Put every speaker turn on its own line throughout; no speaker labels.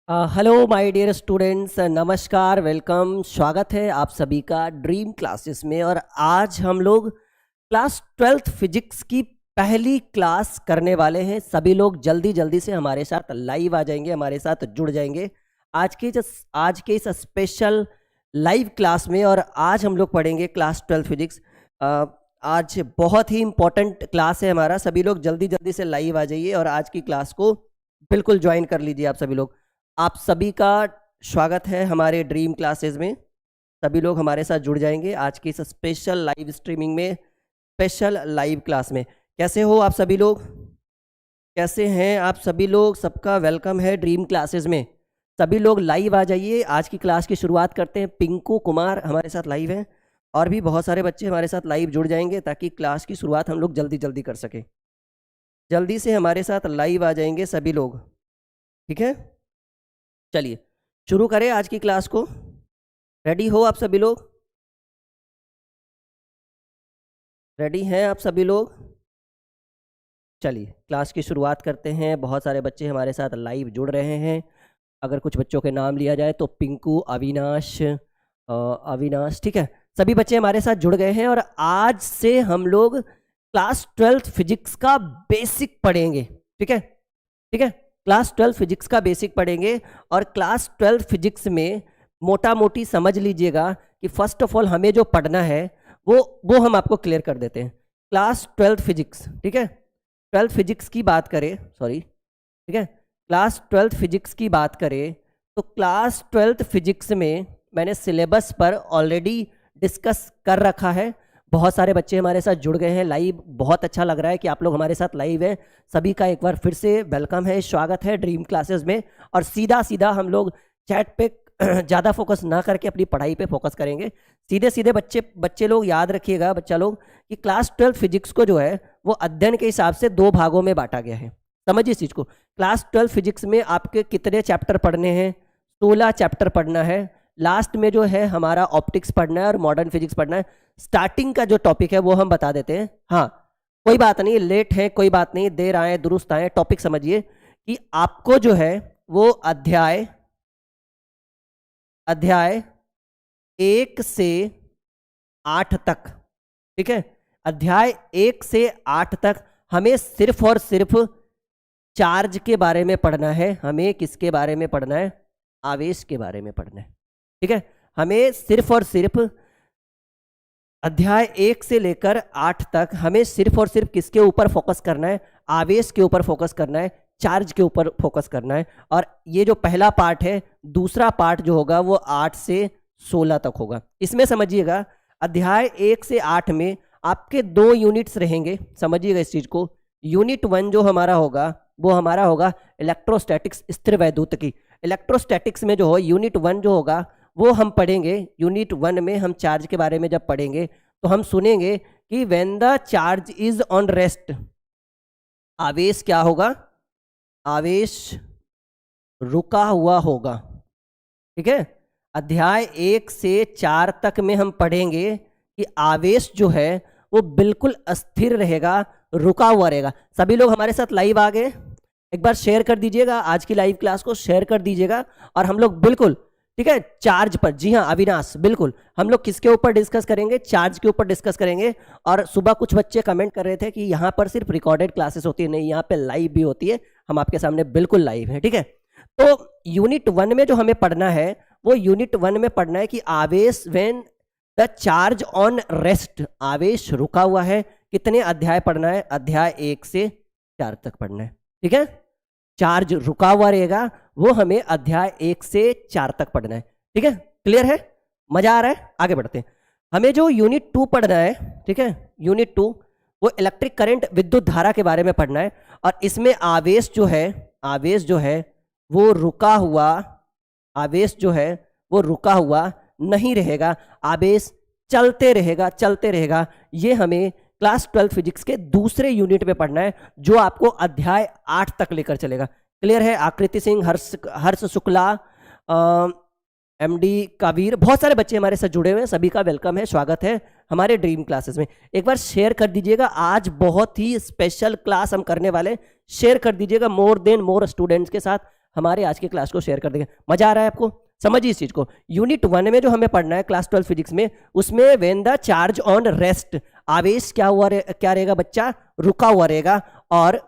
Hello my dear students, नमस्कार, welcome, स्वागत है आप सभी का ड्रीम क्लासेस में। और आज हम लोग क्लास 12th फिजिक्स की पहली क्लास करने वाले हैं। सभी लोग जल्दी जल्दी से हमारे साथ लाइव आ जाएंगे, हमारे साथ जुड़ जाएंगे आज के इस स्पेशल लाइव क्लास में। और आज हम लोग पढ़ेंगे क्लास 12th फिजिक्स। आज बहुत ही इंपॉर्टेंट क्लास है हमारा। सभी लोग जल्दी जल्दी से लाइव आ जाइए और आज की क्लास को बिल्कुल ज्वाइन कर लीजिए। आप सभी लोग, आप सभी का स्वागत है हमारे ड्रीम क्लासेस में। सभी लोग हमारे साथ जुड़ जाएंगे आज की इस स्पेशल लाइव स्ट्रीमिंग में, स्पेशल लाइव क्लास में। कैसे हो आप सभी लोग? कैसे हैं आप सभी लोग? सबका वेलकम है ड्रीम क्लासेस में। सभी लोग लाइव आ जाइए, आज की क्लास की शुरुआत करते हैं। पिंकू कुमार हमारे साथ लाइव हैं और भी बहुत सारे बच्चे हमारे साथ लाइव जुड़ जाएंगे ताकि क्लास की शुरुआत हम लोग जल्दी जल्दी कर सकें। जल्दी से हमारे साथ लाइव आ जाएंगे सभी लोग, ठीक है? चलिए शुरू करें आज की क्लास को। रेडी हो आप सभी लोग? रेडी हैं आप सभी लोग? चलिए क्लास की शुरुआत करते हैं। बहुत सारे बच्चे हमारे साथ लाइव जुड़ रहे हैं। अगर कुछ बच्चों के नाम लिया जाए तो पिंकू, अविनाश, ठीक है, सभी बच्चे हमारे साथ जुड़ गए हैं। और आज से हम लोग क्लास 12th फिजिक्स का बेसिक पढ़ेंगे, ठीक है? ठीक है, क्लास 12 फिजिक्स का बेसिक पढ़ेंगे। और क्लास 12 फिजिक्स में मोटा मोटी समझ लीजिएगा कि फर्स्ट ऑफ ऑल हमें जो पढ़ना है वो हम आपको क्लियर कर देते हैं। क्लास 12 फिजिक्स, ठीक है, 12 फिजिक्स की बात करें, सॉरी, ठीक है, क्लास 12 फिजिक्स की बात करें तो क्लास 12 फिजिक्स में मैंने सिलेबस पर ऑलरेडी डिस्कस कर रखा है। बहुत सारे बच्चे हमारे साथ जुड़ गए हैं लाइव। बहुत अच्छा लग रहा है कि आप लोग हमारे साथ लाइव हैं। सभी का एक बार फिर से वेलकम है, स्वागत है ड्रीम क्लासेस में। और सीधा सीधा हम लोग चैट पे ज़्यादा फोकस ना करके अपनी पढ़ाई पे फोकस करेंगे। सीधे सीधे बच्चे लोग याद रखिएगा, बच्चा लोग, कि क्लास 12 फिजिक्स को जो है वो अध्ययन के हिसाब से 2 भागों में बांटा गया है। समझिए इस चीज़ को। क्लास 12 फिजिक्स में आपके कितने चैप्टर पढ़ने हैं? 16 चैप्टर पढ़ना है। लास्ट में जो है हमारा ऑप्टिक्स पढ़ना है और मॉडर्न फिजिक्स पढ़ना है। स्टार्टिंग का जो टॉपिक है वो हम बता देते हैं। हाँ, कोई बात नहीं, लेट है कोई बात नहीं, देर आए दुरुस्त आए। टॉपिक समझिए कि आपको जो है वो अध्याय 1 से 8 तक, ठीक है, अध्याय 1 से 8 तक हमें सिर्फ और सिर्फ चार्ज के बारे में पढ़ना है। हमें किसके बारे में पढ़ना है? आवेश के बारे में पढ़ना है, ठीक है। हमें सिर्फ और सिर्फ अध्याय 1 से लेकर 8 तक हमें सिर्फ और सिर्फ किसके ऊपर फोकस करना है? आवेश के ऊपर फोकस करना है, चार्ज के ऊपर फोकस करना है। और ये जो पहला पार्ट है, दूसरा पार्ट जो होगा वो 8 से 16 तक होगा। इसमें समझिएगा अध्याय 1 से 8 में आपके 2 यूनिट्स रहेंगे। समझिएगा इस चीज को। यूनिट 1 जो हमारा होगा वो हमारा होगा इलेक्ट्रोस्टैटिक्स, स्थिर वैद्युतिकी। इलेक्ट्रोस्टैटिक्स में जो हो यूनिट 1 जो होगा वो हम पढ़ेंगे। यूनिट 1 में हम चार्ज के बारे में जब पढ़ेंगे तो हम सुनेंगे कि when the charge is on rest, आवेश क्या होगा? आवेश रुका हुआ होगा, ठीक है। अध्याय 1 से 4 तक में हम पढ़ेंगे कि आवेश जो है वो बिल्कुल अस्थिर रहेगा, रुका हुआ रहेगा। सभी लोग हमारे साथ लाइव आ गए? एक बार शेयर कर दीजिएगा, आज की लाइव क्लास को शेयर कर दीजिएगा। और हम लोग बिल्कुल, ठीक है, चार्ज पर, जी हाँ अविनाश, बिल्कुल हम लोग किसके ऊपर डिस्कस करेंगे? चार्ज के ऊपर डिस्कस करेंगे। और सुबह कुछ बच्चे कमेंट कर रहे थे कि यहाँ पर सिर्फ रिकॉर्डेड क्लासेस होती है। नहीं, यहाँ पे लाइव भी होती है। हम आपके सामने बिल्कुल लाइव है, ठीक है। तो यूनिट 1 में जो हमें पढ़ना है वो यूनिट 1 में पढ़ना है कि आवेश when the charge on rest, आवेश रुका हुआ है। कितने अध्याय पढ़ना है? अध्याय 1 से 4 तक पढ़ना है, ठीक है। चार्ज रुका हुआ रहेगा वो हमें अध्याय 1 से 4 तक पढ़ना है, ठीक है। क्लियर है? मजा आ रहा है? आगे बढ़ते हैं। हमें जो यूनिट 2 पढ़ना है, ठीक है, यूनिट 2 वो इलेक्ट्रिक करंट, विद्युत धारा के बारे में पढ़ना है। और इसमें आवेश जो है वो रुका हुआ, आवेश जो है वो रुका हुआ नहीं रहेगा, आवेश चलते रहेगा। ये हमें क्लास 12 फिजिक्स के दूसरे यूनिट में पढ़ना है जो आपको अध्याय 8 तक लेकर चलेगा। क्लियर है? आकृति सिंह, हर्ष शुक्ला, एमडी कबीर, बहुत सारे बच्चे हमारे साथ जुड़े हुए हैं। सभी का वेलकम है, स्वागत है हमारे ड्रीम क्लासेस में। एक बार शेयर कर दीजिएगा, आज बहुत ही स्पेशल क्लास हम करने वाले। शेयर कर दीजिएगा मोर देन मोर स्टूडेंट्स के साथ। हमारे आज की क्लास को शेयर कर देंगे। मजा आ रहा है आपको? समझिए इस चीज को। यूनिट 1 में जो हमें पढ़ना है क्लास 12 फिजिक्स में, उसमें when the charge on rest, आवेश क्या हुआ क्या रहेगा बच्चा? रुका हुआ रहेगा। और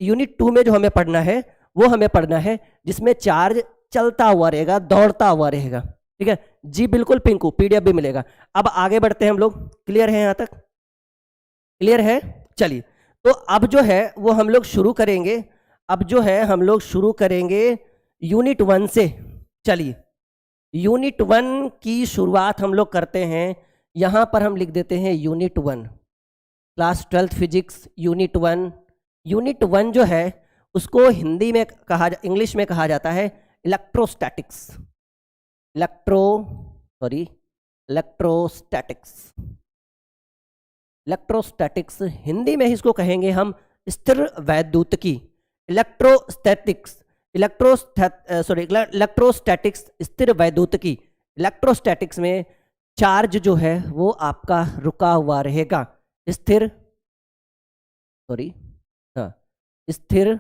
यूनिट 2 में जो हमें पढ़ना है वो हमें पढ़ना है जिसमें चार्ज चलता हुआ रहेगा, दौड़ता हुआ रहेगा। ठीक है जी, बिल्कुल पिंकू, पीडीएफ भी मिलेगा। अब आगे बढ़ते हैं हम लोग। क्लियर है यहां तक? क्लियर है? चलिए, तो अब जो है वो हम लोग शुरू करेंगे। अब जो है हम लोग शुरू करेंगे यूनिट 1 से। चलिए, यूनिट 1 की शुरुआत हम लोग करते हैं। यहां पर हम लिख देते हैं unit 1, class 12 physics unit 1। Unit 1 जो है उसको हिंदी में इंग्लिश में कहा जाता है इलेक्ट्रोस्टैटिक्स। इलेक्ट्रोस्टैटिक्स। इलेक्ट्रोस्टैटिक्स हिंदी में ही इसको कहेंगे हम स्थिर वैद्युतिकी। इलेक्ट्रोस्टैटिक्स, इलेक्ट्रोस्टैटिक्स स्थिर वैद्युतिकी। इलेक्ट्रोस्टैटिक्स में चार्ज जो है वो आपका रुका हुआ रहेगा। स्थिर हाँ, स्थिर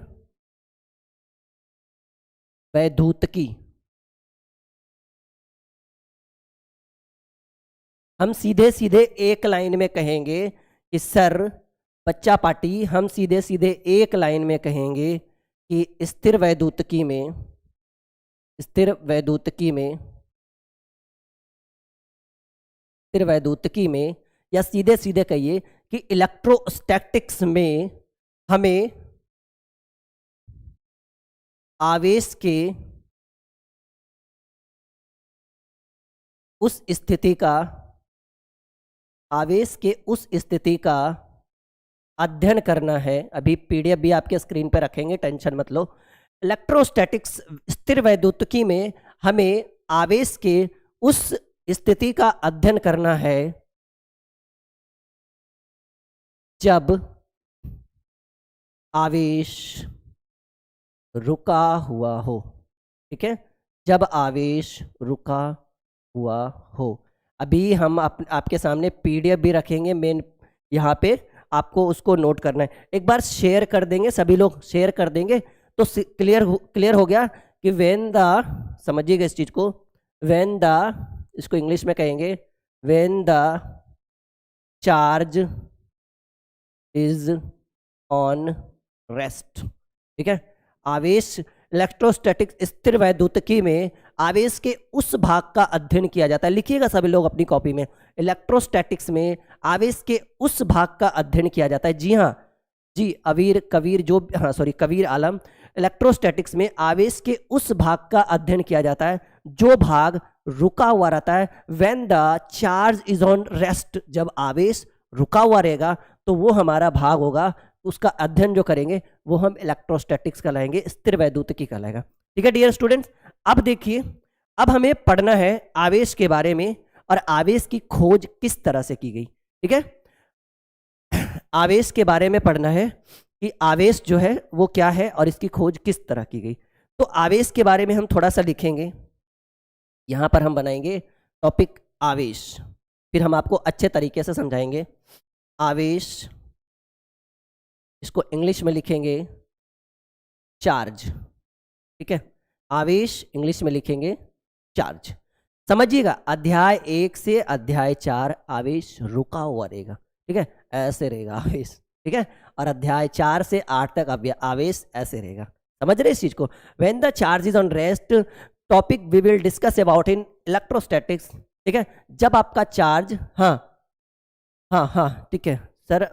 वैद्युतिकी। हम सीधे सीधे एक लाइन में कहेंगे कि सर, बच्चा पार्टी, हम सीधे सीधे एक लाइन में कहेंगे कि स्थिर वैद्युतिकी में, स्थिर वैद्युतिकी में, स्थिर वैद्युतिकी में, या सीधे सीधे कहिए कि इलेक्ट्रोस्टैटिक्स में हमें आवेश के उस स्थिति का, आवेश के उस स्थिति का अध्ययन करना है। अभी पीडीएफ भी आपके स्क्रीन पर रखेंगे, टेंशन मत लो। इलेक्ट्रोस्टैटिक्स स्थिर वैद्युतिकी में हमें आवेश के उस स्थिति का अध्ययन करना है जब आवेश रुका हुआ हो। ठीक है, जब आवेश रुका हुआ हो। अभी हम आपके सामने पीडीएफ भी रखेंगे मेन, यहाँ पे आपको उसको नोट करना है। एक बार शेयर कर देंगे, सभी लोग शेयर कर देंगे तो क्लियर हो गया कि व्हेन द, समझिएगा इस चीज को, व्हेन द, इसको इंग्लिश में कहेंगे when the charge is on rest. ठीक है, आवेश, इलेक्ट्रोस्टैटिक स्थिर वैद्युतिकी में आवेश के उस भाग का अध्ययन किया जाता है। लिखिएगा सभी लोग अपनी कॉपी में, इलेक्ट्रोस्टैटिक्स में आवेश के उस भाग का अध्ययन किया जाता है। जी हाँ जी, कबीर आलम, इलेक्ट्रोस्टैटिक्स में आवेश के उस भाग का अध्ययन किया जाता है जो भाग रुका हुआ रहता है। When the charge is on rest, जब आवेश रुका हुआ रहेगा तो वो हमारा भाग होगा, उसका अध्ययन जो करेंगे वो हम इलेक्ट्रोस्टैटिक्स कहलाएंगे, स्थिर वैद्युतिकी कहलाएगा। ठीक है डियर स्टूडेंट्स, अब देखिए, अब हमें पढ़ना है आवेश के बारे में और आवेश की खोज किस तरह से की गई। ठीक है, आवेश के बारे में पढ़ना है कि आवेश जो है वो क्या है और इसकी खोज किस तरह की गई। तो आवेश के बारे में हम थोड़ा सा लिखेंगे, यहां पर हम बनाएंगे टॉपिक आवेश, फिर हम आपको अच्छे तरीके से समझाएंगे। आवेश, इसको इंग्लिश में लिखेंगे चार्ज। ठीक है, आवेश इंग्लिश में लिखेंगे चार्ज। समझिएगा, अध्याय 1 से अध्याय 4 आवेश रुका हुआ रहेगा। ठीक है, ऐसे रहेगा आवेश। ठीक है, और अध्याय 4 से 8 तक आवेश ऐसे रहेगा। समझ रहे इस चीज को? When the charge is on rest, topic we will discuss about in electrostatics. ठीक है, जब आपका चार्ज, हाँ ठीक है सर,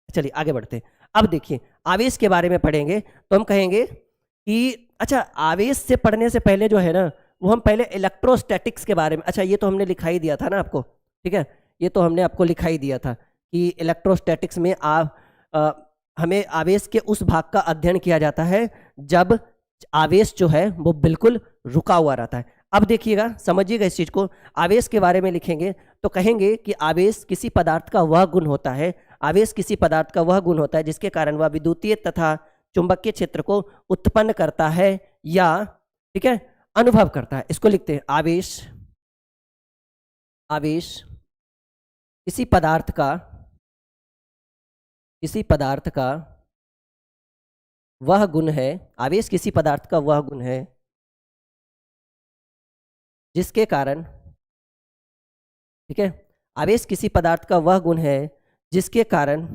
चलिए आगे बढ़ते हैं। अब देखिए, आवेश के बारे में पढ़ेंगे तो हम कहेंगे कि अच्छा, आवेश से पढ़ने से पहले जो है ना, वो हम पहले इलेक्ट्रोस्टैटिक्स के बारे में, अच्छा ये तो हमने लिखा ही दिया था ना आपको। ठीक है, ये तो हमने आपको लिखा ही दिया था कि इलेक्ट्रोस्टैटिक्स में हमें आवेश के उस भाग का अध्ययन किया जाता है जब आवेश जो है वो बिल्कुल रुका हुआ रहता है। अब देखिएगा, समझिएगा इस चीज को। आवेश के बारे में लिखेंगे तो कहेंगे कि आवेश किसी पदार्थ का वह गुण होता है, आवेश किसी पदार्थ का वह गुण होता है जिसके कारण वह विद्युतीय तथा चुंबकीय क्षेत्र को उत्पन्न करता है या, ठीक है, अनुभव करता है। इसको लिखते हैं आवेश, आवेश किसी पदार्थ का वह गुण है, आवेश किसी पदार्थ का वह गुण है जिसके कारण, ठीक है, आवेश किसी पदार्थ का वह गुण है जिसके कारण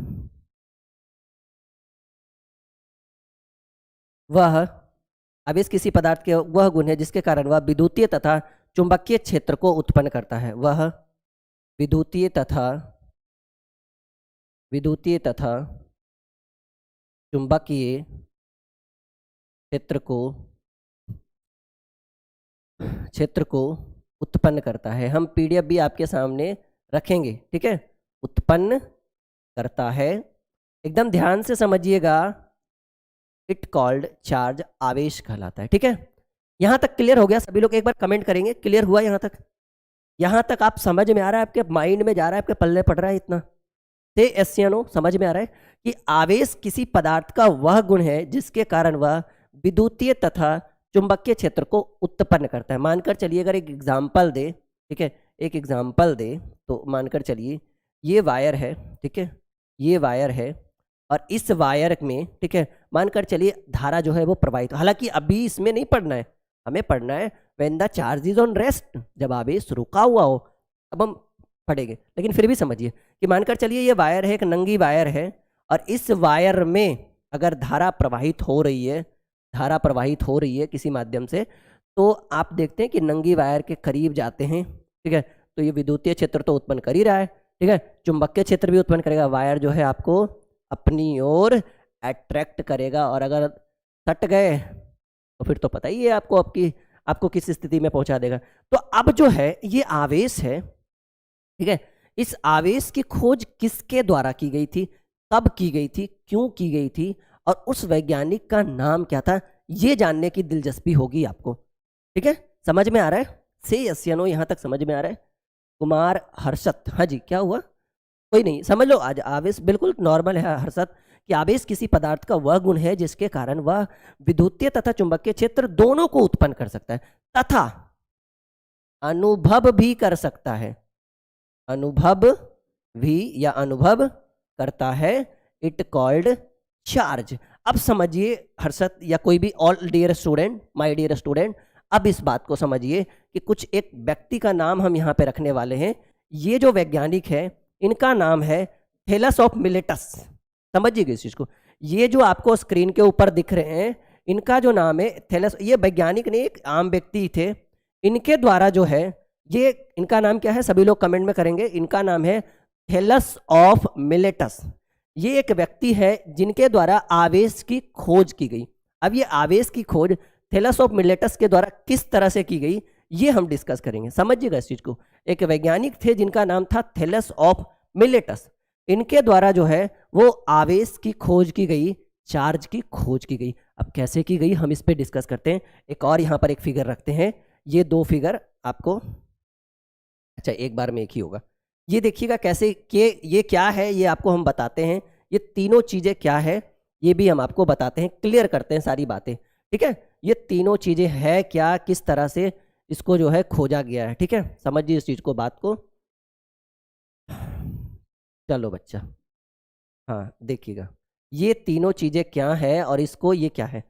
वह, आवेश किसी पदार्थ के वह गुण है जिसके कारण वह विद्युतीय तथा चुंबकीय क्षेत्र को उत्पन्न करता है। वह विद्युतीय तथा चुंबकीय क्षेत्र को उत्पन्न करता है। हम पीडीएफ भी आपके सामने रखेंगे, ठीक है। उत्पन्न करता है, एकदम ध्यान से समझिएगा। इट कॉल्ड चार्ज, आवेश कहलाता है, ठीक है। यहां तक क्लियर हो गया? सभी लोग एक बार कमेंट करेंगे क्लियर हुआ यहां तक? यहां तक आप समझ में आ रहा है, आपके माइंड में जा रहा है, आपके पल्ले पड़ रहा है इतना? से एस या नो समझ में आ रहा है कि आवेश किसी पदार्थ का वह गुण है जिसके कारण वह विद्युतीय तथा चुंबकीय क्षेत्र को उत्पन्न करता है। मानकर चलिए, अगर एक एग्जाम्पल दे, ठीक है, एक एग्जाम्पल दे तो मानकर चलिए ये वायर है, ठीक है, ये वायर है और इस वायर में, ठीक है, मानकर चलिए धारा जो है वो प्रवाहित, हालांकि अभी इसमें नहीं पढ़ना है, हमें पढ़ना है when the charge is on rest, जब आवेश रुका हुआ हो अब हम पढ़ेंगे। लेकिन फिर भी समझिए कि मानकर चलिए ये वायर है, एक नंगी वायर है और इस वायर में अगर धारा प्रवाहित हो रही है, धारा प्रवाहित हो रही है किसी माध्यम से, तो आप देखते हैं कि नंगी वायर के करीब जाते हैं, ठीक है, तो ये विद्युतीय क्षेत्र तो उत्पन्न कर ही रहा है, ठीक है, चुंबकीय क्षेत्र भी उत्पन्न करेगा, वायर जो है आपको अपनी ओर अट्रैक्ट करेगा और अगर सट गए तो फिर तो पता ही है आपको, आपको किस स्थिति में पहुंचा देगा। तो अब जो है ये आवेश है, ठीक है, इस आवेश की खोज किसके द्वारा की गई थी, कब की गई थी, क्यों की गई थी और उस वैज्ञानिक का नाम क्या था, ये जानने की दिलचस्पी होगी आपको, ठीक है। समझ में आ रहा है? से यस या नो यहां तक समझ में आ रहा है? कुमार हर्षत, हाँ जी, क्या हुआ? कोई नहीं, समझ लो, आज आवेश बिल्कुल नॉर्मल है हर्षत, कि आवेश किसी पदार्थ का वह गुण है जिसके कारण वह विद्युतीय तथा चुंबकीय क्षेत्र दोनों को उत्पन्न कर सकता है तथा अनुभव भी कर सकता है, अनुभव भी या अनुभव करता है। It called charge. अब समझिए हर्षत या कोई भी, all dear student, my dear student, अब इस बात को समझिए कि कुछ एक व्यक्ति का नाम हम यहाँ पे रखने वाले हैं। ये जो वैज्ञानिक है इनका नाम है थेलस ऑफ मिलेटस। समझिएगा इस चीज को, ये जो आपको स्क्रीन के ऊपर दिख रहे हैं इनका जो नाम है थेलस, ये वैज्ञानिक नहीं एक आम व्यक्ति थे, इनके द्वारा जो है ये, इनका नाम क्या है सभी लोग कमेंट में करेंगे, इनका नाम है थेलस ऑफ मिलेटस। ये एक व्यक्ति है जिनके द्वारा आवेश की खोज की गई। अब ये आवेश की खोज थेलस ऑफ मिलेटस के द्वारा किस तरह से की गई ये हम डिस्कस करेंगे। समझिएगा इस चीज को, एक वैज्ञानिक थे जिनका नाम था थेलस ऑफ मिलेटस, इनके द्वारा जो है वो आवेश की खोज की गई, चार्ज की खोज की गई। अब कैसे की गई हम इस पे डिस्कस करते हैं। एक और यहाँ पर एक फिगर रखते हैं, ये दो फिगर आपको, अच्छा एक बार में एक ही होगा, ये देखिएगा कैसे कि ये क्या है ये आपको हम बताते हैं, ये तीनों चीजें क्या है ये भी हम आपको बताते हैं, क्लियर करते हैं सारी बातें, ठीक है। ये तीनों चीजें है क्या, किस तरह से इसको जो है खोजा गया है, ठीक है। समझिए इस चीज को, बात को। चलो बच्चा, हाँ देखिएगा ये तीनों चीजें क्या है और इसको ये क्या है।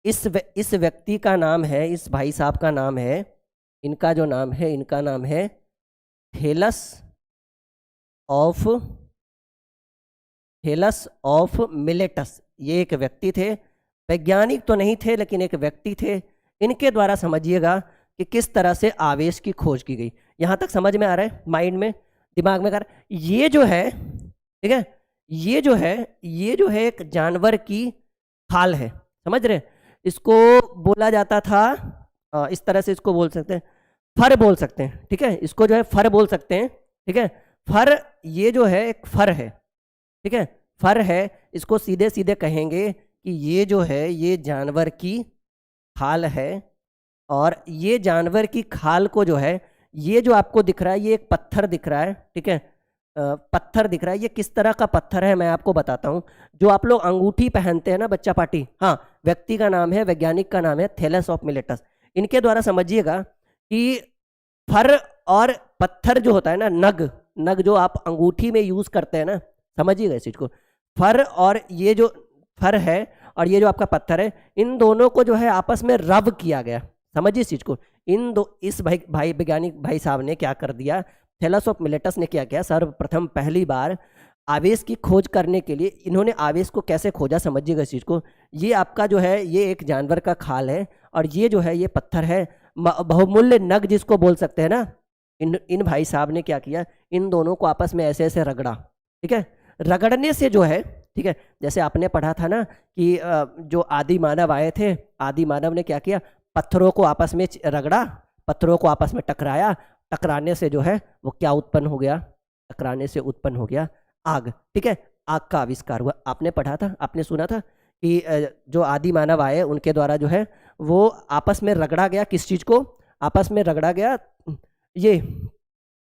इस व्यक्ति का नाम है, इस भाई साहब का नाम है, इनका जो नाम है, इनका नाम है थेलस ऑफ मिलेटस। ये एक व्यक्ति थे, वैज्ञानिक तो नहीं थे लेकिन एक व्यक्ति थे। इनके द्वारा समझिएगा कि किस तरह से आवेश की खोज की गई। यहां तक समझ में आ रहा है, माइंड में, दिमाग में कर। ये जो है, ठीक है, ये जो है एक जानवर की खाल है, समझ रहे? इसको बोला जाता था, इस तरह से इसको बोल सकते हैं, फर बोल सकते हैं, ठीक है, इसको जो है फर बोल सकते हैं, ठीक है। फर, ये जो है एक फर है, ठीक है, फर है, इसको सीधे सीधे कहेंगे कि ये जो है ये जानवर की खाल है। और ये जानवर की खाल को जो है, ये जो आपको दिख रहा है ये एक पत्थर दिख रहा है, ठीक है, पत्थर दिख रहा है। ये किस तरह का पत्थर है मैं आपको बताता हूँ। जो आप लोग अंगूठी पहनते हैं ना बच्चा पार्टी, हाँ, व्यक्ति का नाम है, वैज्ञानिक का नाम है थेलस ऑफ मिलेटस। इनके द्वारा समझिएगा कि फर और पत्थर जो होता है ना, नग जो आप अंगूठी में यूज करते हैं ना, समझिएगा इस चीज को। फर और ये जो फर है और ये जो आपका पत्थर है, इन दोनों को जो है आपस में रब किया गया। समझिए इस चीज को। इस भाई वैज्ञानिक भाई साहब ने क्या कर दिया, थैलस ऑफ मिलेटस ने क्या किया, सर्वप्रथम पहली बार आवेश की खोज करने के लिए इन्होंने आवेश को कैसे खोजा, समझिएगा इस चीज को। ये आपका जो है ये एक जानवर का खाल है और ये जो है ये पत्थर है, बहुमूल्य नग जिसको बोल सकते हैं ना। इन भाई साहब ने क्या किया, इन दोनों को आपस में ऐसे ऐसे रगड़ा। ठीक है, रगड़ने से जो है, ठीक है, जैसे आपने पढ़ा था ना कि जो आदि मानव आए थे, आदि मानव ने क्या किया, पत्थरों को आपस में रगड़ा, पत्थरों को आपस में टकराया, टकराने से जो है वो क्या उत्पन्न हो गया, टकराने से उत्पन्न हो गया आग। ठीक है, आग का आविष्कार हुआ। आपने पढ़ा था, आपने सुना था कि जो आदि मानव आए उनके द्वारा जो है वो आपस में रगड़ा गया, किस चीज को आपस में रगड़ा गया, ये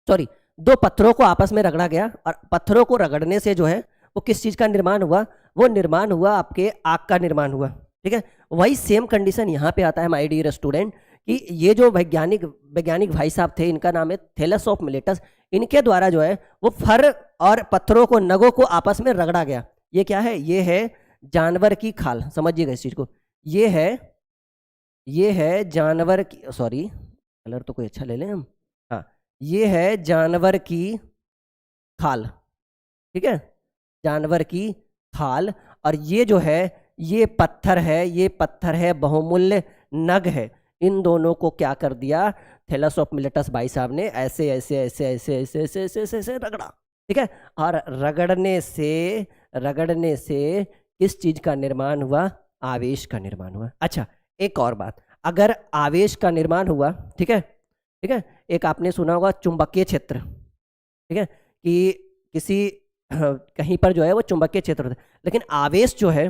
सॉरी, दो पत्थरों को आपस में रगड़ा गया और पत्थरों को रगड़ने से जो है वो किस चीज का निर्माण हुआ, वो निर्माण हुआ आपके आग का निर्माण हुआ। ठीक है, वही सेम कंडीशन यहाँ पे आता है माय डियर स्टूडेंट कि ये जो वैज्ञानिक भाई साहब थे, इनका नाम है थैलस ऑफ मिलेटस, इनके द्वारा जो है वो फर और पत्थरों को, नगों को आपस में रगड़ा गया। ये क्या है, ये है जानवर की खाल, समझिएगा इस चीज को। ये है जानवर की, सॉरी कलर तो कोई अच्छा ले लें हम, हाँ, ये है जानवर की खाल। ठीक है, जानवर की खाल, और ये जो है ये पत्थर है, ये पत्थर है, बहुमूल्य नग है। इन दोनों को क्या कर दिया, थैलस ऑफ मिलेटस भाई साहब ने ऐसे ऐसे ऐसे ऐसे ऐसे ऐसे ऐसे ऐसे ऐसे रगड़ा। ठीक है, और रगड़ने से किस चीज का निर्माण हुआ, आवेश का निर्माण हुआ। अच्छा, एक और बात, अगर आवेश का निर्माण हुआ, ठीक है, ठीक है, एक आपने सुना होगा चुंबकीय क्षेत्र। ठीक है, कि किसी कहीं पर जो है वो चुंबकीय क्षेत्र होता है, लेकिन आवेश जो है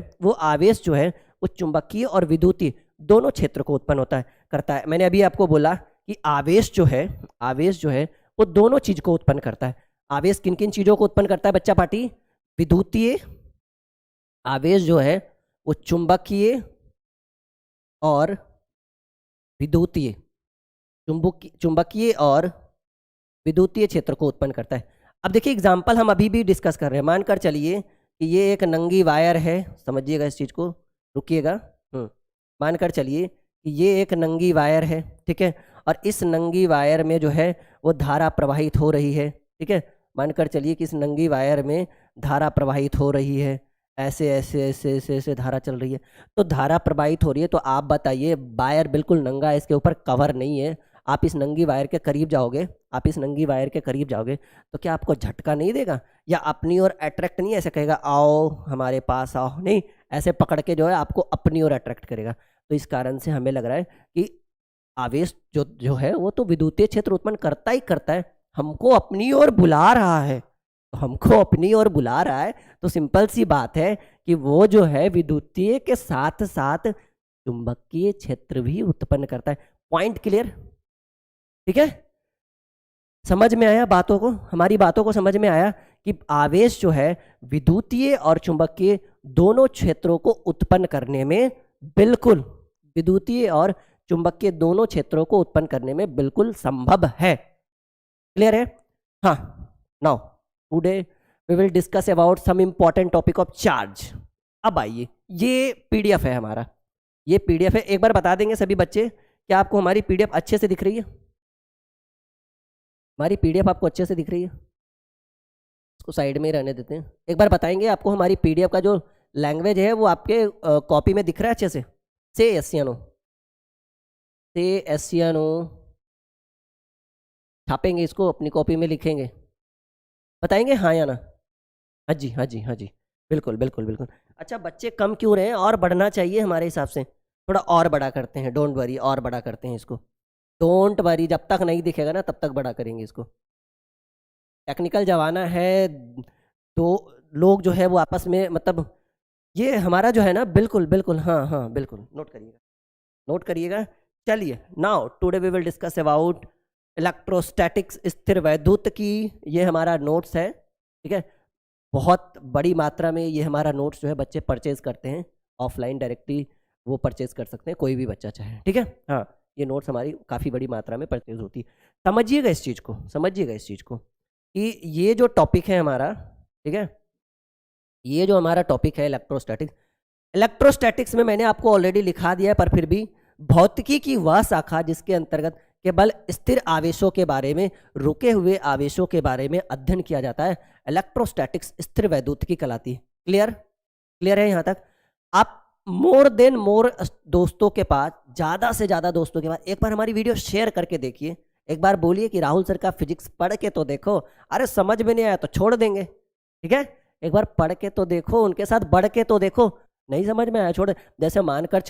वो चुंबकीय और विद्युतीय दोनों क्षेत्र को उत्पन्न करता है। मैंने अभी आपको बोला कि आवेश जो है वो दोनों चीज को उत्पन्न करता है। आवेश किन किन चीजों को उत्पन्न करता है बच्चा पार्टी, विद्युतीय आवेश जो है वो चुंबकीय और विद्युतीय, चुंबकीय और विद्युतीय क्षेत्र को उत्पन्न करता है। अब देखिए एग्जाम्पल हम अभी भी डिस्कस कर रहे हैं। मानकर चलिए कि ये एक नंगी वायर है, समझिएगा इस चीज को, रुकिएगा। मानकर चलिए कि ये एक नंगी वायर है, ठीक है, और इस नंगी वायर में जो है वो धारा प्रवाहित हो रही है। ठीक है, मानकर चलिए कि इस नंगी वायर में धारा प्रवाहित हो रही है, ऐसे ऐसे ऐसे ऐसे ऐसे धारा चल रही है। तो धारा प्रवाहित हो रही है, तो आप बताइए, वायर बिल्कुल नंगा है, इसके ऊपर कवर नहीं है, आप इस नंगी वायर के करीब जाओगे, तो क्या आपको झटका नहीं देगा, या अपनी ओर अट्रैक्ट नहीं, ऐसे कहेगा आओ हमारे पास आओ, नहीं, ऐसे पकड़ के जो है आपको अपनी ओर अट्रैक्ट करेगा। तो इस कारण से हमें लग रहा है कि आवेश जो है वो तो विद्युतीय क्षेत्र उत्पन्न करता ही करता है, हमको अपनी ओर बुला रहा है, तो सिंपल सी बात है कि वो जो है विद्युतीय के साथ साथ चुंबकीय क्षेत्र भी उत्पन्न करता है। Point clear? ठीक है, समझ में आया बातों को, हमारी बातों को समझ में आया कि आवेश जो है विद्युतीय और चुंबकीय दोनों क्षेत्रों को उत्पन्न करने में बिल्कुल, विद्युतीय और चुंबकीय दोनों क्षेत्रों को उत्पन्न करने में बिल्कुल संभव है। क्लियर है? हाँ, now today we will discuss about some important topic of charge. अब आइए, ये पीडीएफ है हमारा, ये पीडीएफ है। एक बार बता देंगे सभी बच्चे, क्या आपको हमारी पीडीएफ अच्छे से दिख रही है? हमारी पीडीएफ आपको अच्छे से दिख रही है? इसको साइड में ही रहने देते हैं। एक बार बताएंगे आपको हमारी पीडीएफ का जो लैंग्वेज है वो आपके कॉपी में दिख रहा है अच्छे से? से एशियनो छापेंगे, इसको अपनी कॉपी में लिखेंगे, बताएंगे हाँ या ना? हाँ जी, हाँ जी, हाँ जी, बिल्कुल बिल्कुल बिल्कुल। अच्छा, बच्चे कम क्यों रहे हैं, और बढ़ना चाहिए हमारे हिसाब से, थोड़ा और बड़ा करते हैं, डोंट वरी, और बड़ा करते हैं इसको, डोंट वरी, जब तक नहीं दिखेगा ना तब तक बड़ा करेंगे इसको। टेक्निकल जमाना है, तो लोग जो है वो आपस में, मतलब ये हमारा जो है ना, बिल्कुल बिल्कुल, हाँ हाँ बिल्कुल, नोट करिएगा। चलिए, now today we will discuss about electrostatics, स्थिर वैद्युत की, ये हमारा नोट्स है। ठीक है, बहुत बड़ी मात्रा में ये हमारा नोट्स जो है बच्चे परचेज करते हैं, ऑफलाइन डायरेक्टली वो परचेज कर सकते हैं, कोई भी बच्चा चाहे। ठीक है, हाँ, ये नोट्स हमारी काफ़ी बड़ी मात्रा में परचेज होती है। समझिएगा इस चीज़ को, कि ये जो टॉपिक है हमारा, ठीक है, ये जो हमारा टॉपिक है इलेक्ट्रोस्टैटिक्स, इलेक्ट्रोस्टैटिक्स में मैंने आपको ऑलरेडी लिखा दिया है, पर फिर भी भौतिकी की वह शाखा जिसके अंतर्गत केवल स्थिर आवेशों के बारे में, रुके हुए आवेशों के बारे में अध्ययन किया जाता है, इलेक्ट्रोस्टैटिक्स स्थिर वैद्युतिकी कहलाती है। क्लियर? क्लियर है यहाँ तक? आप मोर देन मोर दोस्तों के पास, ज़्यादा से ज़्यादा दोस्तों के पास एक बार हमारी वीडियो शेयर करके देखिए, एक बार बोलिए कि राहुल सर का फिजिक्स पढ़ के तो देखो, अरे समझ में नहीं आया तो छोड़ देंगे, ठीक है? एक बार पढ़ के तो देखो, उनके साथ बढ़ के तो देखो, नहीं समझ में आया छोड़। जैसे मानकर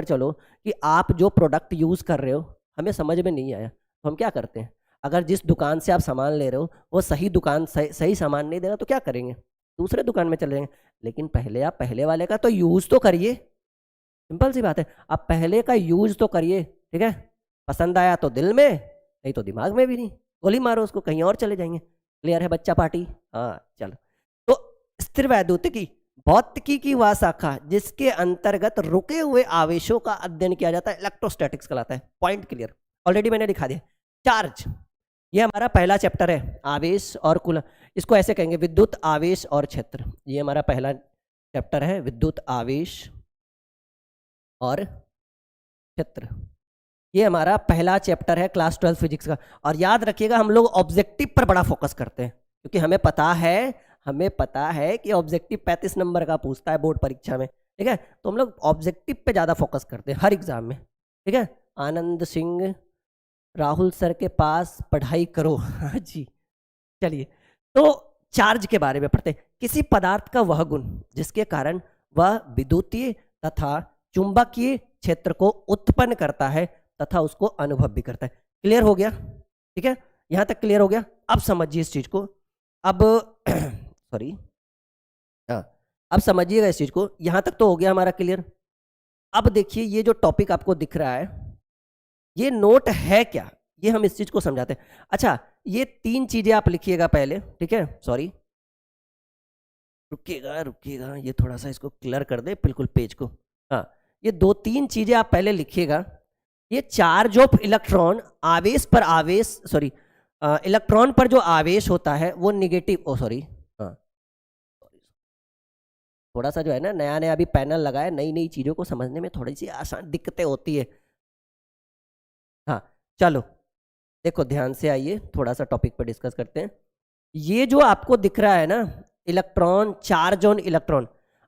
चलो कि आप जो प्रोडक्ट यूज़ कर रहे हो हमें समझ में नहीं आया, तो हम क्या करते हैं? अगर जिस दुकान से आप सामान ले रहे हो वो सही दुकान, सही सामान नहीं दे रहा तो क्या करेंगे? दूसरे दुकान में चले जाएंगे। लेकिन पहले आप पहले वाले का तो यूज़ तो करिए, सिंपल सी बात है, आप पहले का यूज़ तो करिए, ठीक है? पसंद आया तो दिल में, नहीं तो दिमाग में भी नहीं, गोली मारो उसको, कहीं और चले जाएंगे। क्लियर है बच्चा पार्टी? हाँ चलो। तो स्थिर वैद्युतिकी भौतिकी की वह शाखा जिसके अंतर्गत रुके हुए आवेशों का अध्ययन किया जाता है, इलेक्ट्रोस्टैटिक्स कहलाता है। Point clear? ऑलरेडी मैंने दिखा दिया। चार्ज, ये हमारा पहला चैप्टर है, आवेश और कुल, इसको ऐसे कहेंगे विद्युत आवेश और क्षेत्र। ये हमारा पहला चैप्टर है, विद्युत आवेश और क्षेत्र। ये हमारा पहला चैप्टर है क्लास 12 फिजिक्स का। और याद रखिएगा हम लोग ऑब्जेक्टिव पर बड़ा फोकस करते हैं, क्योंकि हमें पता है कि ऑब्जेक्टिव 35 नंबर का पूछता है बोर्ड परीक्षा में, ठीक है? तो हम लोग ऑब्जेक्टिव पे ज़्यादा फोकस करते हैं हर एग्जाम में, ठीक है? आनंद सिंह, राहुल सर के पास पढ़ाई करो। हाँ जी, चलिए। तो चार्ज के बारे में पढ़ते हैं। किसी पदार्थ का वह गुण जिसके कारण वह विद्युतीय तथा चुंबकीय क्षेत्र को उत्पन्न करता है तथा उसको अनुभव भी करता है। क्लियर हो गया? ठीक है, यहां तक क्लियर हो गया? अब समझिए इस चीज को। अब सॉरी, अब समझिएगा इस चीज को। यहां तक तो हो गया हमारा क्लियर। अब देखिए ये जो टॉपिक आपको दिख रहा है, ये नोट है क्या, ये हम इस चीज को समझाते हैं। अच्छा, ये 3 चीजें आप लिखिएगा पहले, ठीक है? सॉरी, रुकिएगा, ये थोड़ा सा इसको क्लियर कर दे बिल्कुल पेज को। हाँ, ये 2-3 चीजें आप पहले लिखिएगा। ये चार्ज ऑफ इलेक्ट्रॉन, आवेश पर आवेश, सॉरी, इलेक्ट्रॉन पर जो आवेश होता है वो निगेटिव, हाँ, थोड़ा सा जो है ना, नया नया अभी पैनल लगा है, नई नई चीजों को समझने में थोड़ी सी आसान दिक्कतें होती है। हाँ चलो, देखो ध्यान से आइए, थोड़ा सा टॉपिक पर डिस्कस करते हैं। ये जो आपको दिख रहा है ना, इलेक्ट्रॉन, चार्ज ऑन इलेक्ट्रॉन,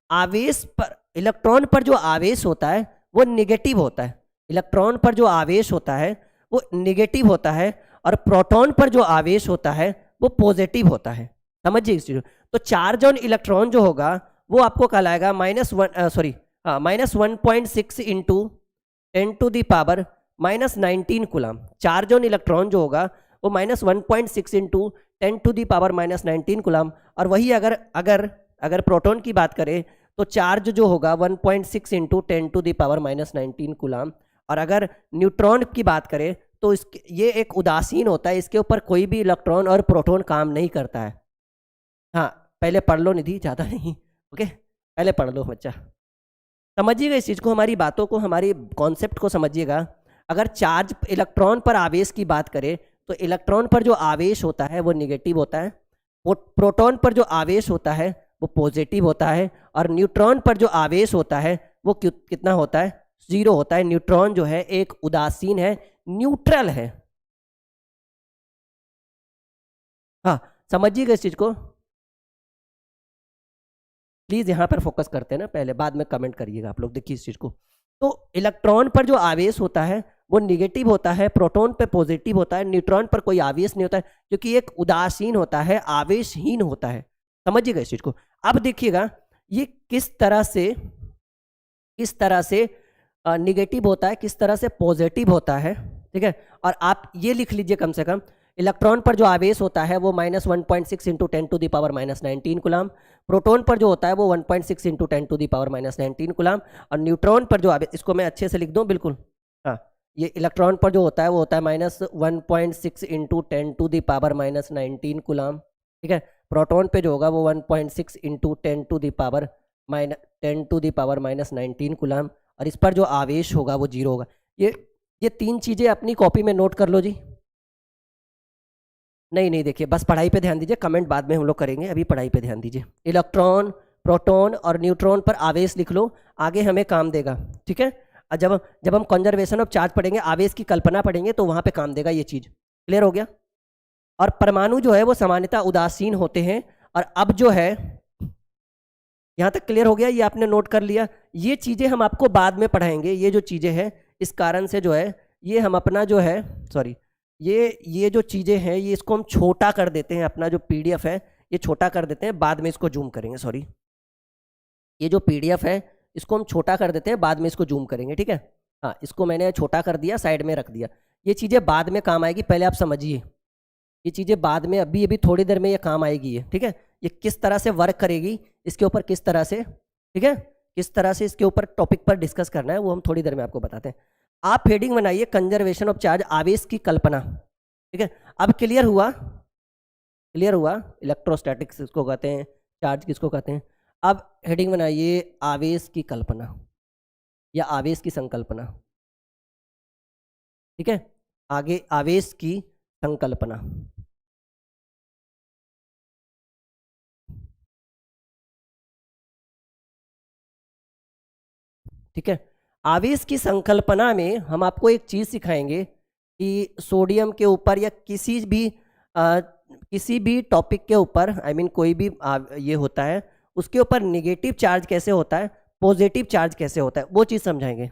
आवेश पर, इलेक्ट्रॉन पर जो आवेश होता है वो निगेटिव होता है। इलेक्ट्रॉन पर जो आवेश होता है वो निगेटिव होता है, और प्रोटॉन पर जो आवेश होता है वो पॉजिटिव होता है। समझिए इस चीज। तो चार्ज ऑन इलेक्ट्रॉन जो होगा वो आपको कहलाएगा -1.6 into 10⁻⁻19 coulomb. Charge on electron जो होगा वो -1.6 इंटू 10⁻⁻19 कूलम। और वही अगर प्रोटॉन की बात करें तो चार्ज जो होगा 1.6 इंटू 10⁻⁻19 कूलम। और अगर न्यूट्रॉन की बात करें तो ये एक उदासीन होता है, इसके ऊपर कोई भी इलेक्ट्रॉन और प्रोटॉन काम नहीं करता है। हाँ, पहले पढ़ लो निधि, ज़्यादा नहीं, ओके? पहले पढ़ लो बच्चा, समझिएगा इस चीज़ को, हमारी बातों को, हमारी कॉन्सेप्ट को समझिएगा। अगर चार्ज, इलेक्ट्रॉन पर आवेश की बात करें तो इलेक्ट्रॉन पर जो आवेश होता है वो निगेटिव होता है, प्रोटॉन पर जो आवेश होता है वो पॉजिटिव होता है, और न्यूट्रॉन पर जो आवेश होता है वो कितना होता है? 0 होता है। न्यूट्रॉन जो है एक उदासीन है, न्यूट्रल है। हाँ, समझिएगा इस चीज को प्लीज, यहां पर फोकस करते हैं ना पहले, बाद में कमेंट करिएगा आप लोग। देखिए इस चीज को, तो इलेक्ट्रॉन पर जो आवेश होता है वो निगेटिव होता है, प्रोटॉन पे पॉजिटिव होता है, न्यूट्रॉन पर कोई आवेश नहीं होता है, क्योंकि एक उदासीन होता है, आवेशहीन होता है। समझिएगा इस चीज को। अब देखिएगा ये किस तरह से निगेटिव होता है, किस तरह से पॉजिटिव होता है, ठीक है? और आप ये लिख लीजिए कम से कम, इलेक्ट्रॉन पर जो आवेश होता है वो -1.6 इंटू 10⁻⁻19 कूलम, प्रोटॉन पर जो होता है वो 1.6 इंटू 10⁻⁻19 कूलम, और न्यूट्रॉन पर जो आवेश, इसको मैं अच्छे से लिख दूं बिल्कुल, हाँ, ये इलेक्ट्रॉन पर जो होता है वो होता है -1.6 इंटू 10⁻⁻19 कूलम, ठीक है? प्रोटॉन पे जो होगा वो 1.6 इंटू 10⁻⁻19 कूलम, और इस पर जो आवेश होगा वो 0 होगा। ये 3 चीजें अपनी कॉपी में नोट कर लो जी। नहीं देखिए, बस पढ़ाई पे ध्यान दीजिए, कमेंट बाद में हम लोग करेंगे, अभी पढ़ाई पे ध्यान दीजिए। इलेक्ट्रॉन, प्रोटॉन और न्यूट्रॉन पर आवेश लिख लो, आगे हमें काम देगा, ठीक है। जब हम कंजर्वेशन ऑफ चार्ज पढ़ेंगे, आवेश की कल्पना पढ़ेंगे, तो वहां पे काम देगा ये चीज। क्लियर हो गया। और परमाणु जो है वो सामान्यतः उदासीन होते हैं। और अब जो है यहां तक क्लियर हो गया, ये आपने नोट कर लिया। ये चीजें हम आपको बाद में पढ़ाएंगे, ये जो चीजें हैं, इस कारण से जो है ये हम अपना जो है सॉरी ये जो चीजें हैं ये इसको हम छोटा कर देते हैं, अपना जो पीडीएफ है ये छोटा कर देते हैं, बाद में इसको जूम करेंगे। सॉरी, ये जो पीडीएफ है इसको हम छोटा कर देते हैं, बाद में इसको जूम करेंगे, ठीक है। हाँ, इसको मैंने छोटा कर दिया, साइड में रख दिया। ये चीज़ें बाद में काम आएगी, पहले आप समझिए। ये चीज़ें बाद में, अभी अभी थोड़ी देर में ये काम आएगी, ये ठीक है। ये किस तरह से वर्क करेगी, इसके ऊपर किस तरह से, ठीक है, किस तरह से इसके ऊपर टॉपिक पर डिस्कस करना है वो हम थोड़ी देर में आपको बताते हैं। आप हेडिंग बनाइए कंजर्वेशन ऑफ चार्ज, आवेश की कल्पना, ठीक है। अब क्लियर हुआ, क्लियर हुआ। इलेक्ट्रोस्टैटिक्स किसको कहते हैं, चार्ज किसको कहते हैं। अब हेडिंग बनाइए आवेश की कल्पना या आवेश की संकल्पना, ठीक है। आगे आवेश की संकल्पना, ठीक है। आवेश की संकल्पना में हम आपको एक चीज सिखाएंगे कि सोडियम के ऊपर या किसी भी टॉपिक के ऊपर, आई मीन कोई भी ये होता है, उसके ऊपर नेगेटिव चार्ज कैसे होता है, पॉजिटिव चार्ज कैसे होता है, वो चीज़ समझाएंगे।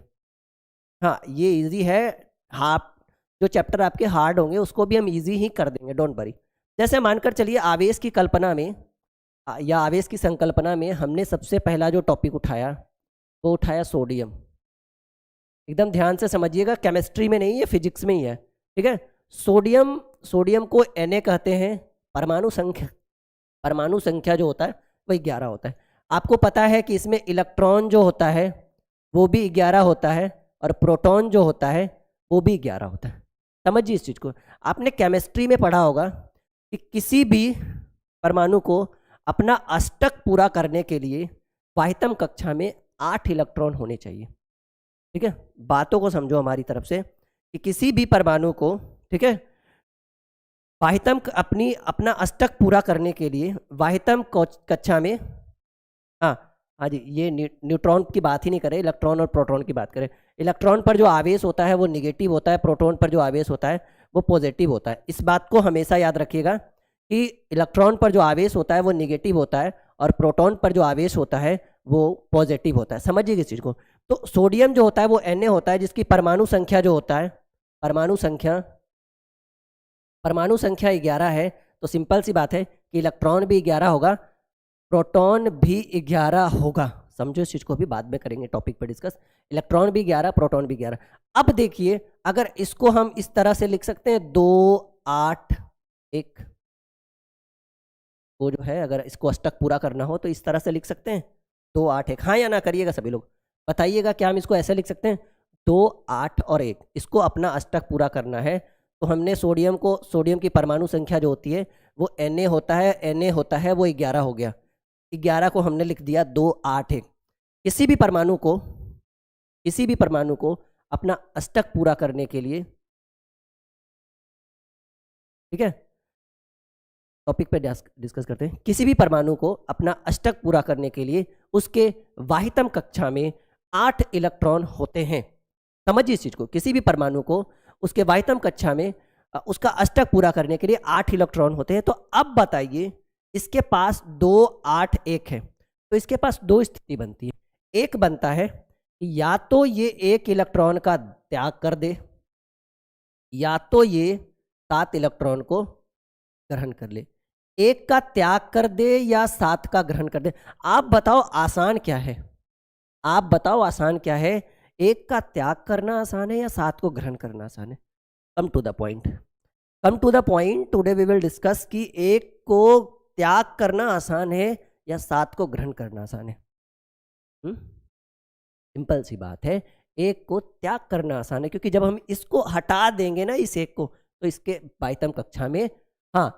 हाँ, ये इजी है। आप जो चैप्टर आपके हार्ड होंगे उसको भी हम इजी ही कर देंगे, डोंट वरी। जैसे मानकर चलिए आवेश की कल्पना में या आवेश की संकल्पना में हमने सबसे पहला जो टॉपिक उठाया वो उठाया सोडियम। एकदम ध्यान से समझिएगा, केमिस्ट्री में नहीं है, फिजिक्स में ही है, ठीक है। सोडियम को Na कहते हैं। परमाणु संख्या जो होता है वही 11 होता है। आपको पता है कि इसमें इलेक्ट्रॉन जो होता है वो भी 11 होता है और प्रोटॉन जो होता है वो भी 11 होता है। समझिए इस चीज़ को। आपने केमिस्ट्री में पढ़ा होगा कि किसी भी परमाणु को अपना अष्टक पूरा करने के लिए वाहितम कक्षा में 8 इलेक्ट्रॉन होने चाहिए, ठीक है। बातों को समझो हमारी तरफ से कि किसी भी परमाणु को, ठीक है, वाहितम अपना अष्टक पूरा करने के लिए वाहितम कक्षा में, हाँ जी, ये न्यूट्रॉन की बात ही नहीं करें, इलेक्ट्रॉन और प्रोटॉन की बात करें। इलेक्ट्रॉन पर जो आवेश होता है वो निगेटिव होता है, प्रोटॉन पर जो आवेश होता है वो पॉजिटिव होता है। इस बात को हमेशा याद रखिएगा कि इलेक्ट्रॉन पर जो आवेश होता है वो निगेटिव होता है और प्रोटॉन पर जो आवेश होता है वो पॉजिटिव होता है। समझिए इस चीज़ को। तो सोडियम जो होता है वो Na होता है, जिसकी परमाणु संख्या जो होता है, परमाणु संख्या 11 है। तो सिंपल सी बात है कि इलेक्ट्रॉन भी 11 होगा, प्रोटॉन भी 11 होगा। समझो इस चीज को, भी बाद में करेंगे टॉपिक पर डिस्कस। इलेक्ट्रॉन भी 11, प्रोटॉन भी 11। अब देखिए, अगर इसको हम इस तरह से लिख सकते हैं 2 8 1, वो जो है अगर इसको अष्टक पूरा करना हो तो इस तरह से लिख सकते हैं 2 8 1। हाँ या ना करिएगा सभी लोग, बताइएगा क्या हम इसको ऐसे लिख सकते हैं 2 8 और 1। इसको अपना अष्टक पूरा करना है तो हमने सोडियम की परमाणु संख्या जो होती है वो Na होता है वो 11 हो गया। 11 को हमने लिख दिया 2 8 1। किसी भी परमाणु को अपना अष्टक पूरा करने के लिए, ठीक है, टॉपिक पे डिस्कस करते हैं। किसी भी परमाणु को अपना अष्टक पूरा करने के लिए उसके वाहितम कक्षा में 8 इलेक्ट्रॉन होते हैं। समझिए इस चीज को। किसी भी परमाणु को उसके वाहितम कक्षा में उसका अष्टक पूरा करने के लिए 8 इलेक्ट्रॉन होते हैं। तो अब बताइए, इसके पास 2 8 1 है, तो इसके पास 2 स्थिति बनती है। एक बनता है कि या तो ये 1 इलेक्ट्रॉन का त्याग कर दे या तो ये 7 इलेक्ट्रॉन को ग्रहण कर ले। 1 का त्याग कर दे या 7 का ग्रहण कर दे। आप बताओ आसान क्या है, आप बताओ आसान क्या है, 1 का त्याग करना आसान है या 7 को ग्रहण करना आसान है। Come to the point. Today we will discuss कि 1 को त्याग करना आसान है या 7 को ग्रहण करना आसान है। सिंपल सी बात है, 1 को त्याग करना आसान है, क्योंकि जब हम इसको हटा देंगे ना, इस 1 को, तो इसके वाहितम कक्षा में, हाँ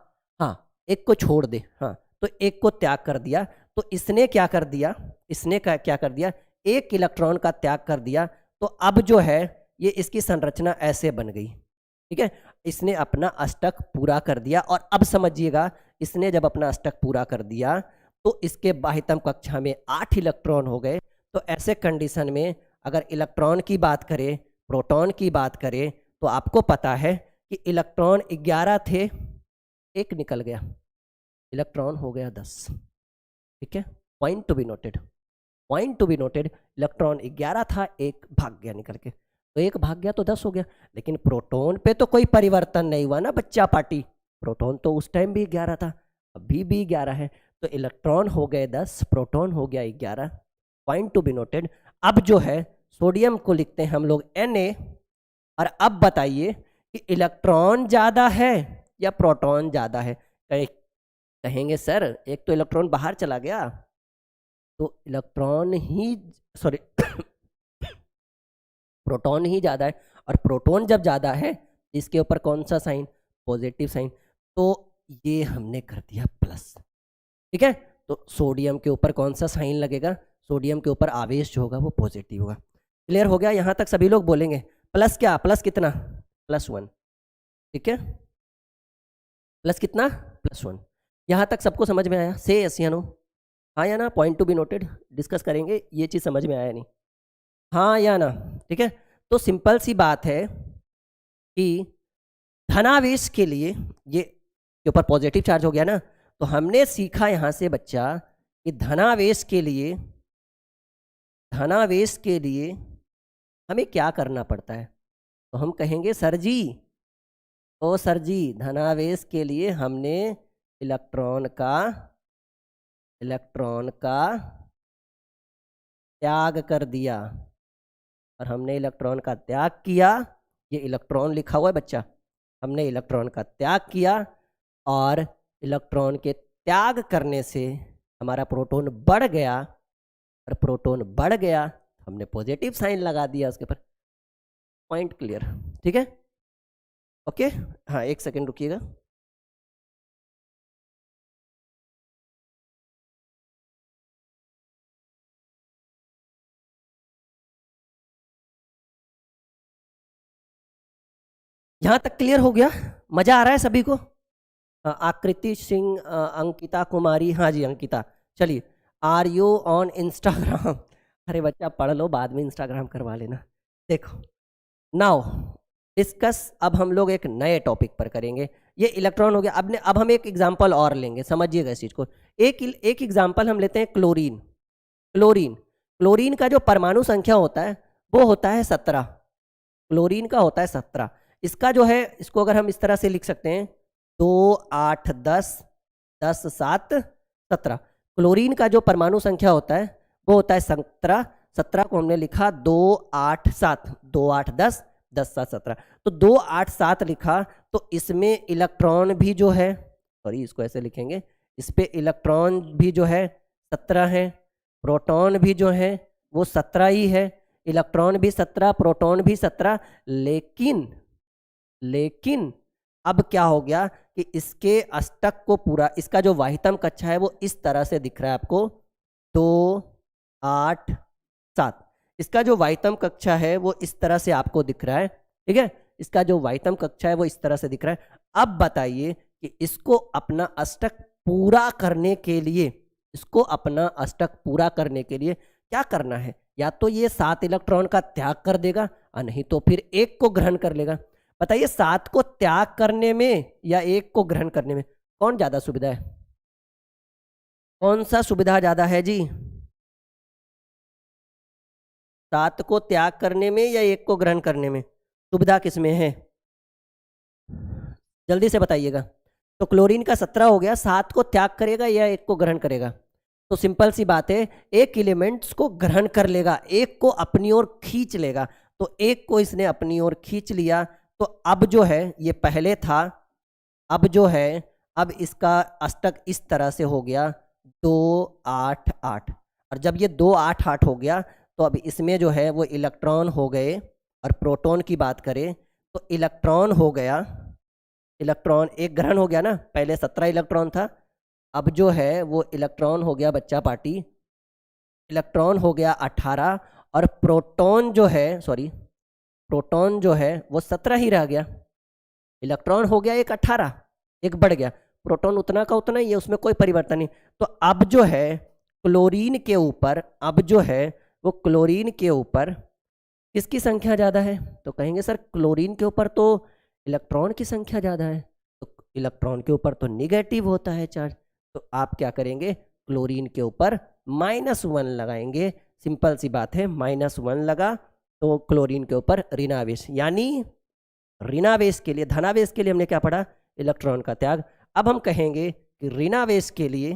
1 को छोड़ दे, हाँ, तो 1 को त्याग कर दिया। तो इसने क्या कर दिया, क्या कर दिया, 1 इलेक्ट्रॉन का त्याग कर दिया। तो अब जो है ये इसकी संरचना ऐसे बन गई, ठीक है। इसने अपना अष्टक पूरा कर दिया। और अब समझिएगा, इसने जब अपना अष्टक पूरा कर दिया तो इसके बाह्यतम कक्षा में 8 इलेक्ट्रॉन हो गए। तो ऐसे कंडीशन में अगर इलेक्ट्रॉन की बात करें, प्रोटॉन की बात करें, तो आपको पता है कि इलेक्ट्रॉन 11 थे, एक निकल गया, इलेक्ट्रॉन हो गया 10। ठीक है, point to be noted, point to be noted. Electron 11 था, एक भाग गया निकल के, तो एक भाग गया तो 10 हो गया। लेकिन प्रोटॉन पे तो कोई परिवर्तन नहीं हुआ ना बच्चा पार्टी, प्रोटॉन तो उस टाइम भी 11 था, अभी भी 11 है। तो इलेक्ट्रॉन हो गए 10, प्रोटॉन हो गया 11, पॉइंट टू बी नोटेड। अब जो है सोडियम को लिखते हैं हम लोग Na, और अब बताइए कि इलेक्ट्रॉन ज़्यादा है या प्रोटॉन ज़्यादा है। कहेंगे सर एक तो इलेक्ट्रॉन बाहर चला गया, तो इलेक्ट्रॉन ही सॉरी प्रोटॉन ही ज़्यादा है, और प्रोटॉन जब ज़्यादा है इसके ऊपर कौन सा साइन, पॉजिटिव साइन, तो ये हमने कर दिया प्लस। ठीक है, तो सोडियम के ऊपर कौन सा साइन लगेगा, सोडियम के ऊपर आवेश जो होगा वो पॉजिटिव होगा। क्लियर हो गया, यहाँ तक सभी लोग बोलेंगे प्लस क्या, प्लस कितना, +1। ठीक है, प्लस कितना, +1। यहाँ तक सबको समझ में आया, से यस या नो, हाँ या ना, point to be noted, discuss करेंगे ये चीज़ समझ में आया नहीं, हाँ या ना। ठीक है, तो सिंपल सी बात है कि धनावेश के लिए ये के ऊपर पॉजिटिव चार्ज हो गया ना, तो हमने सीखा यहाँ से बच्चा कि धनावेश के लिए हमें क्या करना पड़ता है। तो हम कहेंगे सर जी, ओ सर जी, धनावेश के लिए हमने इलेक्ट्रॉन का त्याग कर दिया, और हमने इलेक्ट्रॉन का त्याग किया, ये इलेक्ट्रॉन लिखा हुआ है बच्चा, हमने इलेक्ट्रॉन का त्याग किया, और इलेक्ट्रॉन के त्याग करने से हमारा प्रोटॉन बढ़ गया, और प्रोटॉन बढ़ गया हमने पॉजिटिव साइन लगा दिया उसके ऊपर। पॉइंट क्लियर, ठीक है, ओके। हाँ, एक सेकेंड रुकिएगा। यहाँ तक क्लियर हो गया, मजा आ रहा है सभी को। आकृति सिंह, अंकिता कुमारी, हाँ जी अंकिता, चलिए। Are you on Instagram? अरे बच्चा पढ़ लो, बाद में इंस्टाग्राम करवा लेना। देखो नाउ डिस्कस, अब हम लोग एक नए टॉपिक पर करेंगे। ये इलेक्ट्रॉन हो गया, अब हम एक एग्जांपल और लेंगे, समझिएगा इस चीज़ को। एक एग्जांपल हम लेते हैं क्लोरीन। क्लोरीन का जो परमाणु संख्या होता है वो होता है 17, क्लोरीन का होता है 17। इसका जो है, इसको अगर हम इस तरह से लिख सकते हैं 2 8 10 10 7 17। क्लोरीन का जो परमाणु संख्या होता है वो होता है 17। 17 को हमने लिखा 2 8 7, 2 8 10 10 7 17। तो 2 8 7 लिखा, तो इसमें इलेक्ट्रॉन भी जो है, सॉरी इसको ऐसे लिखेंगे, इस पे इलेक्ट्रॉन भी जो है 17 है, प्रोटॉन भी जो है वो 17 ही है, इलेक्ट्रॉन भी 17, प्रोटॉन भी 17। लेकिन अब क्या हो गया कि इसके अष्टक को पूरा, इसका जो वाहितम कक्षा है वो इस तरह से दिख रहा है आपको, 2 8 7। इसका जो वाहितम कक्षा है वो इस तरह से आपको दिख रहा है, ठीक है, इसका जो वाहितम कक्षा है वो इस तरह से दिख रहा है। अब बताइए कि इसको अपना अष्टक पूरा करने के लिए, इसको अपना अष्टक पूरा करने के लिए क्या करना है, या तो ये 7 इलेक्ट्रॉन का त्याग कर देगा, और नहीं तो फिर 1 को ग्रहण कर लेगा। बताइए 7 को त्याग करने में या 1 को ग्रहण करने में कौन ज्यादा सुविधा है, कौन सा सुविधा ज्यादा है जी? 7 को त्याग करने में या 1 को ग्रहण करने में, सुविधा किसमें है? जल्दी से बताइएगा। तो क्लोरीन का 17 हो गया, 7 को त्याग करेगा या 1 को ग्रहण करेगा? तो सिंपल सी बात है, एक एलिमेंट्स को ग्रहण कर लेगा, 1 को अपनी ओर खींच लेगा। तो 1 को इसने अपनी ओर खींच लिया, तो अब जो है ये पहले था, अब जो है अब इसका अष्टक इस तरह से हो गया 2 8 8। और जब ये 2 8 8 हो गया, तो अब इसमें जो है वो इलेक्ट्रॉन हो गए। और प्रोटॉन की बात करें तो इलेक्ट्रॉन हो गया, इलेक्ट्रॉन एक ग्रहण हो गया ना, पहले 17 इलेक्ट्रॉन था, अब जो है वो इलेक्ट्रॉन हो गया बच्चा पार्टी, इलेक्ट्रॉन हो गया 18, और प्रोटॉन जो है, सॉरी प्रोटॉन जो है वो 17 ही रह गया। इलेक्ट्रॉन हो गया एक 18, एक बढ़ गया, प्रोटॉन उतना का उतना ही है, उसमें कोई परिवर्तन नहीं। तो अब जो है क्लोरीन के ऊपर, अब जो है वो क्लोरीन के ऊपर किसकी संख्या ज़्यादा है? तो कहेंगे सर क्लोरीन के ऊपर तो इलेक्ट्रॉन की संख्या ज़्यादा है, तो इलेक्ट्रॉन के ऊपर तो निगेटिव होता है चार्ज। तो आप क्या करेंगे, क्लोरीन के ऊपर -1 लगाएंगे। सिंपल सी बात है, -1 लगा तो क्लोरीन के ऊपर ऋणावेश, यानी ऋणावेश के लिए, धनावेश के लिए हमने क्या पढ़ा? इलेक्ट्रॉन का त्याग। अब हम कहेंगे कि ऋणावेश के लिए,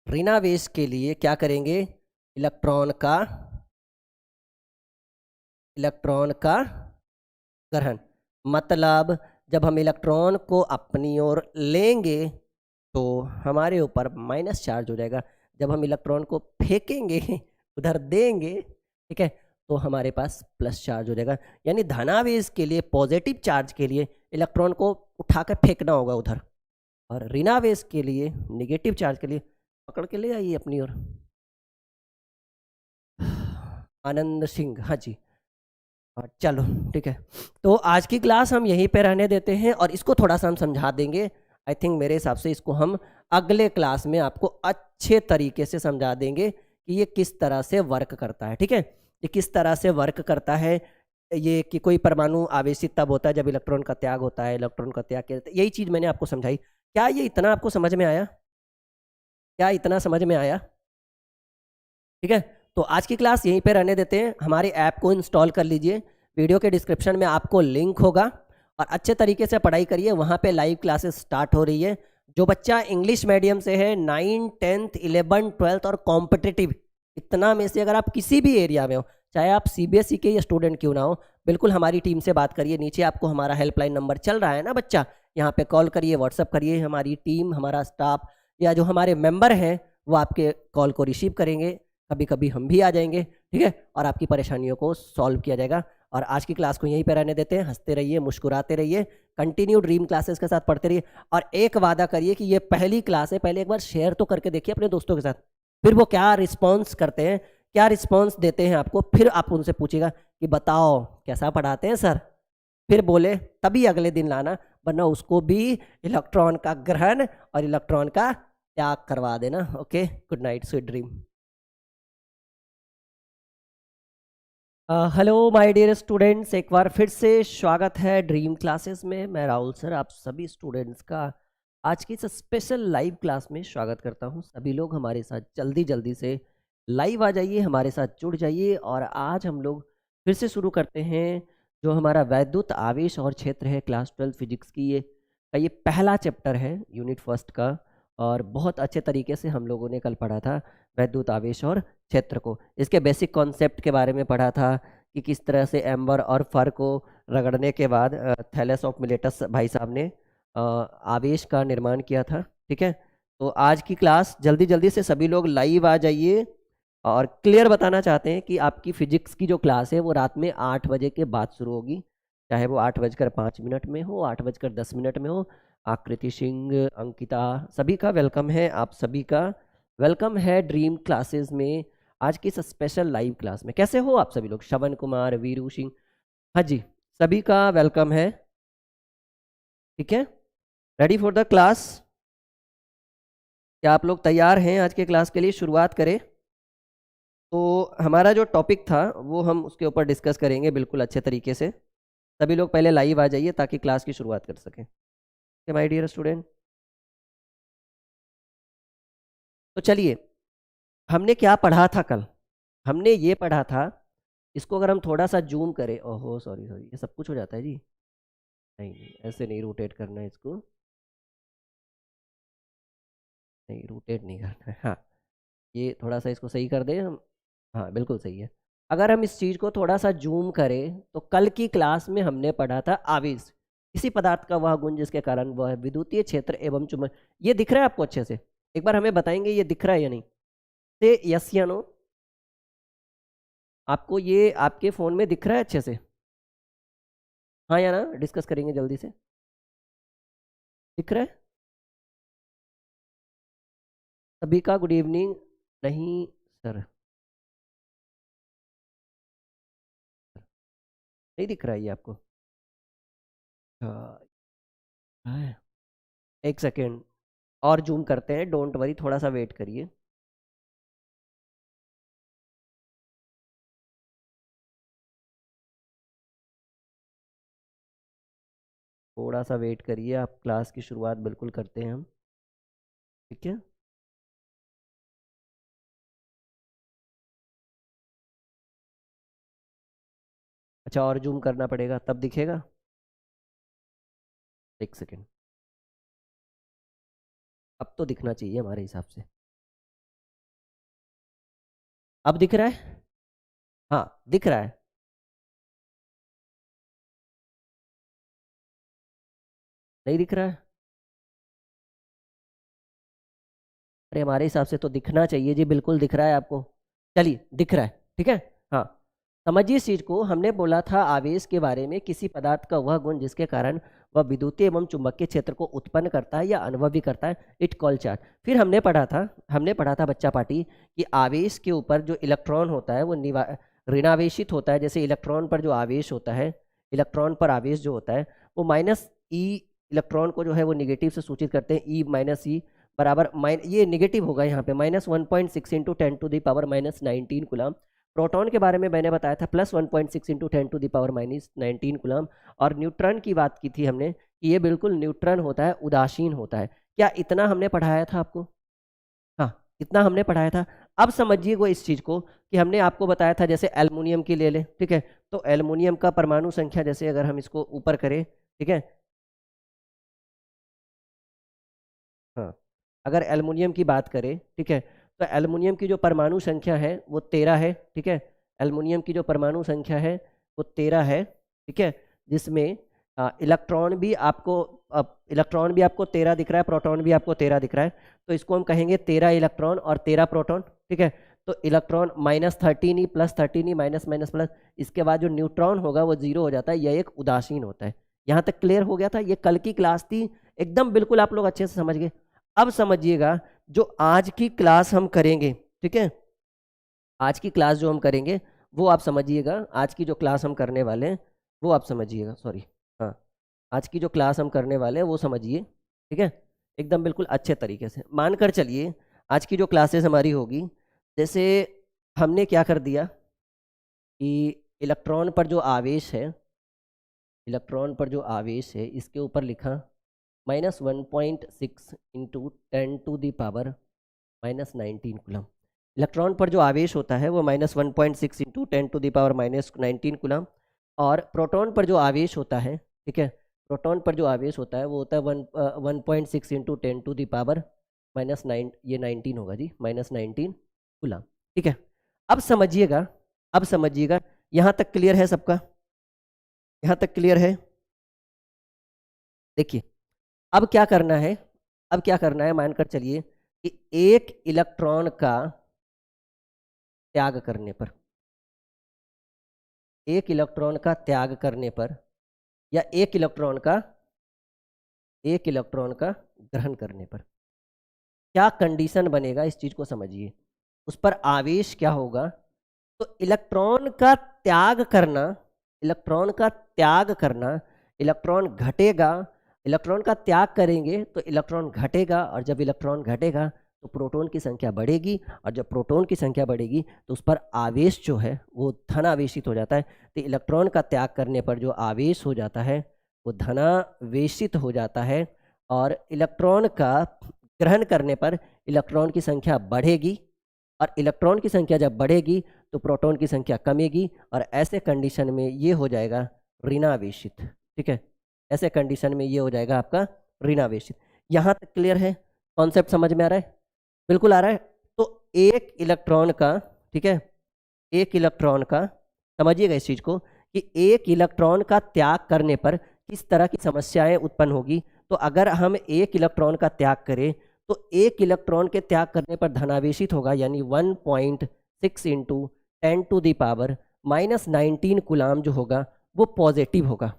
ऋणावेश के लिए क्या करेंगे? इलेक्ट्रॉन का, इलेक्ट्रॉन का ग्रहण। मतलब जब हम इलेक्ट्रॉन को अपनी ओर लेंगे तो हमारे ऊपर माइनस चार्ज हो जाएगा, जब हम इलेक्ट्रॉन को फेंकेंगे उधर देंगे, ठीक है, तो हमारे पास प्लस चार्ज हो जाएगा। यानी धनावेश के लिए, पॉजिटिव चार्ज के लिए इलेक्ट्रॉन को उठाकर फेंकना होगा उधर, और ऋणावेश के लिए, नेगेटिव चार्ज के लिए पकड़ के ले आइए अपनी ओर। आनंद सिंह, हाँ जी, चलो ठीक है। तो आज की क्लास हम यहीं पे रहने देते हैं और इसको थोड़ा सा हम समझा देंगे। आई थिंक मेरे हिसाब से इसको हम अगले क्लास में आपको अच्छे तरीके से समझा देंगे कि ये किस तरह से वर्क करता है, ठीक है, ये किस तरह से वर्क करता है। ये कि कोई परमाणु आवेशित तब होता है जब इलेक्ट्रॉन का त्याग होता है, इलेक्ट्रॉन का त्याग क्या, यही चीज़ मैंने आपको समझाई। क्या ये इतना आपको समझ में आया? क्या इतना समझ में आया? ठीक है, तो आज की क्लास यहीं पे रहने देते हैं। हमारे ऐप को इंस्टॉल कर लीजिए, वीडियो के डिस्क्रिप्शन में आपको लिंक होगा, और अच्छे तरीके से पढ़ाई करिए। वहाँ पे लाइव क्लासेस स्टार्ट हो रही है। जो बच्चा इंग्लिश मीडियम से है, 9, 10th, 11, 12th और कॉम्पिटिटिव, इतना में से अगर आप किसी भी एरिया में हो, चाहे आप सीबीएसई के स्टूडेंट क्यों ना हो, बिल्कुल हमारी टीम से बात करिए। नीचे आपको हमारा हेल्पलाइन नंबर चल रहा है ना बच्चा, यहाँ पे कॉल करिए, व्हाट्सअप करिए। हमारी टीम, हमारा स्टाफ या जो हमारे मेंबर हैं वो आपके कॉल को रिसीव करेंगे। कभी कभी हम भी आ जाएंगे, ठीक है, और आपकी परेशानियों को सॉल्व किया जाएगा। और आज की क्लास को यहीं पे रहने देते हैं। हंसते रहिए, मुस्कुराते रहिए, कंटिन्यू ड्रीम क्लासेस के साथ पढ़ते रहिए। और एक वादा करिए कि ये पहली क्लास है, पहले एक बार शेयर तो करके देखिए अपने दोस्तों के साथ, फिर वो क्या रिस्पॉन्स करते हैं, क्या रिस्पॉन्स देते हैं आपको, फिर आप उनसे पूछिएगा कि बताओ कैसा पढ़ाते हैं सर, फिर बोले तभी अगले दिन लाना, वरना उसको भी इलेक्ट्रॉन का ग्रहण और इलेक्ट्रॉन का त्याग करवा देना। Okay, good night, sweet dream. Hello my dear students, एक बार फिर से स्वागत है ड्रीम क्लासेस में। मैं राहुल सर आप सभी स्टूडेंट्स का आज की इस स्पेशल लाइव क्लास में स्वागत करता हूं। सभी लोग हमारे साथ जल्दी जल्दी से लाइव आ जाइए, हमारे साथ जुड़ जाइए। और आज हम लोग फिर से शुरू करते हैं जो हमारा वैद्युत आवेश और क्षेत्र है, क्लास 12 फिजिक्स की ये पहला चैप्टर है यूनिट फर्स्ट का। और बहुत अच्छे तरीके से हम लोगों ने कल पढ़ा था वैद्युत आवेश और क्षेत्र को। इसके बेसिक कॉन्सेप्ट के बारे में पढ़ा था कि किस तरह से एम्बर और फर को रगड़ने के बाद थैलेस ऑफ मिलेटस भाई साहब ने आवेश का निर्माण किया था, ठीक है। तो आज की क्लास जल्दी जल्दी से सभी लोग लाइव आ जाइए। और क्लियर बताना चाहते हैं कि आपकी फिजिक्स की जो क्लास है वो रात में 8 बजे के बाद शुरू होगी, चाहे वो 8:05 में हो, 8:10 में हो। आकृति सिंह, अंकिता, सभी का वेलकम है। आप सभी का वेलकम है ड्रीम क्लासेस में, आज की इस स्पेशल लाइव क्लास में। कैसे हो आप सभी लोग? श्रवण कुमार, वीरू सिंह, हाँ जी, सभी का वेलकम है, ठीक है। Ready for the class? क्या आप लोग तैयार हैं आज के क्लास के लिए? शुरुआत करें। तो हमारा जो टॉपिक था वो हम उसके ऊपर डिस्कस करेंगे बिल्कुल अच्छे तरीके से। सभी लोग पहले लाइव आ जाइए ताकि क्लास की शुरुआत कर सकें, माय डियर स्टूडेंट। तो चलिए, हमने क्या पढ़ा था कल? हमने ये पढ़ा था, इसको अगर हम थोड़ा सा जूम करें, ओहो सॉरी सॉरी, ये सब कुछ हो जाता है जी। नहीं नहीं, ऐसे नहीं रोटेट करना है इसको, नहीं रोटेट नहीं करना है, हाँ। ये थोड़ा सा इसको सही कर दें हम, हाँ बिल्कुल सही है। अगर हम इस चीज़ को थोड़ा सा जूम करें तो कल की क्लास में हमने पढ़ा था आवेश, किसी पदार्थ का वह गुण जिसके कारण वह विद्युतीय क्षेत्र एवं चुंबक। ये दिख रहा है आपको अच्छे से? एक बार हमें बताएंगे ये दिख रहा है या नहीं, से यस या नो। आपको ये आपके फ़ोन में दिख रहा है अच्छे से? हाँ या ना, डिस्कस करेंगे जल्दी से। दिख रहा है सभी का? Good evening. नहीं सर, नहीं दिख रहा है ये आपको? हाँ, है। एक सेकेंड और जूम करते हैं, डोंट वरी, थोड़ा सा वेट करिए। थोड़ा सा वेट करिए, आप क्लास की शुरुआत बिल्कुल करते हैं हम, ठीक है। अच्छा, और जूम करना पड़ेगा तब दिखेगा, एक सेकेंड। अब तो दिखना चाहिए हमारे हिसाब से। अब दिख रहा है? हाँ दिख रहा है। नहीं दिख रहा है? अरे हमारे हिसाब से तो दिखना चाहिए जी, बिल्कुल दिख रहा है आपको। चलिए दिख रहा है, ठीक है। हाँ, समझिए इस चीज को। हमने बोला था आवेश के बारे में, किसी पदार्थ का वह गुण जिसके कारण वह विद्युतीय एवं चुंबकीय क्षेत्र को उत्पन्न करता है या अनुभव भी करता है, इट कॉल्ड चार्ज। फिर हमने पढ़ा था बच्चा पार्टी कि आवेश के ऊपर जो इलेक्ट्रॉन होता है वो ऋणावेशित होता है। जैसे इलेक्ट्रॉन पर जो आवेश होता है, इलेक्ट्रॉन पर आवेश जो होता है वो माइनस ई, इलेक्ट्रॉन को जो है वो निगेटिव से सूचित करते हैं, ई माइनस ई बराबर ये निगेटिव होगा यहाँ पे -1.6 इंटू 10⁻⁻19 कूलम। प्रोटॉन के बारे में मैंने बताया था +1.6 इंटू 10⁻⁻19 कूलम। और न्यूट्रॉन की बात की थी हमने कि ये बिल्कुल न्यूट्रॉन होता है, उदासीन होता है। क्या इतना हमने पढ़ाया था आपको? हाँ, इतना हमने पढ़ाया था। अब समझिए वो इस चीज को कि हमने आपको बताया था, जैसे एल्युमिनियम की ले लें, ठीक है। तो एल्युमिनियम का परमाणु संख्या, जैसे अगर हम इसको ऊपर करें, ठीक है। हाँ, अगर एल्युमिनियम की बात करें, ठीक है, तो एल्युमिनियम की जो परमाणु संख्या है वो 13 है, ठीक है। एल्युमिनियम की जो परमाणु संख्या है वो 13 है, ठीक है। जिसमें इलेक्ट्रॉन भी आपको 13 दिख रहा है, प्रोटॉन भी आपको 13 दिख रहा है। तो इसको हम कहेंगे 13 इलेक्ट्रॉन और 13 प्रोटॉन, ठीक है। तो इलेक्ट्रॉन -13 +13 माइनस माइनस प्लस, इसके बाद जो न्यूट्रॉन होगा वो 0 हो जाता है, यह एक उदासीन होता है। यहाँ तक क्लियर हो गया था? ये कल की क्लास थी, एकदम बिल्कुल आप लोग अच्छे से समझ गए। अब समझिएगा जो आज की क्लास हम करेंगे, ठीक है, आज की क्लास जो हम करेंगे वो आप समझिएगा। आज की जो क्लास हम करने वाले हैं वो आप समझिएगा, सॉरी, हाँ, आज की जो क्लास हम करने वाले हैं वो समझिए, ठीक है, एकदम बिल्कुल अच्छे तरीके से मानकर चलिए। आज की जो क्लासेस हमारी होगी, जैसे हमने क्या कर दिया कि इलेक्ट्रॉन पर जो आवेश है, इलेक्ट्रॉन पर जो आवेश है इसके ऊपर लिखा -1.6 इंटू 10⁻⁻19 कूलम। इलेक्ट्रॉन पर जो आवेश होता है वो -1.6 इंटू 10⁻⁻19 कूलम। और प्रोटॉन पर जो आवेश होता है, ठीक है, प्रोटॉन पर जो आवेश होता है वो होता है 1.6 इंटू 10⁻⁻9, ये 19 होगा जी, -19 कूलम, ठीक है। अब समझिएगा, अब समझिएगा, यहाँ तक क्लियर है सबका? यहाँ तक क्लियर है? देखिए अब क्या करना है, अब क्या करना है, मानकर चलिए कि एक इलेक्ट्रॉन का त्याग करने पर, एक इलेक्ट्रॉन का त्याग करने पर, या एक इलेक्ट्रॉन का ग्रहण करने पर क्या कंडीशन बनेगा, इस चीज को समझिए। उस पर आवेश क्या होगा? तो इलेक्ट्रॉन का त्याग करना, इलेक्ट्रॉन का त्याग करना, इलेक्ट्रॉन घटेगा, इलेक्ट्रॉन का त्याग करेंगे तो इलेक्ट्रॉन घटेगा, और जब इलेक्ट्रॉन घटेगा तो प्रोटॉन की संख्या बढ़ेगी, और जब प्रोटॉन की संख्या बढ़ेगी तो उस पर आवेश जो है वो धनावेशित हो जाता है। तो इलेक्ट्रॉन का त्याग करने पर जो आवेश हो जाता है वो धनावेशित हो जाता है, और इलेक्ट्रॉन का ग्रहण करने पर इलेक्ट्रॉन की संख्या बढ़ेगी, और इलेक्ट्रॉन की संख्या जब बढ़ेगी तो प्रोटॉन की संख्या कमेगी, और ऐसे कंडीशन में ये हो जाएगा ऋणावेशित, ठीक है। ऐसे कंडीशन में ये हो जाएगा आपका ऋणावेशित। यहाँ तक क्लियर है? कॉन्सेप्ट समझ में आ रहा है? बिल्कुल आ रहा है? तो एक इलेक्ट्रॉन का, ठीक है, एक इलेक्ट्रॉन का, समझिएगा इस चीज को कि एक इलेक्ट्रॉन का त्याग करने पर किस तरह की समस्याएं उत्पन्न होगी। तो अगर हम एक इलेक्ट्रॉन का त्याग करें तो एक इलेक्ट्रॉन के त्याग करने पर धनावेशित होगा, यानी 1.6 इंटू 10⁻⁻19 कूलम जो होगा वो पॉजिटिव होगा।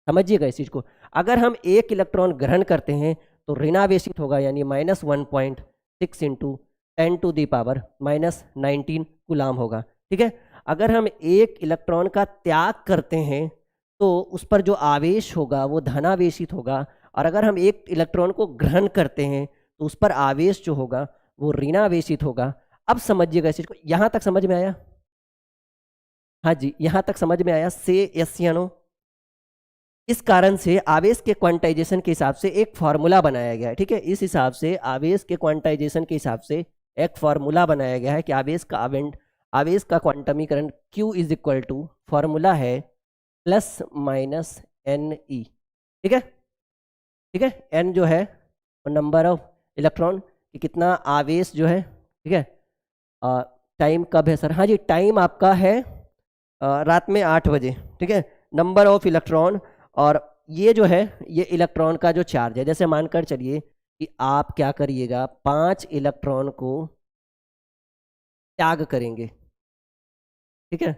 समझिएगा इस चीज को। अगर हम एक इलेक्ट्रॉन ग्रहण करते हैं तो ऋणावेशित होगा, यानी -1.6 इंटू 10⁻⁻19 कूलम होगा, ठीक है। अगर हम एक इलेक्ट्रॉन का त्याग करते हैं तो उस पर जो आवेश होगा वो धनावेशित होगा, और अगर हम एक इलेक्ट्रॉन को ग्रहण करते हैं तो उस पर आवेश जो होगा वो ऋणावेशित होगा। अब समझिएगा इस चीज को, यहां तक समझ में आया? हाँ जी, यहां तक समझ में आया से यस या नो? इस कारण से आवेश के क्वांटाइजेशन के हिसाब से एक फॉर्मूला बनाया गया है, ठीक है। इस हिसाब से आवेश के क्वांटाइजेशन के हिसाब से एक फॉर्मूला बनाया गया है कि आवेश का क्वांटमीकरण Q is equal to, formula है प्लस माइनस NE, ठीक है, ठीक है। N जो है नंबर ऑफ इलेक्ट्रॉन कि कितना आवेश जो है, ठीक है। टाइम कब है सर? हाँ जी, टाइम आपका है रात में 8 बजे, ठीक है। नंबर ऑफ इलेक्ट्रॉन, और ये जो है ये इलेक्ट्रॉन का जो चार्ज है, जैसे मानकर चलिए कि आप क्या करिएगा, 5 इलेक्ट्रॉन को त्याग करेंगे, ठीक है।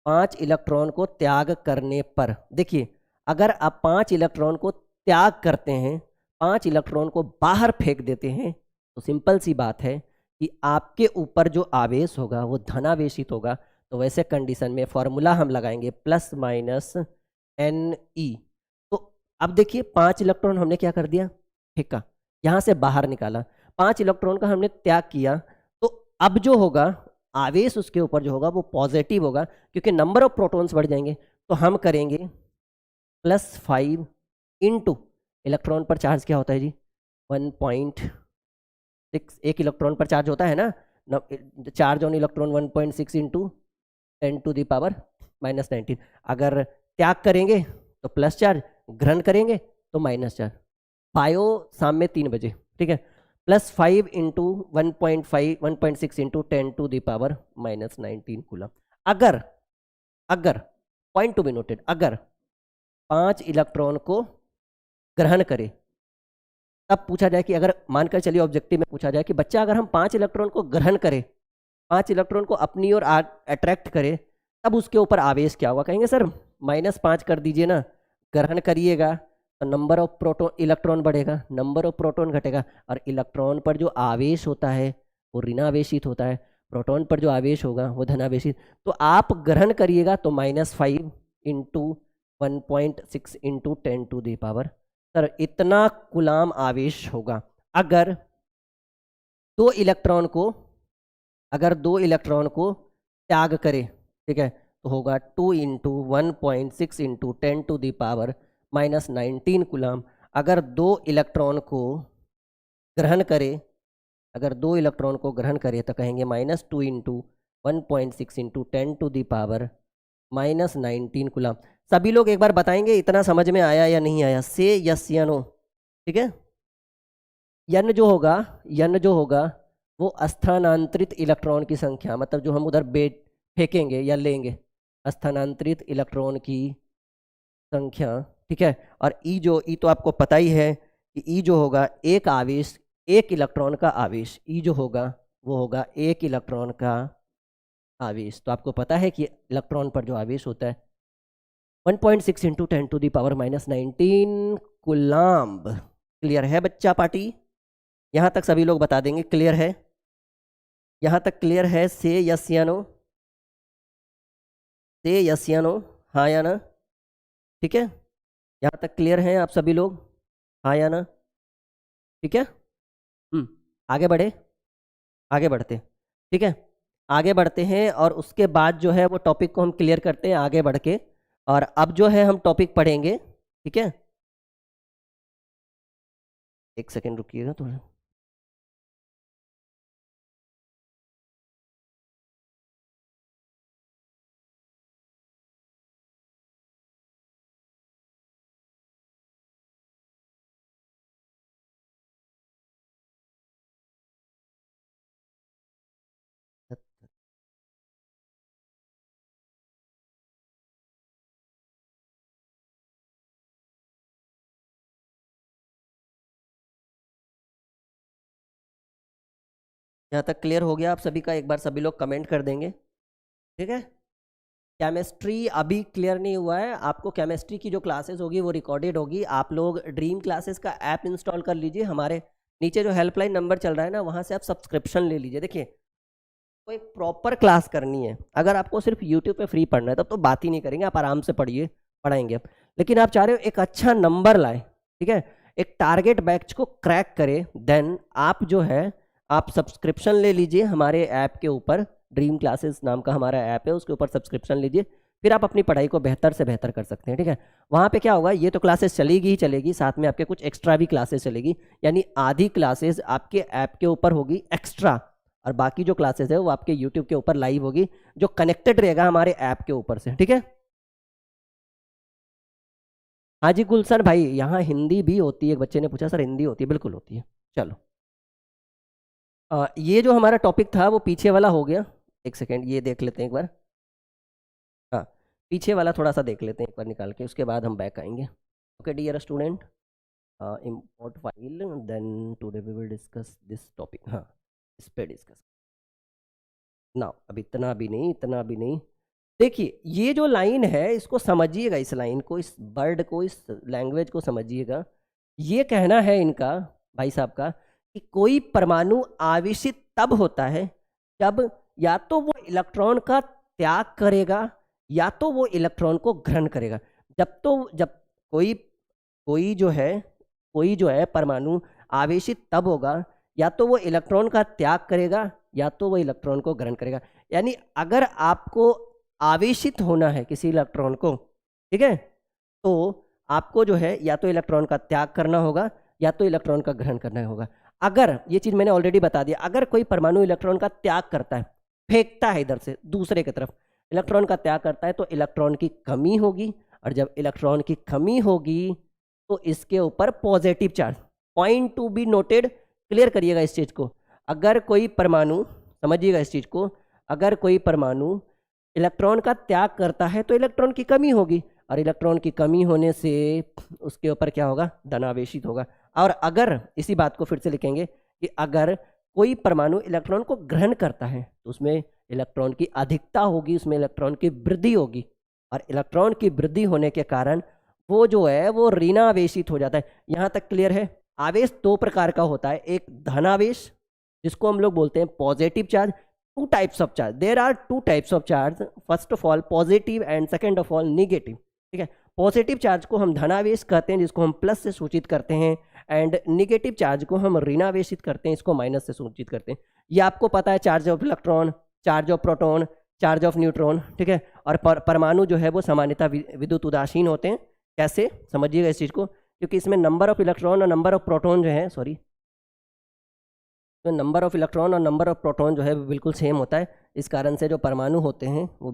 5 इलेक्ट्रॉन को त्याग करने पर देखिए, अगर आप 5 इलेक्ट्रॉन को त्याग करते हैं, 5 इलेक्ट्रॉन को बाहर फेंक देते हैं, तो सिंपल सी बात है कि आपके ऊपर जो आवेश होगा वो धनावेशित होगा। तो वैसे कंडीशन में फॉर्मूला हम लगाएंगे प्लस माइनस NE। तो अब देखिए 5 इलेक्ट्रॉन हमने क्या कर दिया, फेंका, यहाँ से बाहर निकाला, 5 इलेक्ट्रॉन का हमने त्याग किया। तो अब जो होगा आवेश उसके ऊपर जो होगा वो पॉजिटिव होगा, क्योंकि नंबर ऑफ प्रोटॉन्स बढ़ जाएंगे। तो हम करेंगे +5 इंटू इलेक्ट्रॉन पर चार्ज क्या होता है जी, 1.6। एक इलेक्ट्रॉन पर चार्ज होता है ना, चार्ज ऑन इलेक्ट्रॉन 1.6 इंटू 10⁻⁻19। अगर त्याग करेंगे तो प्लस चार्ज, ग्रहण करेंगे तो माइनस चार्ज। पायो शाम में 3 बजे, ठीक है। +5 इंटू 1.6 इंटू 10⁻⁻19 कूलम। अगर पॉइंट टू बी नोटेड, अगर 5 इलेक्ट्रॉन को ग्रहण करे, तब पूछा जाए कि अगर मानकर चलिए ऑब्जेक्टिव में पूछा जाए कि बच्चा अगर हम 5 इलेक्ट्रॉन को ग्रहण करें, 5 इलेक्ट्रॉन को अपनी ओर अट्रैक्ट करें, तब उसके ऊपर आवेश क्या होगा? कहेंगे सर -5 कर दीजिए ना, ग्रहण करिएगा तो नंबर ऑफ प्रोटॉन इलेक्ट्रॉन बढ़ेगा, नंबर ऑफ प्रोटॉन घटेगा, और इलेक्ट्रॉन पर जो आवेश होता है वो ऋणावेशित होता है, प्रोटॉन पर जो आवेश होगा वो धनावेशित। तो आप ग्रहण करिएगा तो -5 इंटू 1.6 इंटू 10⁻। सर इतना कूलाम आवेश होगा। अगर दो इलेक्ट्रॉन को त्याग करे, ठीक है, तो होगा 2 इंटू 1.6 इंटू 10⁻⁻19 कूलाम। अगर दो इलेक्ट्रॉन को ग्रहण करे तो कहेंगे -2 इंटू 1.6 इंटू 10⁻⁻19 कूलाम। सभी लोग एक बार बताएंगे इतना समझ में आया या नहीं आया, से यस या नो, ठीक है। यन जो होगा वो स्थानांतरित इलेक्ट्रॉन की संख्या, मतलब जो हम उधर फेंकेंगे या लेंगे, स्थानांतरित इलेक्ट्रॉन की संख्या, ठीक है। और ई तो आपको पता ही है कि ई जो होगा एक इलेक्ट्रॉन का आवेश, ई जो होगा वो होगा एक इलेक्ट्रॉन का आवेश। तो आपको पता है कि इलेक्ट्रॉन पर जो आवेश होता है 1.6 इंटू 10⁻⁻19 कूलाम्ब। क्लियर है बच्चा पार्टी? यहाँ तक सभी लोग बता देंगे क्लियर है? यहाँ तक क्लियर है? से यस या नो, से यस या नो, हाँ या ना, ठीक है। यहाँ तक क्लियर है आप सभी लोग, हाँ या ना, ठीक है। आगे बढ़ते, ठीक है, आगे बढ़ते हैं। और उसके बाद जो है वो टॉपिक को हम क्लियर करते हैं आगे बढ़ के। और अब जो है हम टॉपिक पढ़ेंगे, ठीक है। एक सेकेंड रुकिएगा थोड़ा। यहाँ तक क्लियर हो गया आप सभी का? एक बार सभी लोग कमेंट कर देंगे, ठीक है। केमिस्ट्री अभी क्लियर नहीं हुआ है, आपको केमिस्ट्री की जो क्लासेस होगी वो रिकॉर्डेड होगी। आप लोग ड्रीम क्लासेस का ऐप इंस्टॉल कर लीजिए, हमारे नीचे जो हेल्पलाइन नंबर चल रहा है ना, वहाँ से आप सब्सक्रिप्शन ले लीजिए। देखिए कोई प्रॉपर क्लास करनी है, अगर आपको सिर्फ यूट्यूब पे फ्री पढ़ना है तब तो बात ही नहीं करेंगे, आप आराम से पढ़ाएंगे आप। लेकिन आप चाह रहे हो एक अच्छा नंबर लाए, ठीक है, एक टारगेट बैच को क्रैक करे, देन आप जो है आप सब्सक्रिप्शन ले लीजिए हमारे ऐप के ऊपर, ड्रीम क्लासेस नाम का हमारा ऐप है, उसके ऊपर सब्सक्रिप्शन लीजिए, फिर आप अपनी पढ़ाई को बेहतर से बेहतर कर सकते हैं। ठीक है, वहाँ पे क्या होगा, ये तो क्लासेस चलेगी ही चलेगी, साथ में आपके कुछ एक्स्ट्रा भी क्लासेस चलेगी, यानी आधी क्लासेस आपके ऐप के ऊपर होगी एक्स्ट्रा, और बाकी जो क्लासेस है वो आपके यूट्यूब के ऊपर लाइव होगी, जो कनेक्टेड रहेगा हमारे ऐप के ऊपर से। ठीक है, हाँ जी गुलशन भाई, यहाँ हिंदी भी होती है, एक बच्चे ने पूछा सर हिंदी होती है, बिल्कुल होती है। चलो ये जो हमारा टॉपिक था वो पीछे वाला हो गया, एक सेकेंड ये देख लेते हैं एक बार। हाँ, पीछे वाला थोड़ा सा देख लेते हैं एक बार निकाल के, उसके बाद हम बैक आएंगे। Okay dear student, import file, then today we will discuss this topic. हाँ, इस पे डिस्कस ना, अब इतना भी नहीं, इतना भी नहीं। देखिए ये जो लाइन है इसको समझिएगा, इस लाइन को, इस वर्ड को, इस लैंग्वेज को समझिएगा। ये कहना है इनका भाई साहब का कि कोई परमाणु आवेशित तब होता है जब या तो वो इलेक्ट्रॉन का त्याग करेगा या तो वो इलेक्ट्रॉन को ग्रहण करेगा। जब कोई कोई जो है परमाणु आवेशित तब होगा या तो वो इलेक्ट्रॉन का त्याग करेगा या तो वो इलेक्ट्रॉन को ग्रहण करेगा। यानी अगर आपको आवेशित होना है किसी इलेक्ट्रॉन को, ठीक है, तो आपको जो है या तो इलेक्ट्रॉन का त्याग करना होगा या तो इलेक्ट्रॉन का ग्रहण करना होगा। अगर ये चीज मैंने ऑलरेडी बता दिया, अगर कोई परमाणु इलेक्ट्रॉन का त्याग करता है, फेंकता है इधर से दूसरे की तरफ, इलेक्ट्रॉन का त्याग करता है, तो इलेक्ट्रॉन की कमी होगी, और जब इलेक्ट्रॉन की कमी होगी तो इसके ऊपर positive charge, point to be noted, clear करिएगा इस चीज को। अगर कोई परमाणु, समझिएगा इस चीज को, अगर कोई परमाणु इलेक्ट्रॉन का त्याग करता है तो इलेक्ट्रॉन की कमी होगी, और इलेक्ट्रॉन की कमी होने से उसके ऊपर क्या होगा, धनावेशित होगा। और अगर इसी बात को फिर से लिखेंगे कि अगर कोई परमाणु इलेक्ट्रॉन को ग्रहण करता है तो उसमें इलेक्ट्रॉन की अधिकता होगी, उसमें इलेक्ट्रॉन की वृद्धि होगी, और इलेक्ट्रॉन की वृद्धि होने के कारण वो जो है वो ऋणावेशित हो जाता है। यहाँ तक क्लियर है। आवेश दो प्रकार का होता है, एक धनावेश जिसको हम लोग बोलते हैं positive charge, two types of charge, there are two types of charge, first of all positive and second of all negative. ठीक है, पॉजिटिव चार्ज को हम धनावेश कहते हैं जिसको हम प्लस से सूचित करते हैं, एंड निगेटिव चार्ज को हम ऋणावेशित करते हैं, इसको माइनस से सूचित करते हैं। ये आपको पता है, charge of electron, charge of proton, charge of neutron. ठीक है, और परमाणु जो है वो सामान्यतः विद्युत उदासीन होते हैं। कैसे, समझिएगा इस चीज को, क्योंकि इसमें नंबर ऑफ इलेक्ट्रॉन और नंबर ऑफ प्रोटॉन जो है, सॉरी, तो नंबर ऑफ इलेक्ट्रॉन और नंबर ऑफ प्रोटॉन जो है वो बिल्कुल सेम होता है। इस कारण से जो परमाणु होते हैं वो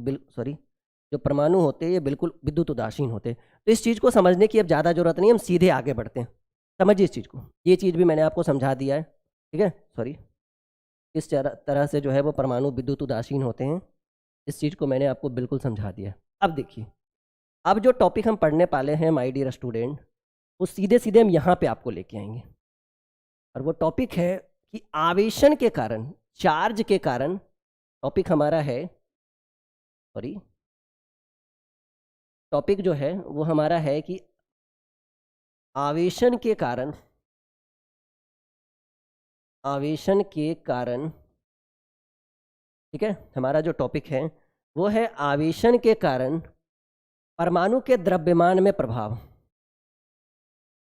जो परमाणु होते हैं ये बिल्कुल विद्युत उदासीन होते हैं। तो इस चीज़ को समझने की अब ज़्यादा जरूरत नहीं, हम सीधे आगे बढ़ते हैं। समझिए इस चीज़ को, ये चीज़ भी मैंने आपको समझा दिया है। ठीक है, सॉरी, इस तरह से जो है वो परमाणु विद्युत उदासीन होते हैं, इस चीज़ को मैंने आपको बिल्कुल समझा दिया है। अब देखिए, अब जो टॉपिक हम पढ़ने वाले हैं माय डियर स्टूडेंट, वो सीधे सीधे हम यहाँ पे आपको लेके आएंगे, और वो टॉपिक है कि आवेशन के कारण, चार्ज के कारण, टॉपिक हमारा है, सॉरी, टॉपिक जो है वो हमारा है कि आवेशन के कारण, ठीक है, हमारा जो टॉपिक है वो है आवेशन के कारण परमाणु के द्रव्यमान में प्रभाव,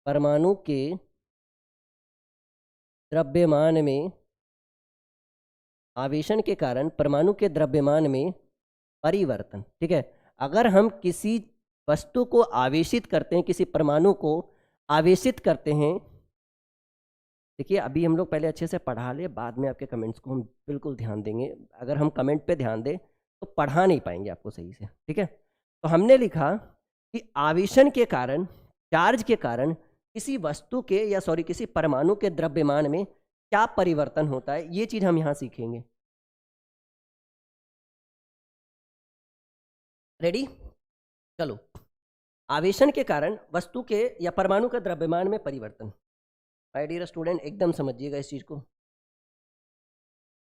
परमाणु के द्रव्यमान में, आवेशन के कारण परमाणु के द्रव्यमान में परिवर्तन। ठीक है, अगर हम किसी वस्तु को आवेशित करते हैं, किसी परमाणु को आवेशित करते हैं, देखिए अभी हम लोग पहले अच्छे से पढ़ा ले, बाद में आपके कमेंट्स को हम बिल्कुल ध्यान देंगे। अगर हम कमेंट पे ध्यान दें तो पढ़ा नहीं पाएंगे आपको सही से। ठीक है, तो हमने लिखा कि आवेशन के कारण, चार्ज के कारण किसी वस्तु के या सॉरी किसी परमाणु के द्रव्यमान में क्या परिवर्तन होता है, ये चीज हम यहाँ सीखेंगे। रेडी, चलो। आवेशन के कारण वस्तु के या परमाणु के द्रव्यमान में परिवर्तन, माय डियर स्टूडेंट एकदम समझिएगा इस चीज को।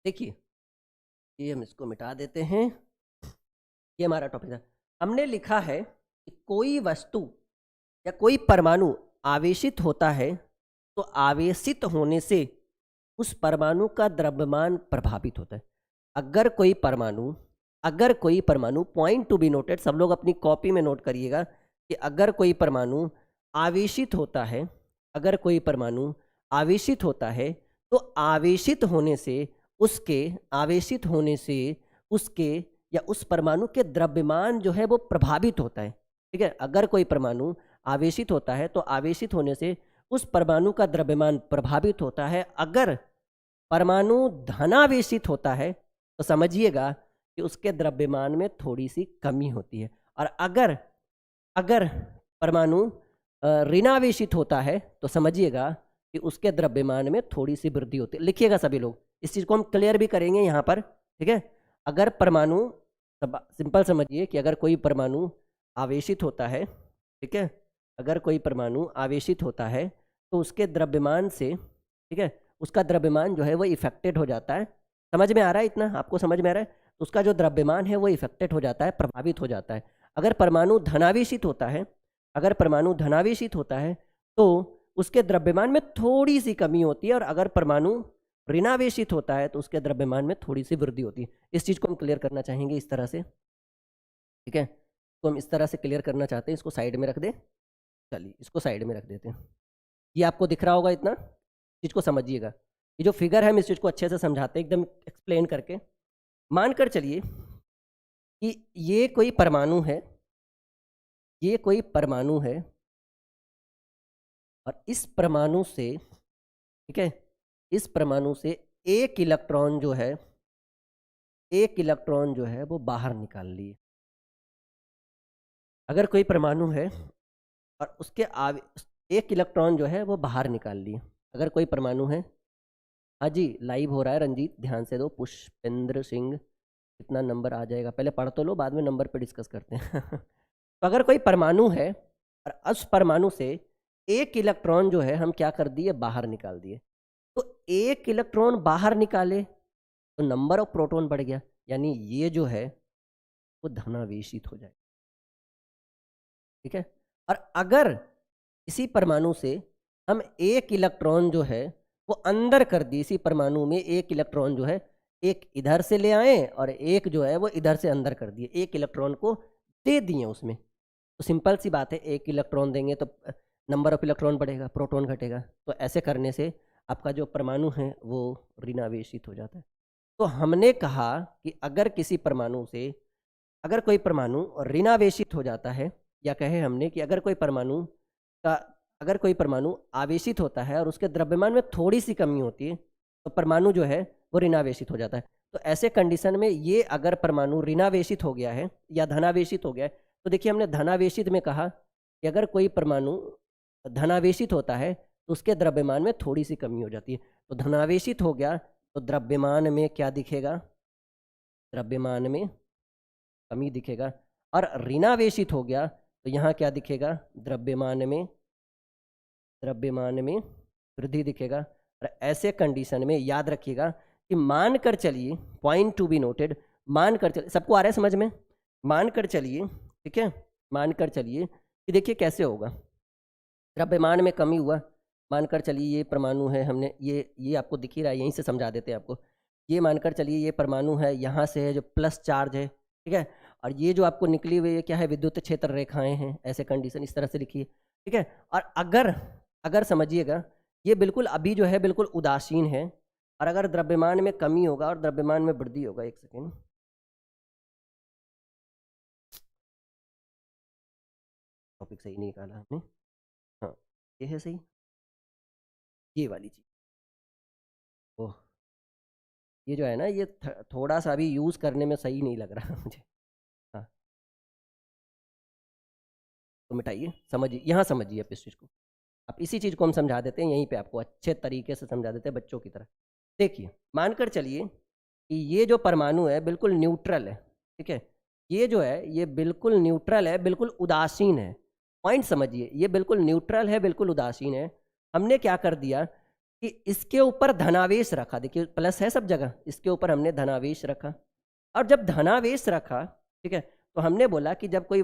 देखिए, ये हम इसको मिटा देते हैं, ये हमारा टॉपिक है। हमने लिखा है कि कोई वस्तु या कोई परमाणु आवेशित होता है तो आवेशित होने से उस परमाणु का द्रव्यमान प्रभावित होता है। अगर कोई परमाणु, पॉइंट टू बी नोटेड, सब लोग अपनी कॉपी में नोट करिएगा कि अगर कोई परमाणु आवेशित होता है अगर कोई परमाणु आवेशित होता है तो आवेशित होने से उसके या उस परमाणु के द्रव्यमान जो है वो प्रभावित होता है। ठीक है, अगर कोई परमाणु आवेशित होता है तो आवेशित होने से उस परमाणु का द्रव्यमान प्रभावित होता है। अगर परमाणु धनावेशित होता है तो समझिएगा कि उसके द्रव्यमान में थोड़ी सी कमी होती है। और अगर अगर परमाणु ऋणावेशित होता है तो समझिएगा कि उसके द्रव्यमान में थोड़ी सी वृद्धि होती है। लिखिएगा सभी लोग, इस चीज़ को हम क्लियर भी करेंगे यहाँ पर। ठीक है, अगर परमाणु, सिंपल समझिए कि अगर कोई परमाणु आवेशित होता है, ठीक है, अगर कोई परमाणु आवेशित होता है तो उसके द्रव्यमान से, ठीक है, उसका द्रव्यमान जो है वो इफेक्टेड हो जाता है। समझ में आ रहा है? इतना आपको समझ में आ रहा है? तो उसका जो द्रव्यमान है वो इफेक्टेड हो जाता है, प्रभावित हो जाता है। अगर परमाणु धनावेशित होता है, अगर परमाणु धनावेशित होता है तो उसके द्रव्यमान में थोड़ी सी कमी होती है, और अगर परमाणु ऋणावेशित होता है तो उसके द्रव्यमान में थोड़ी सी वृद्धि होती है। इस चीज़ को हम क्लियर करना चाहेंगे इस तरह से। ठीक है, तो हम इस तरह से क्लियर करना चाहते हैं। इसको साइड में रख दें, चलिए इसको साइड में रख देते हैं। ये आपको दिख रहा होगा, इतना चीज़ को समझिएगा। ये जो फिगर है हम इस चीज़ को अच्छे से समझाते हैं, एकदम एक्सप्लेन करके। मानकर चलिए कि ये कोई परमाणु है, ये कोई परमाणु है, और इस परमाणु से, ठीक है, इस परमाणु से एक इलेक्ट्रॉन जो है, एक इलेक्ट्रॉन जो है वो बाहर निकाल लिए। अगर कोई परमाणु है और उसके एक इलेक्ट्रॉन जो है वो बाहर निकाल लिए, अगर कोई परमाणु है। हाँ जी, लाइव हो रहा है रंजीत, ध्यान से दो। पुष्पेंद्र सिंह, कितना नंबर आ जाएगा पहले पढ़ तो लो, बाद में नंबर पे डिस्कस करते हैं। तो अगर कोई परमाणु है और उस परमाणु से एक इलेक्ट्रॉन जो है हम क्या कर दिए, बाहर निकाल दिए। तो एक इलेक्ट्रॉन बाहर निकाले तो नंबर ऑफ प्रोटॉन बढ़ गया, यानी ये जो है वो धनावेशित हो जाए। ठीक है, और अगर इसी परमाणु से हम एक इलेक्ट्रॉन जो है वो अंदर कर दी, इसी परमाणु में एक इलेक्ट्रॉन जो है एक इधर से ले आए और एक जो है वो इधर से अंदर कर दिए, एक इलेक्ट्रॉन को दे दिए उसमें। तो सिंपल सी बात है, एक इलेक्ट्रॉन देंगे तो नंबर ऑफ इलेक्ट्रॉन बढ़ेगा, प्रोटॉन घटेगा। तो ऐसे करने से आपका जो परमाणु है वो ऋणावेशित हो जाता है। तो हमने कहा कि अगर किसी परमाणु से, अगर कोई परमाणु ऋणावेशित हो जाता है, या कहे हमने कि अगर कोई परमाणु का, अगर कोई परमाणु आवेशित होता है और उसके द्रव्यमान में थोड़ी सी कमी होती है तो परमाणु जो है वो ऋणावेशित हो जाता है। तो ऐसे कंडीशन में ये अगर परमाणु ऋणावेशित हो गया है या धनावेशित हो गया है, तो देखिए हमने धनावेशित में कहा कि अगर कोई परमाणु धनावेशित होता है तो उसके द्रव्यमान में थोड़ी सी कमी हो जाती है। तो धनावेशित हो गया तो द्रव्यमान में क्या दिखेगा, द्रव्यमान में कमी दिखेगा। और ऋणावेशित हो गया तो यहाँ क्या दिखेगा, द्रव्यमान में वृद्धि दिखेगा। और ऐसे कंडीशन में याद रखिएगा कि मानकर चलिए, पॉइंट टू बी नोटेड, मानकर चलिए, सबको आ रहा है समझ में, मानकर चलिए, ठीक है, मानकर चलिए कि देखिए कैसे होगा। द्रव्यमान में कमी हुआ, मानकर चलिए ये परमाणु है, हमने ये आपको दिख ही रहा है, यहीं से समझा देते हैं आपको। ये मानकर चलिए ये परमाणु है, यहाँ से है जो प्लस चार्ज है, ठीक है, और ये जो आपको निकली हुई ये क्या है, विद्युत क्षेत्र रेखाएं हैं। ऐसे कंडीशन इस तरह से लिखिए, ठीक है। और अगर समझिएगा ये बिल्कुल अभी जो है बिल्कुल उदासीन है, और अगर द्रव्यमान में कमी होगा और द्रव्यमान में वृद्धि होगा, एक सेकेंड, टॉपिक सही नहीं निकाला हमने, हाँ ये है सही, ये वाली चीज, ओह ये जो है ना ये थोड़ा सा अभी यूज करने में सही नहीं लग रहा मुझे, हाँ तो मिटाइए, समझिए, यहाँ समझिए आप इस चीज़ को। अब इसी चीज़ को हम समझा देते हैं, यहीं पे आपको अच्छे तरीके से समझा देते हैं बच्चों की तरह। देखिए मानकर चलिए कि ये जो परमाणु है बिल्कुल न्यूट्रल है, ठीक है, ये जो है ये बिल्कुल न्यूट्रल है, बिल्कुल उदासीन है। पॉइंट समझिए, ये बिल्कुल न्यूट्रल है, बिल्कुल उदासीन है। हमने क्या कर दिया कि इसके ऊपर धनावेश रखा, देखिए प्लस है सब जगह, इसके ऊपर हमने धनावेश रखा। और जब धनावेश रखा, ठीक है, तो हमने बोला कि जब कोई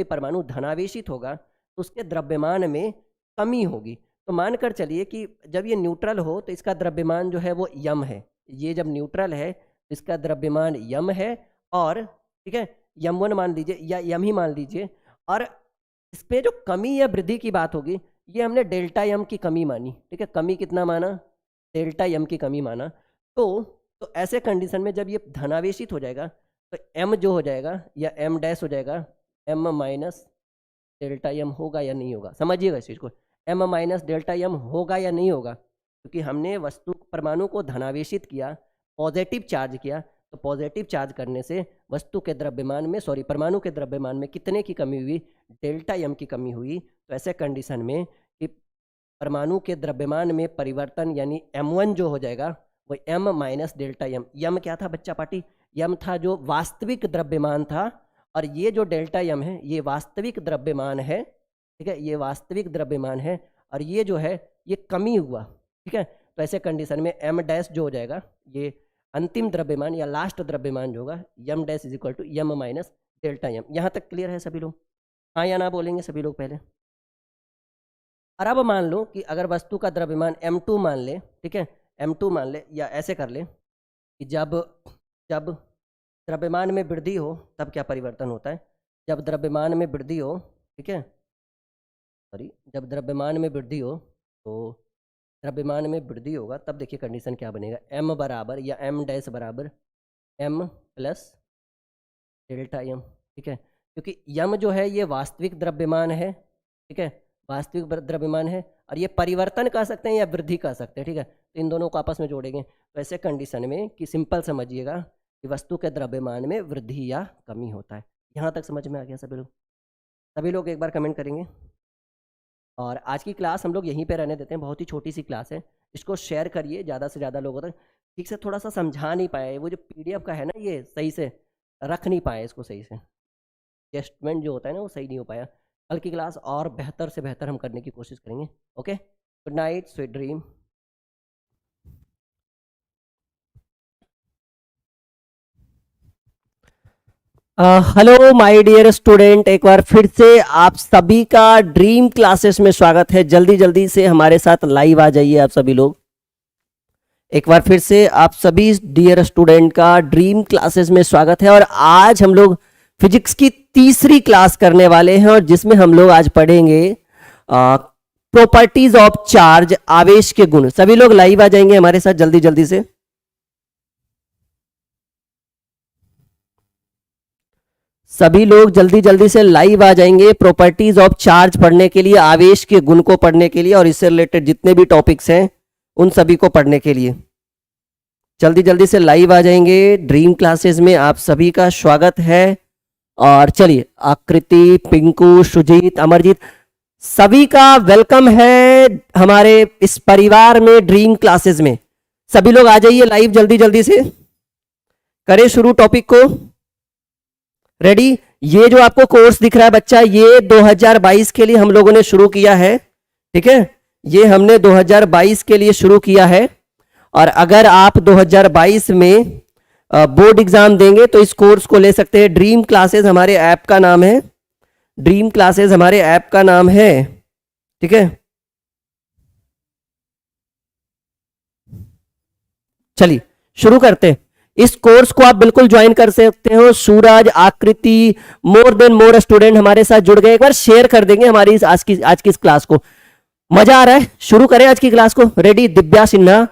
परमाणु धनावेशित होगा तो उसके द्रव्यमान में कमी होगी। तो मानकर चलिए कि जब ये न्यूट्रल हो तो इसका द्रव्यमान जो है वो यम है। ये जब न्यूट्रल है तो इसका द्रव्यमान यम है, और ठीक है यम वन मान लीजिए या यम ही मान लीजिए। और इसमें जो कमी या वृद्धि की बात होगी, ये हमने डेल्टा एम की कमी मानी, ठीक है, कमी कितना माना, डेल्टा एम की कमी माना। तो ऐसे कंडीशन में जब ये धनावेशित हो जाएगा तो एम जो हो जाएगा या एम डैश हो जाएगा एम माइनस डेल्टा एम होगा या नहीं होगा, समझिएगा इस चीज़ को, एम माइनस डेल्टा एम होगा या नहीं होगा, क्योंकि हमने वस्तु परमाणु को धनावेशित किया, पॉजिटिव चार्ज किया, तो पॉजिटिव चार्ज करने से वस्तु के द्रव्यमान में परमाणु के द्रव्यमान में कितने की कमी हुई, डेल्टा एम की कमी हुई। तो ऐसे कंडीशन में कि परमाणु के द्रव्यमान में परिवर्तन यानी m1 जो हो जाएगा वो m माइनस डेल्टा एम, यम क्या था बच्चा पार्टी, यम था जो वास्तविक द्रव्यमान था, और ये जो डेल्टा एम है ये वास्तविक द्रव्यमान है, ठीक है, ये वास्तविक द्रव्यमान है, और ये जो है ये कमी हुआ, ठीक है। तो ऐसे कंडीशन में m डैश जो हो जाएगा ये अंतिम द्रव्यमान या लास्ट द्रव्यमान जो होगा m dash is equal to m minus delta M. यहाँ तक क्लियर है सभी लोग, हाँ या ना बोलेंगे सभी लोग पहले। और अब मान लो कि अगर वस्तु का द्रव्यमान m2 मान ले, ठीक है, m2 मान ले, या ऐसे कर ले कि जब द्रव्यमान में वृद्धि हो तब क्या परिवर्तन होता है, जब द्रव्यमान में वृद्धि हो, ठीक है, सॉरी, जब द्रव्यमान में वृद्धि हो तो द्रव्यमान में वृद्धि होगा तब देखिए कंडीशन क्या बनेगा, m बराबर या m डैश बराबर m प्लस डेल्टा एम, ठीक है, क्योंकि यम जो है ये वास्तविक द्रव्यमान है, ठीक है, वास्तविक द्रव्यमान है, और ये परिवर्तन कर सकते हैं या वृद्धि कर सकते हैं, ठीक है, तो इन दोनों को आपस में जोड़ेंगे। तो ऐसे कंडीशन में कि सिंपल समझिएगा कि वस्तु के द्रव्यमान में वृद्धि या कमी होता है। यहाँ तक समझ में आ गया सभी लोग एक बार कमेंट करेंगे। और आज की क्लास हम लोग यहीं पे रहने देते हैं, बहुत ही छोटी सी क्लास है, इसको शेयर करिए ज़्यादा से ज़्यादा लोगों तक। ठीक से थोड़ा सा समझा नहीं पाए, वो जो PDF का है ना ये सही से रख नहीं पाए इसको, सही से एडजस्टमेंट जो होता है ना वो सही नहीं हो पाया। कल की क्लास और बेहतर से बेहतर हम करने की कोशिश करेंगे। Okay, good night, sweet dream. Hello my dear student, एक बार फिर से आप सभी का ड्रीम क्लासेस में स्वागत है। जल्दी जल्दी से हमारे साथ लाइव आ जाइए आप सभी लोग। एक बार फिर से आप सभी डियर स्टूडेंट का ड्रीम क्लासेस में स्वागत है। और आज हम लोग फिजिक्स की तीसरी क्लास करने वाले हैं, और जिसमें हम लोग आज पढ़ेंगे प्रॉपर्टीज ऑफ चार्ज, आवेश के गुण। सभी लोग लाइव आ जाएंगे हमारे साथ जल्दी जल्दी से। सभी लोग जल्दी जल्दी से लाइव आ जाएंगे प्रॉपर्टीज ऑफ चार्ज पढ़ने के लिए, आवेश के गुण को पढ़ने के लिए, और इससे रिलेटेड जितने भी टॉपिक्स हैं उन सभी को पढ़ने के लिए जल्दी जल्दी से लाइव आ जाएंगे। ड्रीम क्लासेस में आप सभी का स्वागत है। और चलिए, आकृति, पिंकू, सुजीत, अमरजीत, सभी का वेलकम है हमारे इस परिवार में, ड्रीम क्लासेस में। सभी लोग आ जाइए लाइव जल्दी जल्दी से। करें शुरू टॉपिक को। रेडी? ये जो आपको कोर्स दिख रहा है बच्चा, ये 2022 के लिए हम लोगों ने शुरू किया है, ठीक है, ये हमने 2022 के लिए शुरू किया है। और अगर आप 2022 में बोर्ड एग्जाम देंगे तो इस कोर्स को ले सकते हैं। ड्रीम क्लासेस हमारे ऐप का नाम है, ड्रीम क्लासेस हमारे ऐप का नाम है, ठीक है। चलिए शुरू करते हैं। इस कोर्स को आप बिल्कुल ज्वाइन कर सकते हो। सूरज, आकृति, मोर देन मोर स्टूडेंट हमारे साथ जुड़ गए। एक बार शेयर कर देंगे हमारी इस आज की इस क्लास को। मजा आ रहा है? शुरू करें आज की क्लास को। रेडी? दिव्या सिन्हा,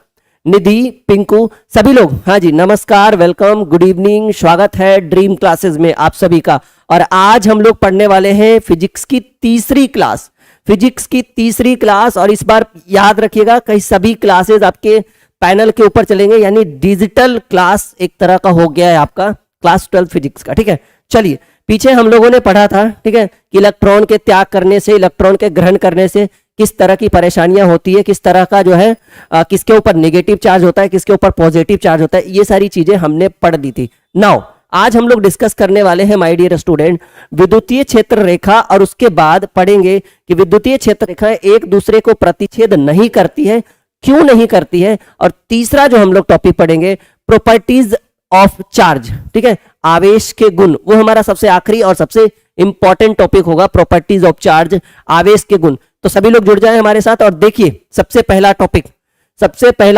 निधि, पिंकू, सभी लोग, हाँ जी, नमस्कार, वेलकम, गुड इवनिंग, स्वागत है ड्रीम क्लासेस में आप सभी का। और आज हम लोग पढ़ने वाले हैं फिजिक्स की तीसरी क्लास, फिजिक्स की तीसरी क्लास। और इस बार याद रखिएगा कई सभी क्लासेस आपके पैनल के ऊपर चलेंगे, यानी डिजिटल क्लास एक तरह का हो गया है आपका क्लास 12 फिजिक्स का, ठीक है। चलिए, पीछे हम लोगों ने पढ़ा था, ठीक है, कि इलेक्ट्रॉन के त्याग करने से, इलेक्ट्रॉन के ग्रहण करने से किस तरह की परेशानियां होती है, किस तरह का जो है किसके ऊपर नेगेटिव चार्ज होता है, किसके ऊपर पॉजिटिव चार्ज होता है, ये सारी चीजें हमने पढ़ दी थी। नाउ आज हम लोग डिस्कस करने वाले हैं माय डियर स्टूडेंट विद्युतीय क्षेत्र रेखा, और उसके बाद पढ़ेंगे कि विद्युतीय क्षेत्र रेखाएं एक दूसरे को प्रतिच्छेद नहीं करती है, क्यों नहीं करती है। और तीसरा जो हम लोग टॉपिक पढ़ेंगे प्रॉपर्टीज ऑफ चार्ज, ठीक है, आवेश के गुण, वो हमारा सबसे आखिरी और सबसे इंपॉर्टेंट टॉपिक होगा, प्रॉपर्टीज ऑफ चार्ज, आवेश के गुण। तो सभी लोग जुड़ जाएं हमारे साथ। और देखिए सबसे पहला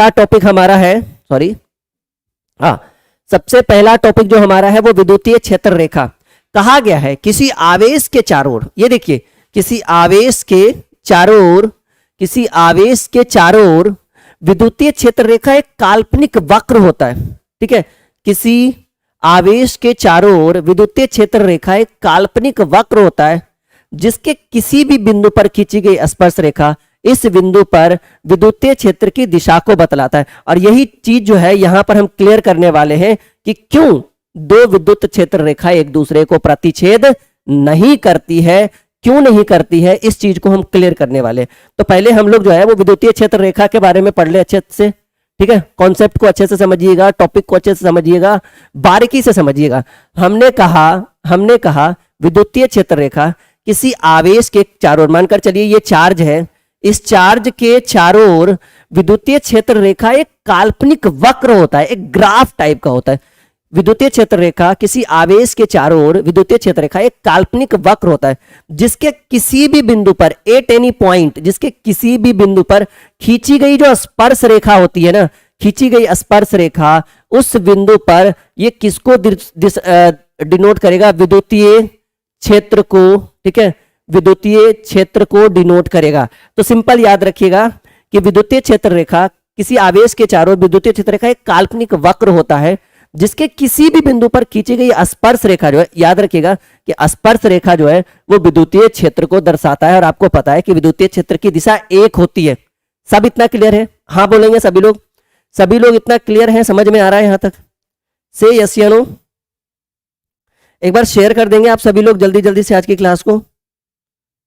टॉपिक हमारा है, सॉरी, हाँ, सबसे पहला टॉपिक जो हमारा है वो विद्युतीय क्षेत्र रेखा। कहा गया है किसी आवेश के चारों ओर, ये देखिए, किसी आवेश के चारों ओर, किसी आवेश के चारों ओर विद्युतीय क्षेत्र रेखा एक काल्पनिक वक्र होता है। ठीक है, किसी आवेश के चारों ओर विद्युतीय क्षेत्र रेखा एक काल्पनिक वक्र होता है, जिसके किसी भी बिंदु पर खींची गई स्पर्श रेखा इस बिंदु पर विद्युतीय क्षेत्र की दिशा को बतलाता है। और यही चीज जो है यहां पर हम क्लियर करने वाले हैं कि क्यों दो विद्युत क्षेत्र रेखा एक दूसरे को प्रतिच्छेद नहीं करती है, क्यों नहीं करती है, इस चीज को हम क्लियर करने वाले। तो पहले हम लोग जो है वो विद्युतीय क्षेत्र रेखा के बारे में पढ़ ले अच्छे से। ठीक है, कॉन्सेप्ट को अच्छे से समझिएगा, टॉपिक को अच्छे से समझिएगा, बारीकी से समझिएगा। हमने कहा विद्युतीय क्षेत्र रेखा किसी आवेश के चारों ओर, मानकर चलिए ये चार्ज है, इस चार्ज के चारों ओर विद्युतीय क्षेत्र रेखा एक काल्पनिक वक्र होता है, एक ग्राफ टाइप का होता है। विद्युतीय क्षेत्र रेखा किसी आवेश के चारों ओर विद्युतीय क्षेत्र रेखा एक काल्पनिक वक्र होता है, जिसके किसी भी बिंदु पर एट एनी पॉइंट, जिसके किसी भी बिंदु पर खींची गई जो स्पर्श रेखा होती है ना, खींची गई स्पर्श रेखा, उस बिंदु पर ये किसको डिनोट करेगा? विद्युतीय क्षेत्र को। ठीक है, विद्युतीय क्षेत्र को डिनोट करेगा। तो सिंपल याद रखिएगा कि विद्युतीय क्षेत्र रेखा किसी आवेश के चारों ओर विद्युतीय क्षेत्र रेखा एक काल्पनिक वक्र होता है, जिसके किसी भी बिंदु पर खींची गई स्पर्श रेखा जो है, याद रखिएगा कि स्पर्श रेखा जो है वो विद्युतीय क्षेत्र को दर्शाता है। और आपको पता है कि विद्युतीय क्षेत्र की दिशा एक होती है। सब इतना क्लियर है? हाँ बोलेंगे सभी लोग? सभी लोग इतना क्लियर है, समझ में आ रहा है यहां तक? से यस या नो? एक बार शेयर कर देंगे आप सभी लोग जल्दी जल्दी से आज की क्लास को।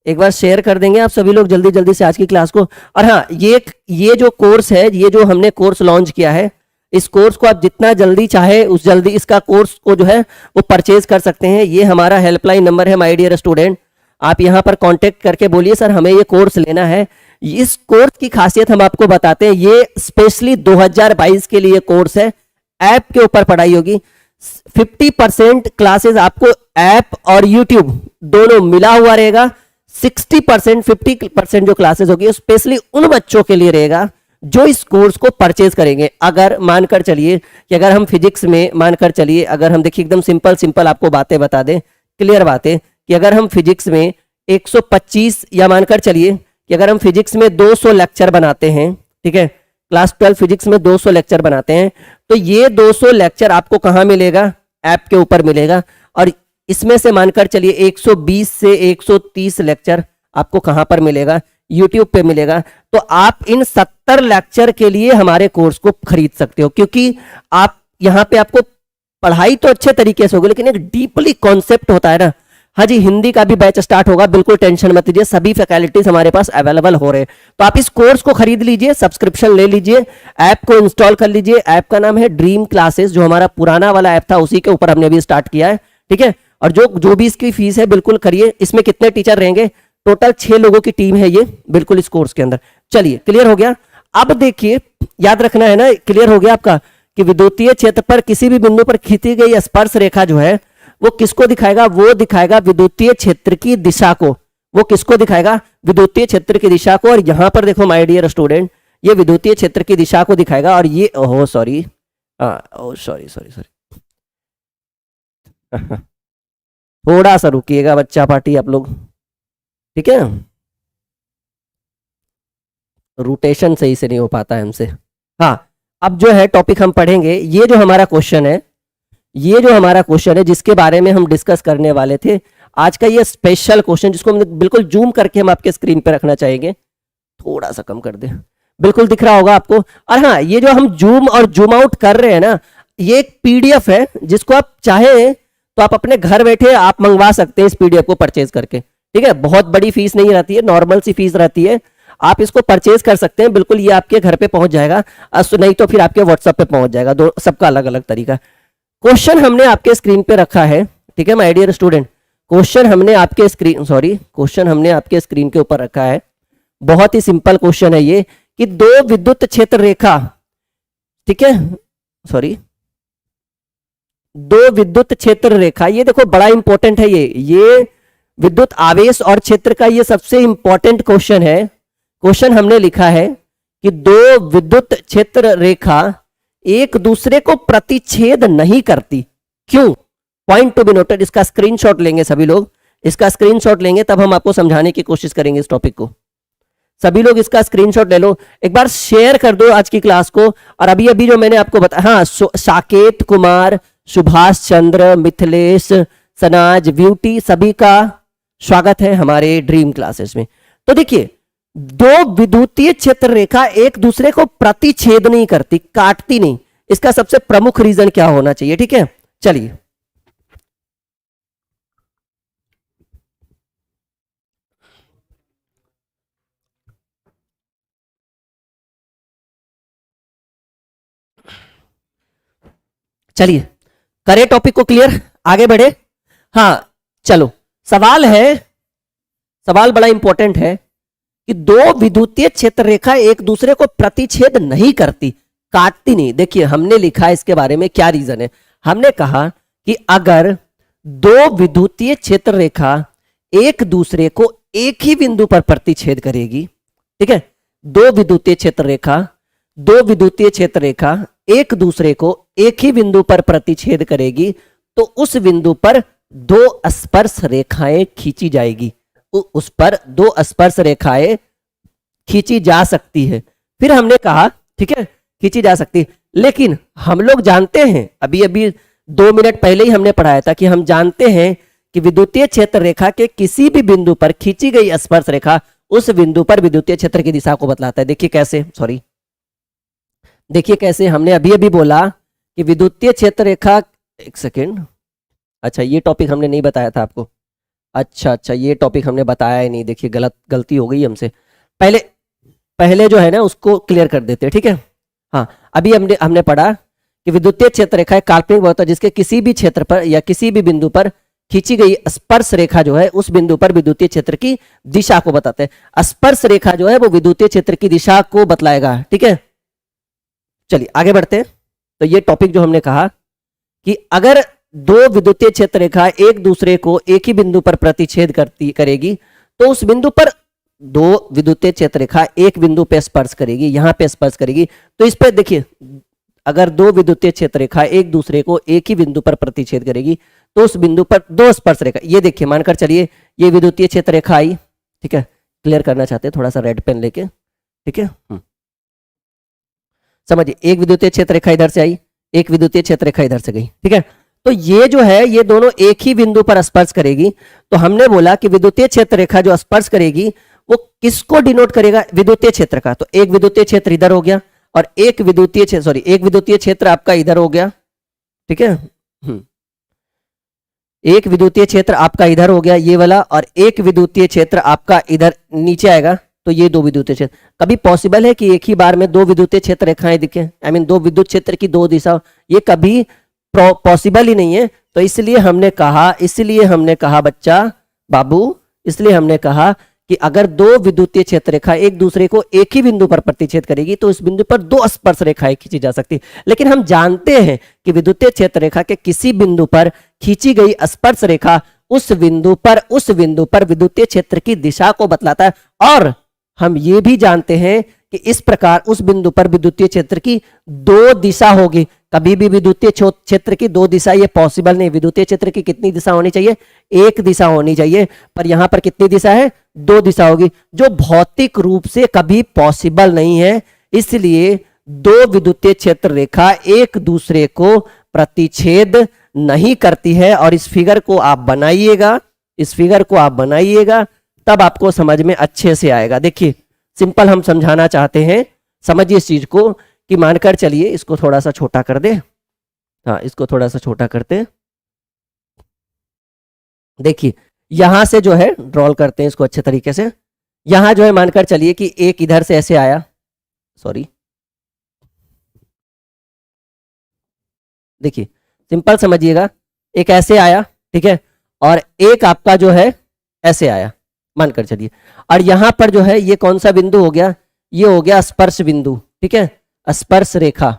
एक बार शेयर कर देंगे आप सभी लोग जल्दी जल्दी से आज की क्लास को। और हाँ, ये जो कोर्स है, ये जो हमने कोर्स लॉन्च किया है, इस कोर्स को आप जितना जल्दी चाहे उस जल्दी इसका कोर्स को जो है वो परचेज कर सकते हैं। ये हमारा हेल्पलाइन नंबर है माय डियर स्टूडेंट। आप यहाँ पर कांटेक्ट करके बोलिए सर हमें ये कोर्स लेना है। इस कोर्स की खासियत हम आपको बताते हैं, ये स्पेशली 2022 के लिए कोर्स है। ऐप के ऊपर पढ़ाई होगी। 50% क्लासेस आपको ऐप और यूट्यूब दोनों मिला हुआ रहेगा। 60% 50% जो क्लासेस होगी स्पेशली उन बच्चों के लिए रहेगा जो इस कोर्स को परचेज करेंगे। अगर मानकर चलिए कि अगर हम फिजिक्स में, मानकर चलिए अगर हम देखिए एकदम सिंपल आपको बातें बता दें, क्लियर बातें, कि अगर हम फिजिक्स में 125 या मानकर चलिए कि अगर हम फिजिक्स में 200 लेक्चर बनाते हैं, ठीक है, क्लास 12 फिजिक्स में 200 लेक्चर बनाते हैं, तो ये 200 लेक्चर आपको कहाँ मिलेगा? ऐप के ऊपर मिलेगा। और इसमें से मानकर चलिए 120 से 130 लेक्चर आपको कहां पर मिलेगा? यूट्यूब पे मिलेगा। तो आप इन 70 लेक्चर के लिए हमारे कोर्स को खरीद सकते हो, क्योंकि आप यहां पे आपको पढ़ाई तो अच्छे तरीके से होगी, लेकिन एक डीपली कॉन्सेप्ट होता है ना। हाँ जी, हिंदी का भी बैच स्टार्ट होगा, बिल्कुल टेंशन मत लीजिए, सभी फैकल्टीज हमारे पास अवेलेबल हो रहे हैं। तो आप इस कोर्स को खरीद लीजिए, सब्सक्रिप्शन ले लीजिए, ऐप को इंस्टॉल कर लीजिए। ऐप का नाम है ड्रीम क्लासेस, जो हमारा पुराना वाला ऐप था उसी के ऊपर हमने अभी स्टार्ट किया है। ठीक है, और जो भी इसकी फीस है बिल्कुल करिए। इसमें कितने टीचर रहेंगे? टोटल 6 लोगों की टीम है ये बिल्कुल इस कोर्स के अंदर। चलिए, क्लियर हो गया? अब देखिए, याद रखना है ना, क्लियर हो गया आपका कि विद्युतीय क्षेत्र पर किसी भी बिंदु पर खींची गई स्पर्श रेखा जो है वो किसको दिखाएगा? वो दिखाएगा विद्युतीय क्षेत्र की दिशा को। वो किसको दिखाएगा? विद्युतीय क्षेत्र की दिशा को। और यहां पर देखो माय डियर स्टूडेंट, ये विद्युतीय क्षेत्र की दिशा को दिखाएगा। और ये सॉरी थोड़ा सा रुकिएगा बच्चा पार्टी आप लोग, ठीक है? रोटेशन सही से नहीं हो पाता है हमसे। हाँ, अब जो है टॉपिक हम पढ़ेंगे। ये जो हमारा क्वेश्चन है, ये जो हमारा क्वेश्चन है जिसके बारे में हम डिस्कस करने वाले थे, आज का ये स्पेशल क्वेश्चन जिसको हम बिल्कुल जूम करके हम आपके स्क्रीन पे रखना चाहेंगे। थोड़ा सा कम कर दे, बिल्कुल दिख रहा होगा आपको। और हाँ, ये जो हम जूम और जूम आउट कर रहे हैं ना, ये एक पीडीएफ है जिसको आप चाहे तो आप अपने घर बैठे आप मंगवा सकते हैं इस पीडीएफ को परचेज करके। ठीक है, बहुत बड़ी फीस नहीं रहती है, नॉर्मल सी फीस रहती है। आप इसको परचेज कर सकते हैं, बिल्कुल ये आपके घर पे पहुंच जाएगा, नहीं तो फिर आपके व्हाट्सएप पे पहुंच जाएगा। दो सबका अलग अलग तरीका। क्वेश्चन हमने आपके स्क्रीन पे रखा है, ठीक है माय डियर स्टूडेंट। क्वेश्चन हमने आपके स्क्रीन के ऊपर रखा है। बहुत ही सिंपल क्वेश्चन है ये कि दो विद्युत क्षेत्र रेखा, ठीक है, दो विद्युत क्षेत्र रेखा, ये देखो बड़ा इंपॉर्टेंट है ये विद्युत आवेश और क्षेत्र का ये सबसे इंपॉर्टेंट क्वेश्चन है। क्वेश्चन हमने लिखा है कि दो विद्युत क्षेत्र रेखा एक दूसरे को प्रतिच्छेद नहीं करती, क्यों? Point to be noted. इसका स्क्रीनशॉट लेंगे सभी लोग, इसका स्क्रीनशॉट लेंगे, तब हम आपको समझाने की कोशिश करेंगे इस टॉपिक को। सभी लोग इसका स्क्रीनशॉट ले लो, एक बार शेयर कर दो आज की क्लास को। और अभी अभी जो मैंने आपको बताया, हाँ, साकेत कुमार, सुभाष चंद्र, मिथिलेश, सनाज, ब्यूटी, सभी का स्वागत है हमारे ड्रीम क्लासेस में। तो देखिए, दो विद्युतीय क्षेत्र रेखा एक दूसरे को प्रतिच्छेद नहीं करती, काटती नहीं। इसका सबसे प्रमुख रीजन क्या होना चाहिए? ठीक है, चलिए चलिए करें टॉपिक को क्लियर, आगे बढ़े। हाँ चलो, सवाल है, सवाल बड़ा इंपॉर्टेंट है कि दो विद्युतीय क्षेत्र रेखा एक दूसरे को प्रतिच्छेद नहीं करती, काटती नहीं। देखिए हमने लिखा है इसके बारे में, क्या रीजन है। हमने कहा कि अगर दो विद्युतीय क्षेत्र रेखा एक दूसरे को एक ही बिंदु पर प्रतिच्छेद करेगी, ठीक है, दो विद्युतीय क्षेत्र रेखा एक दूसरे को एक ही बिंदु पर प्रतिच्छेद करेगी, तो उस बिंदु पर दो स्पर्श रेखाएं खींची जाएगी, उस पर दो स्पर्श रेखाएं खींची जा सकती है। फिर हमने कहा, ठीक है, खींची जा सकती, लेकिन हम लोग जानते हैं, अभी अभी 2 मिनट पहले ही हमने पढ़ाया था कि हम जानते हैं कि विद्युतीय क्षेत्र रेखा के किसी भी बिंदु पर खींची गई स्पर्श रेखा उस बिंदु पर विद्युतीय क्षेत्र की दिशा को बतलाता है। देखिए कैसे, सॉरी, देखिए कैसे, हमने अभी अभी बोला कि विद्युतीय क्षेत्र रेखा, एक सेकेंड, अच्छा ये टॉपिक हमने नहीं बताया था आपको, अच्छा ये टॉपिक हमने बताया ही नहीं, देखिए गलती हो गई हमसे, पहले जो है ना उसको क्लियर कर देते हैं, ठीक है। हाँ, अभी हमने पढ़ा कि विद्युतीय क्षेत्र रेखा एक काल्पनिक वक्र जिसके किसी भी क्षेत्र पर या किसी भी बिंदु पर खींची गई स्पर्श रेखा जो है उस बिंदु पर विद्युतीय क्षेत्र की दिशा को बताते हैं। स्पर्श रेखा जो है वो विद्युतीय क्षेत्र की दिशा को बतलाएगा, ठीक है। चलिए आगे बढ़ते हैं। तो ये टॉपिक जो हमने कहा कि अगर दो विद्युतीय क्षेत्र रेखा एक दूसरे को एक ही बिंदु पर प्रतिच्छेद करेगी, तो उस बिंदु पर दो विद्युतीय क्षेत्र रेखा एक बिंदु पे स्पर्श करेगी, यहां पे स्पर्श करेगी। तो इस पे देखिए, अगर दो विद्युतीय क्षेत्र रेखा एक दूसरे को एक ही बिंदु पर प्रतिच्छेद करेगी, तो उस बिंदु पर दो स्पर्श रेखा, ये देखिए मानकर चलिए ये विद्युतीय क्षेत्र रेखा आई, ठीक है, क्लियर करना चाहते हैं थोड़ा सा रेड पेन लेके, ठीक है। समझिए, एक विद्युतीय क्षेत्र रेखा इधर से आई, एक विद्युतीय क्षेत्र रेखा इधर से गई, ठीक है। तो ये जो है ये दोनों एक ही बिंदु पर स्पर्श करेगी। तो हमने बोला कि विद्युतीय क्षेत्र रेखा जो स्पर्श करेगी वो किसको डिनोट करेगा? विद्युतीय क्षेत्र का। तो एक विद्युतीय क्षेत्र इधर हो गया और एक विद्युतीय क्षेत्र आपका इधर हो गया, ठीक है। एक विद्युतीय क्षेत्र आपका इधर हो गया ये वाला, और एक विद्युतीय क्षेत्र आपका इधर नीचे आएगा। तो ये दो विद्युतीय क्षेत्र, कभी पॉसिबल है कि एक ही बार में दो विद्युतीय क्षेत्र रेखाएं दिखे? आई मीन दो विद्युत क्षेत्र की दो दिशा, ये कभी पॉसिबल ही नहीं है। तो इसलिए हमने कहा बच्चा बाबू, इसलिए हमने कहा कि अगर दो विद्युतीय क्षेत्र रेखा एक दूसरे को एक ही बिंदु पर प्रतिच्छेद करेगी तो इस बिंदु पर दो स्पर्श रेखाएं खींची जा सकती। लेकिन हम जानते हैं कि विद्युतीय क्षेत्र रेखा के किसी बिंदु पर खींची गई स्पर्श रेखा उस बिंदु पर विद्युतीय क्षेत्र की दिशा को बतलाता है। और हम ये भी जानते हैं कि इस प्रकार उस बिंदु पर विद्युतीय क्षेत्र की दो दिशा होगी। कभी भी विद्युतीय क्षेत्र की दो दिशा ये पॉसिबल नहीं। विद्युतीय क्षेत्र की कितनी दिशा होनी चाहिए? एक दिशा होनी चाहिए, पर यहां पर कितनी दिशा है? दो दिशा होगी, जो भौतिक रूप से कभी पॉसिबल नहीं है। इसलिए दो विद्युतीय क्षेत्र रेखा एक दूसरे को प्रतिच्छेद नहीं करती है। और इस फिगर को आप बनाइएगा, तब आपको समझ में अच्छे से आएगा। देखिए सिंपल हम समझाना चाहते हैं, समझिए इस चीज को कि मानकर चलिए इसको थोड़ा सा छोटा कर दे। हाँ, इसको थोड़ा सा छोटा करते, देखिए यहां से जो है ड्रॉल करते हैं इसको अच्छे तरीके से। यहां जो है मानकर चलिए कि एक इधर से ऐसे आया, सॉरी, देखिए सिंपल समझिएगा, एक ऐसे आया, ठीक है, और एक आपका जो है ऐसे आया, मानकर चलिए। और यहां पर जो है ये कौन सा बिंदु हो गया? ये हो गया स्पर्श बिंदु, ठीक है, स्पर्श रेखा।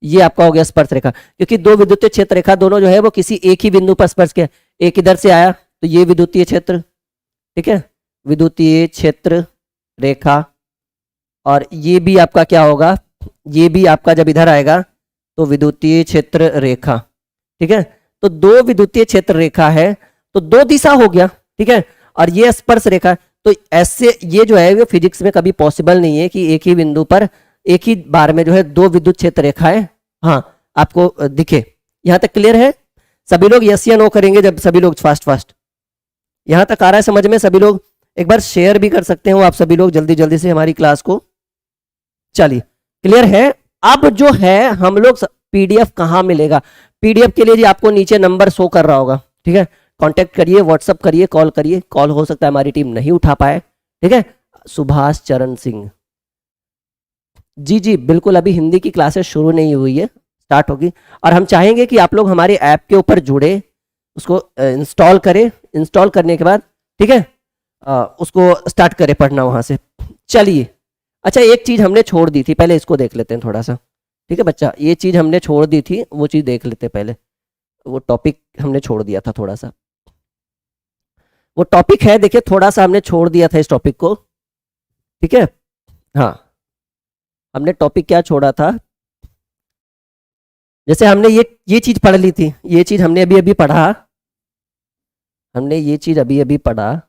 ये आपका हो गया स्पर्श रेखा, क्योंकि दो विद्युतीय क्षेत्र रेखा दोनों जो है वो किसी एक ही बिंदु पर स्पर्श किया। एक इधर से आया तो ये विद्युतीय क्षेत्र, ठीक है, विद्युतीय क्षेत्र रेखा, और ये भी आपका क्या होगा? ये भी आपका जब इधर आएगा तो विद्युतीय क्षेत्र रेखा, ठीक है। तो दो विद्युतीय क्षेत्र रेखा है तो दो दिशा हो गया, ठीक है, और ये स्पर्श रेखा, तो ऐसे ये जो है वो फिजिक्स में कभी पॉसिबल नहीं है कि एक ही बिंदु पर एक ही बार में जो है दो विद्युत क्षेत्र रेखाएं हाँ आपको दिखे। यहां तक क्लियर है? सभी लोग यस या नो करेंगे जब सभी लोग फास्ट फास्ट यहां तक आ रहा है समझ में? सभी लोग एक बार शेयर भी कर सकते हो आप सभी लोग जल्दी जल्दी से हमारी क्लास को। चलिए क्लियर है? अब जो है हम लोग पीडीएफ कहाँ मिलेगा? पीडीएफ के लिए जी आपको नीचे नंबर शो कर रहा होगा, ठीक है? कांटेक्ट करिए, व्हाट्सअप करिए, कॉल करिए। कॉल हो सकता है हमारी टीम नहीं उठा पाए, ठीक है? सुभाष चरण सिंह जी जी बिल्कुल, अभी हिंदी की क्लासेस शुरू नहीं हुई है, स्टार्ट होगी। और हम चाहेंगे कि आप लोग हमारे ऐप के ऊपर जुड़े, उसको इंस्टॉल करें, इंस्टॉल करने के बाद ठीक है उसको स्टार्ट करें पढ़ना वहां से। चलिए अच्छा, एक चीज हमने छोड़ दी थी, पहले इसको देख लेते हैं थोड़ा सा, ठीक है बच्चा? ये चीज हमने छोड़ दी थी, वो चीज देख लेते हैं पहले। वो टॉपिक हमने छोड़ दिया था थोड़ा सा, वो टॉपिक है देखिए, थोड़ा सा हमने छोड़ दिया था इस टॉपिक को, ठीक है? हाँ, हमने टॉपिक क्या छोड़ा था? जैसे हमने ये चीज पढ़ ली थी, ये चीज हमने अभी अभी पढ़ा, हमने ये चीज अभी अभी पढ़ा,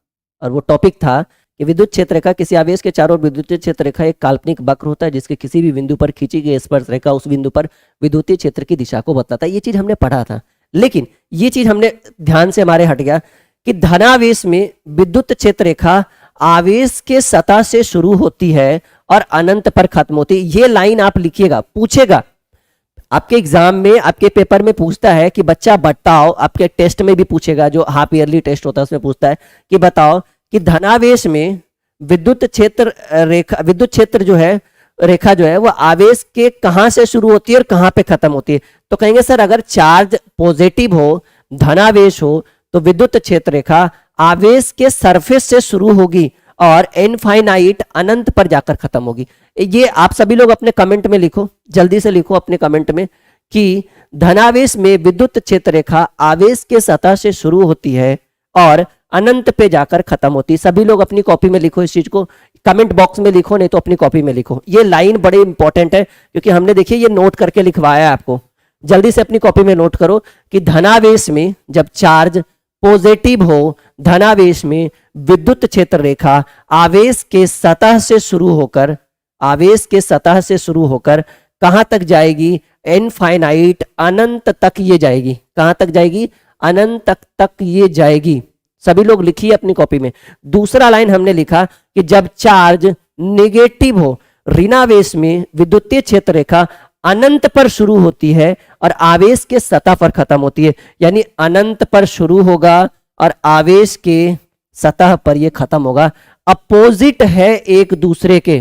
और वो टॉपिक था कि विद्युत क्षेत्र रेखा किसी आवेश के चारों ओर विद्युत क्षेत्र रेखा एक काल्पनिक वक्र होता है जिसके किसी भी बिंदु पर खींची गई स्पर्श रेखा उस बिंदु पर विद्युतीय क्षेत्र की दिशा को बतलाता है। ये चीज हमने पढ़ा था, लेकिन ये चीज हमने ध्यान से हमारे हट गया कि धनावेश में विद्युत क्षेत्र रेखा आवेश के सतह से शुरू होती है और अनंत पर खत्म होती है। ये लाइन आप लिखिएगा, पूछेगा आपके एग्जाम में, आपके पेपर में पूछता है कि बच्चा बताओ, आपके टेस्ट में भी पूछेगा, जो हाफ ईयरली टेस्ट होता है उसमें पूछता है कि बताओ कि धनावेश में विद्युत क्षेत्र रेखा, विद्युत क्षेत्र जो है रेखा जो है वो आवेश के कहां से शुरू होती है और कहां पे खत्म होती है? तो कहेंगे सर अगर चार्ज पॉजिटिव हो, धनावेश हो, तो विद्युत क्षेत्र रेखा आवेश के सरफेस से शुरू होगी और इनफाइनाइट अनंत पर जाकर खत्म होगी। ये आप सभी लोग अपने कमेंट में लिखो, जल्दी से लिखो अपने कमेंट में कि धनावेश में विद्युत क्षेत्र रेखा आवेश के सतह से शुरू होती है और अनंत पे जाकर खत्म होती है। सभी लोग अपनी कॉपी में लिखो, इस चीज को कमेंट बॉक्स में लिखो, नहीं तो अपनी कॉपी में लिखो। ये लाइन बड़े इंपॉर्टेंट है क्योंकि हमने देखिए ये नोट करके लिखवाया है आपको। जल्दी से अपनी कॉपी में नोट करो कि धनावेश में जब चार्ज पॉजिटिव हो, धनावेश में विद्युत क्षेत्र रेखा आवेश के सतह से शुरू होकर, आवेश के सतह से शुरू होकर कहां तक जाएगी? इनफाइनाइट अनंत तक ये जाएगी। कहां तक जाएगी? अनंत तक ये जाएगी। सभी लोग लिखिए अपनी कॉपी में। दूसरा लाइन हमने लिखा कि जब चार्ज नेगेटिव हो, ऋणावेश में विद्युतीय क्षेत्र रेखा अनंत पर शुरू होती है और आवेश के सतह पर खत्म होती है। यानी अनंत पर शुरू होगा और आवेश के सतह पर यह खत्म होगा। अपोजिट है एक दूसरे के।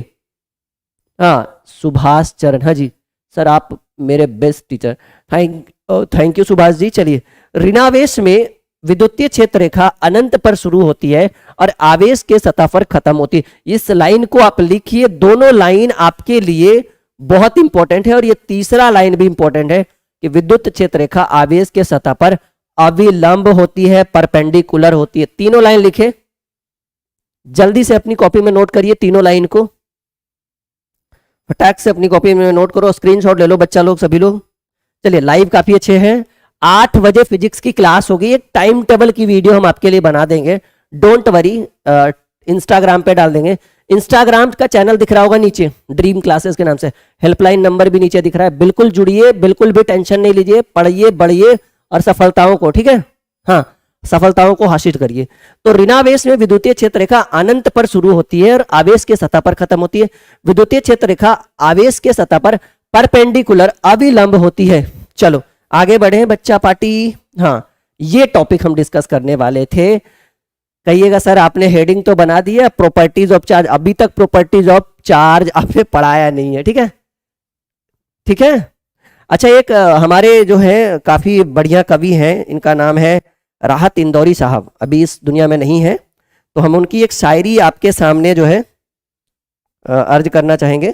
हाँ सुभाष चरण, हाँ जी सर आप मेरे best teacher, thank you Subhash ji. चलिए, ऋणावेश में विद्युतीय क्षेत्र रेखा अनंत पर शुरू होती है और आवेश के सतह पर खत्म होती है। इस लाइन को आप लिखिए, दोनों लाइन आपके लिए बहुत इंपॉर्टेंट है। और ये तीसरा लाइन भी इंपॉर्टेंट है कि विद्युत क्षेत्र रेखा आवेश के सतह पर अविलंब होती है, परपेंडिकुलर होती है। तीनों लाइन लिखे, जल्दी से अपनी कॉपी में नोट करिए तीनों लाइन को, फटाक से अपनी कॉपी में नोट करो, स्क्रीनशॉट ले लो बच्चा लोग, सभी लोग। चलिए, लाइव काफी अच्छे हैं। 8 बजे फिजिक्स की क्लास होगी, एक टाइम टेबल की वीडियो हम आपके लिए बना देंगे, डोंट वरी। इंस्टाग्राम पे डाल देंगे। इंस्टाग्राम का चैनल दिख रहा होगा नीचे, ड्रीम क्लासेस के नाम से, हेल्पलाइन नंबर भी नीचे दिख रहा है। बिल्कुल जुड़िए, बिल्कुल भी टेंशन नहीं लीजिए, पढ़िए बढ़िए और सफलताओं को, ठीक है, हाँ सफलताओं को हासिल करिए। तो ऋणावेश में विद्युतीय क्षेत्र रेखा अनंत पर शुरू होती है और आवेश के सतह पर खत्म होती है। विद्युतीय क्षेत्र रेखा आवेश के सतह पर परपेंडिकुलर अविलंब होती है। चलो आगे बढ़े बच्चा पार्टी। हाँ, ये टॉपिक हम डिस्कस करने वाले थे। कहिएगा सर आपने हेडिंग तो बना दी है, प्रॉपर्टीज ऑफ चार्ज, अभी तक प्रॉपर्टीज ऑफ चार्ज आपने पढ़ाया नहीं है, ठीक है, ठीक है। अच्छा, एक हमारे जो है काफी बढ़िया कवि हैं, इनका नाम है राहत इंदौरी साहब, अभी इस दुनिया में नहीं है, तो हम उनकी एक शायरी आपके सामने जो है अर्ज करना चाहेंगे।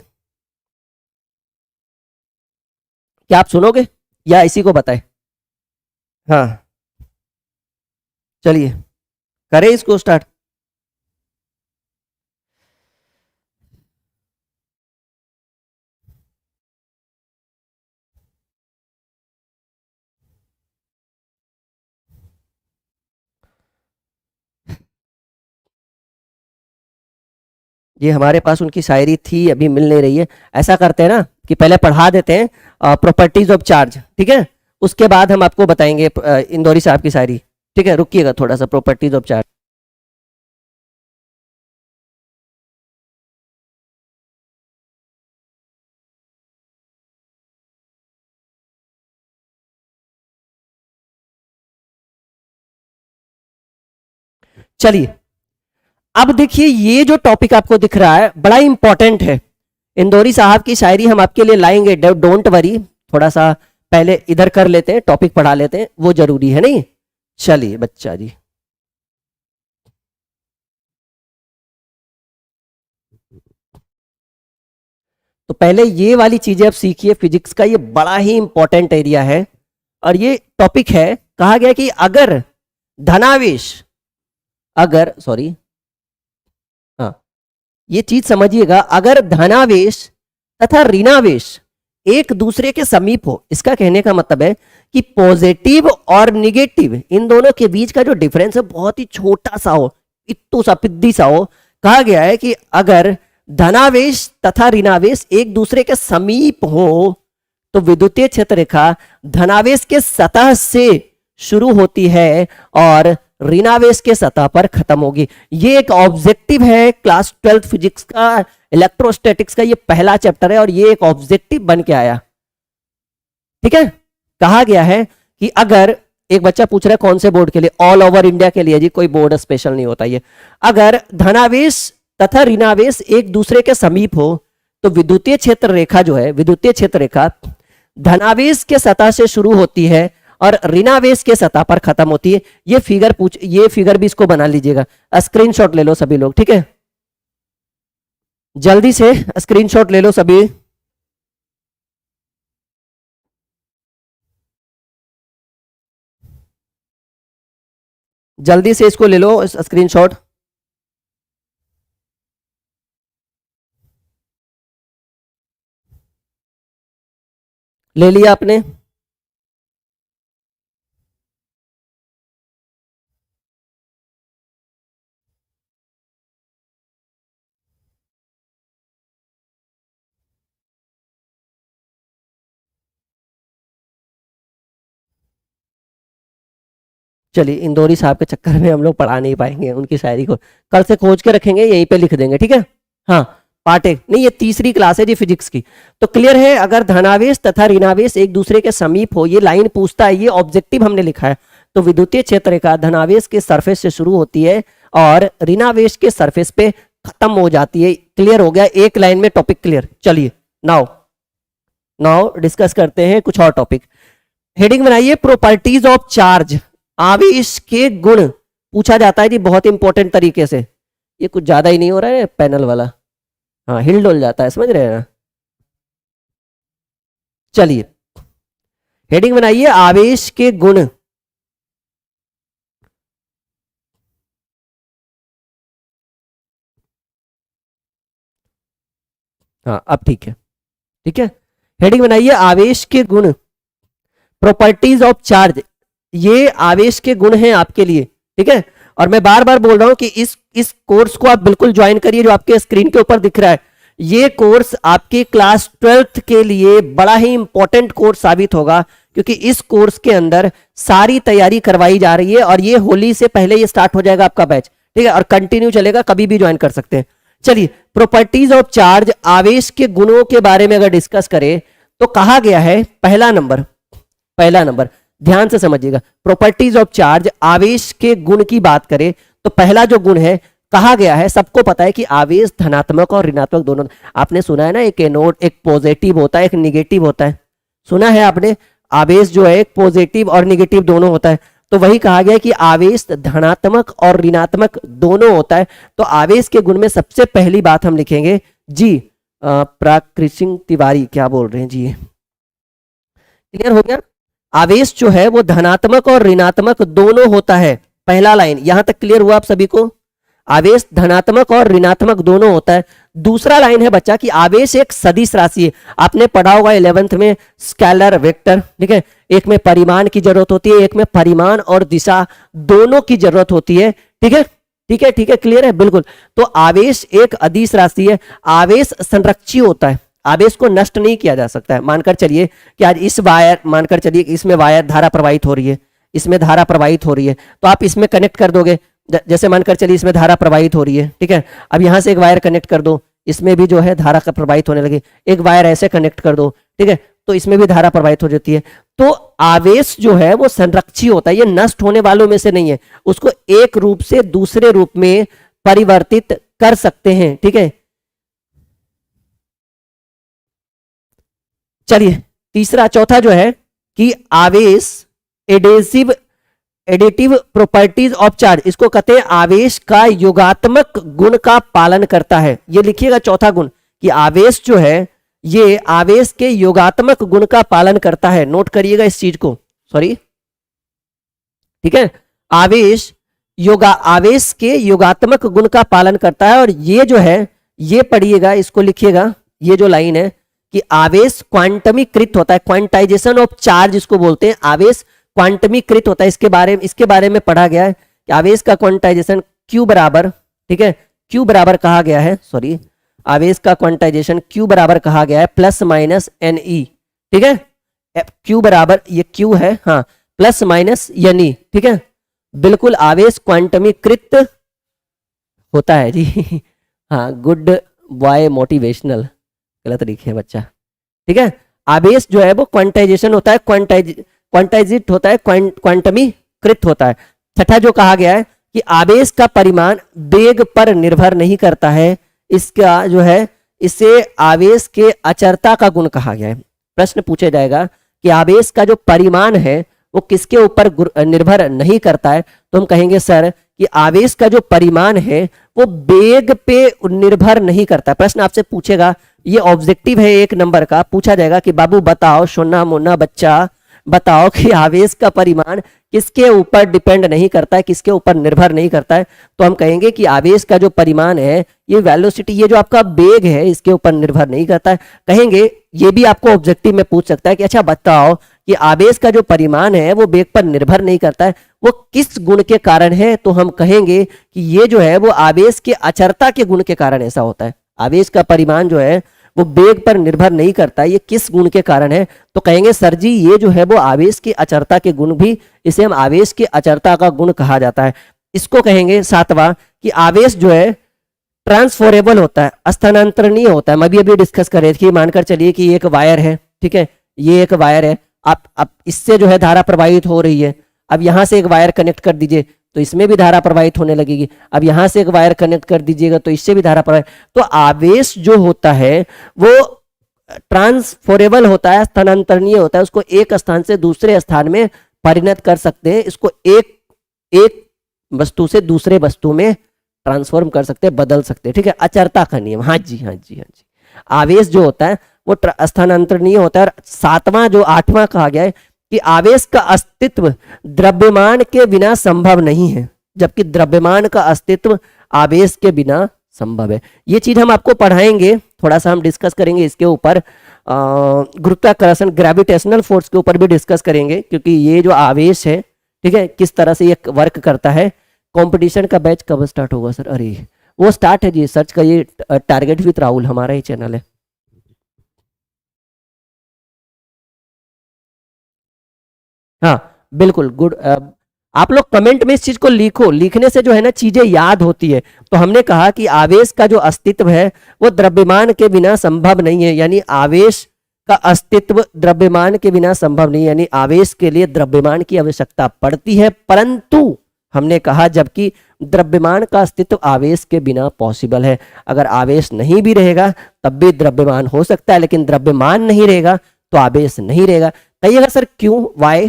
क्या आप सुनोगे या इसी को बताएं? हाँ चलिए करें इसको स्टार्ट। ये हमारे पास उनकी शायरी थी, अभी मिल नहीं रही है। ऐसा करते हैं ना कि पहले पढ़ा देते हैं प्रॉपर्टीज ऑफ चार्ज, ठीक है, उसके बाद हम आपको बताएंगे इंदौरी साहब की शायरी। ठीक है, रुकिएगा थोड़ा सा, प्रॉपर्टीज ऑफ चार्ज। चलिए, अब देखिए ये जो टॉपिक आपको दिख रहा है बड़ा इंपॉर्टेंट है। इंदौरी साहब की शायरी हम आपके लिए लाएंगे, डोंट वरी। थोड़ा सा पहले इधर कर लेते हैं, टॉपिक पढ़ा लेते हैं, वो जरूरी है नहीं। चलिए बच्चा जी, तो पहले ये वाली चीजें आप सीखिए। फिजिक्स का ये बड़ा ही इंपॉर्टेंट एरिया है और ये टॉपिक है, कहा गया कि अगर धनावेश, अगर सॉरी, हाँ, ये चीज समझिएगा, अगर धनावेश तथा ऋणावेश एक दूसरे के समीप हो, इसका कहने का मतलब है कि पॉजिटिव और निगेटिव इन दोनों के बीच का जो डिफरेंस है बहुत ही छोटा सा हो, इत्तू सा पिद्दी सा हो। कहा गया है कि अगर धनावेश तथा ऋणावेश एक दूसरे के समीप हो तो विद्युतीय क्षेत्र रेखा धनावेश के सतह से शुरू होती है और ऋणावेश के सतह पर खत्म होगी। ये एक ऑब्जेक्टिव है क्लास 12 फिजिक्स का, इलेक्ट्रोस्टैटिक्स का ये पहला चैप्टर है और ये एक ऑब्जेक्टिव बन के आया। ठीक है, कहा गया है कि अगर, एक बच्चा पूछ रहा है कौन से बोर्ड के लिए, ऑल ओवर इंडिया के लिए जी, कोई बोर्ड स्पेशल नहीं होता ये। अगर धनावेश तथा ऋणावेश एक दूसरे के समीप हो तो विद्युतीय क्षेत्र रेखा जो है, विद्युतीय क्षेत्र रेखा धनावेश के सतह से शुरू होती है और ऋणावेश के सतह पर खत्म होती है। ये फिगर भी इसको बना लीजिएगा, स्क्रीनशॉट ले लो सभी लोग। ठीक है, जल्दी से स्क्रीनशॉट ले लो सभी। जल्दी से इसको ले लो स्क्रीनशॉट। ले लिया आपने? चलिए, इंदौरी साहब के चक्कर में हम लोग पढ़ा नहीं पाएंगे उनकी शायरी को, कल से खोज के रखेंगे, यहीं पे लिख देंगे। ठीक है, हाँ, पार्ट एक नहीं, ये तीसरी क्लास है जी फिजिक्स की। तो क्लियर है, अगर धनावेश तथा ऋणावेश एक दूसरे के समीप हो, ये लाइन पूछता है, ये ऑब्जेक्टिव हमने लिखा है, तो विद्युतीय क्षेत्र रेखा धनावेश के सरफेस से शुरू होती है और ऋणावेश के सरफेस पे खत्म हो जाती है। क्लियर हो गया, एक लाइन में टॉपिक क्लियर। चलिए नाउ नाउ डिस्कस करते हैं कुछ और टॉपिक। हेडिंग बनाइए, प्रॉपर्टीज ऑफ चार्ज, आवेश के गुण पूछा जाता है जी बहुत इंपॉर्टेंट तरीके से। ये कुछ ज्यादा ही नहीं हो रहा है पैनल वाला, हाँ, हिल डुल जाता है, समझ रहे हैं ना। चलिए, हेडिंग बनाइए, आवेश के गुण। हाँ, अब ठीक है, ठीक है, हेडिंग बनाइए, आवेश के गुण, प्रॉपर्टीज ऑफ चार्ज। ये आवेश के गुण हैं आपके लिए। ठीक है, और मैं बार बार बोल रहा हूं कि इस कोर्स को आप बिल्कुल ज्वाइन करिए, जो आपके स्क्रीन के ऊपर दिख रहा है। ये कोर्स आपके क्लास 12th के लिए बड़ा ही इंपॉर्टेंट कोर्स साबित होगा, क्योंकि इस कोर्स के अंदर सारी तैयारी करवाई जा रही है और ये होली से पहले ये स्टार्ट हो जाएगा आपका बैच। ठीक है, और कंटिन्यू चलेगा, कभी भी ज्वाइन कर सकते हैं। चलिए, प्रॉपर्टीज ऑफ चार्ज, आवेश के गुणों के बारे में अगर डिस्कस करें तो कहा गया है, पहला नंबर ध्यान से समझिएगा, प्रॉपर्टीज ऑफ चार्ज, आवेश के गुण की बात करें तो पहला जो गुण है, कहा गया है, सबको पता है कि आवेश धनात्मक और ऋणात्मक दोनों। आपने सुना है ना, एक एनोड, एक पॉजिटिव होता है, एक निगेटिव होता है, सुना है आपने। आवेश जो है एक पॉजिटिव और निगेटिव दोनों होता है, तो वही कहा गया कि आवेश धनात्मक और ऋणात्मक दोनों होता है। तो आवेश के गुण में सबसे पहली बात हम लिखेंगे जी, प्राकृतिक तिवारी क्या बोल रहे हैं जी, क्लियर हो गया। आवेश जो है वो धनात्मक और ऋणात्मक दोनों होता है, पहला लाइन यहां तक क्लियर हुआ आप सभी को। आवेश धनात्मक और ऋणात्मक दोनों होता है। दूसरा लाइन है बच्चा कि आवेश एक सदिश राशि है, आपने पढ़ा होगा 11th में स्केलर वेक्टर। ठीक है, एक में परिमाण की जरूरत होती है, एक में परिमाण और दिशा दोनों की जरूरत होती है। ठीक है, ठीक है, क्लियर है, बिल्कुल। तो आवेश एक अदिश राशि है, आवेश संरक्षी होता है, आवेश को नष्ट नहीं किया जा सकता है। मानकर चलिए कि आज इस वायर, मानकर चलिए कि इसमें वायर धारा प्रवाहित हो रही है, इसमें धारा प्रवाहित हो रही है, तो आप इसमें कनेक्ट कर दोगे, जैसे मानकर चलिए इसमें धारा प्रवाहित हो रही है, ठीक है। अब यहां से एक वायर कनेक्ट कर दो, इसमें भी जो है धारा का प्रवाहित होने लगे, एक वायर ऐसे कनेक्ट कर दो, ठीक है, तो इसमें भी धारा प्रवाहित हो जाती है। तो आवेश जो है वो संरक्षी होता है, ये नष्ट होने वालों में से नहीं है, उसको एक रूप से दूसरे रूप में परिवर्तित कर सकते हैं, ठीक है। चलिए तीसरा, चौथा जो है कि आवेश adhesive, additive properties of charge, इसको कहते हैं आवेश का योगात्मक गुण का पालन करता है। ये लिखिएगा चौथा गुण कि आवेश जो है ये आवेश के योगात्मक गुण का पालन करता है, नोट करिएगा इस चीज को, सॉरी, ठीक है। आवेश आवेश के योगात्मक गुण का पालन करता है, और ये जो है ये पढ़िएगा, इसको लिखिएगा, ये जो लाइन है कि आवेश क्वांटमीकृत होता है, क्वांटाइजेशन ऑफ चार्ज इसको बोलते हैं, आवेश क्वांटमीकृत होता है। इसके बारे में पढ़ा गया है कि आवेश का क्वांटाइजेशन Q बराबर, ठीक है, Q बराबर कहा गया है, सॉरी, आवेश का क्वांटाइजेशन Q बराबर कहा गया है प्लस माइनस NE, ठीक है। Q बराबर, ये Q है, हाँ, प्लस माइनस NE, ठीक है, बिल्कुल आवेश क्वांटमीकृत होता है जी। हाँ, गुड बॉय, मोटिवेशनल, गलत लिखे बच्चा, ठीक है। आवेश जो है वो क्वांटाइजेशन होता है, क्वांटाइजिट होता है, क्वांटमीकृत होता है। छठा जो कहा गया है कि आवेश का परिमाण वेग पर निर्भर नहीं करता है, इसका जो है इसे आवेश के अचरता का गुण कहा गया है। प्रश्न पूछा जाएगा कि आवेश का जो परिमाण है वो किसके ऊपर निर्भर नहीं करता है, तो हम कहेंगे सर कि आवेश का जो परिमाण है वो वेग पे निर्भर नहीं करता। प्रश्न आपसे पूछेगा, ये ऑब्जेक्टिव है, 1 नंबर का, पूछा जाएगा कि बाबू बताओ, सोना मोना बच्चा बताओ कि आवेश का परिमाण किसके ऊपर डिपेंड नहीं करता है, किसके ऊपर निर्भर नहीं करता है, तो हम कहेंगे कि आवेश का जो परिमाण है, ये वेलोसिटी, ये जो आपका वेग है, इसके ऊपर निर्भर नहीं करता है। कहेंगे, ये भी आपको ऑब्जेक्टिव में पूछ सकता है कि अच्छा बताओ कि आवेश का जो परिमाण है वो वेग पर निर्भर नहीं करता है, वो किस गुण के कारण है, तो हम कहेंगे कि ये जो है वो आवेश के अचरता के गुण के कारण ऐसा होता है। आवेश का परिमाण जो है वो वेग पर निर्भर नहीं करता, ये किस गुण के कारण है, तो कहेंगे सर जी ये जो है वो आवेश की अचरता के गुण, भी इसे हम आवेश की अचरता का गुण कहा जाता है। इसको कहेंगे सातवां कि आवेश जो है ट्रांसफरेबल होता है, स्थानांतरणीय होता है। मैं भी अभी डिस्कस कर रहे थे, मानकर चलिए कि एक वायर है, ठीक है, ये एक वायर है, आप इससे जो है धारा प्रवाहित हो रही है, अब यहां से एक वायर कनेक्ट कर दीजिए तो इसमें भी धारा प्रवाहित होने लगेगी, अब यहां से एक वायर कनेक्ट कर दीजिएगा तो इससे भी धारा प्रवाहित। तो आवेश जो होता है वो ट्रांसफरेबल होता है, स्थानांतरणीय होता है, उसको एक स्थान से दूसरे स्थान में परिणत कर सकते हैं, इसको एक वस्तु से दूसरे वस्तु में ट्रांसफॉर्म कर सकते हैं, बदल सकते हैं, ठीक है, अचरता का नियम। हाँ जी, हाँ जी, हाँ जी। आवेश जो होता है वो स्थानांतरणीय होता है। और सातवां जो आठवां कहा गया है कि आवेश का अस्तित्व द्रव्यमान के बिना संभव नहीं है, जबकि द्रव्यमान का अस्तित्व आवेश के बिना संभव है। ये चीज हम आपको पढ़ाएंगे, थोड़ा सा हम डिस्कस करेंगे इसके ऊपर, गुरुत्वाकर्षण, ग्रेविटेशनल फोर्स के ऊपर भी डिस्कस करेंगे, क्योंकि ये जो आवेश है, ठीक है, किस तरह से ये वर्क करता है। कंपटीशन का बैच कब स्टार्ट होगा सर? अरे वो स्टार्ट है जी, सर्च करिए, टारगेट विद राहुल, हमारा ही चैनल है। हाँ बिल्कुल, गुड। आप लोग कमेंट में इस चीज को लिखो, लिखने से जो है ना चीजें याद होती है। तो हमने कहा कि आवेश का जो अस्तित्व है वो द्रव्यमान के बिना संभव नहीं है, यानी आवेश का अस्तित्व द्रव्यमान के बिना संभव नहीं, यानी आवेश के लिए द्रव्यमान की आवश्यकता पड़ती है, परंतु हमने कहा जबकि द्रव्यमान का अस्तित्व आवेश के बिना पॉसिबल है। अगर आवेश नहीं भी रहेगा तब भी द्रव्यमान हो सकता है, लेकिन द्रव्यमान नहीं रहेगा तो आवेश नहीं रहेगा। कहिएगा सर क्यों, वाई?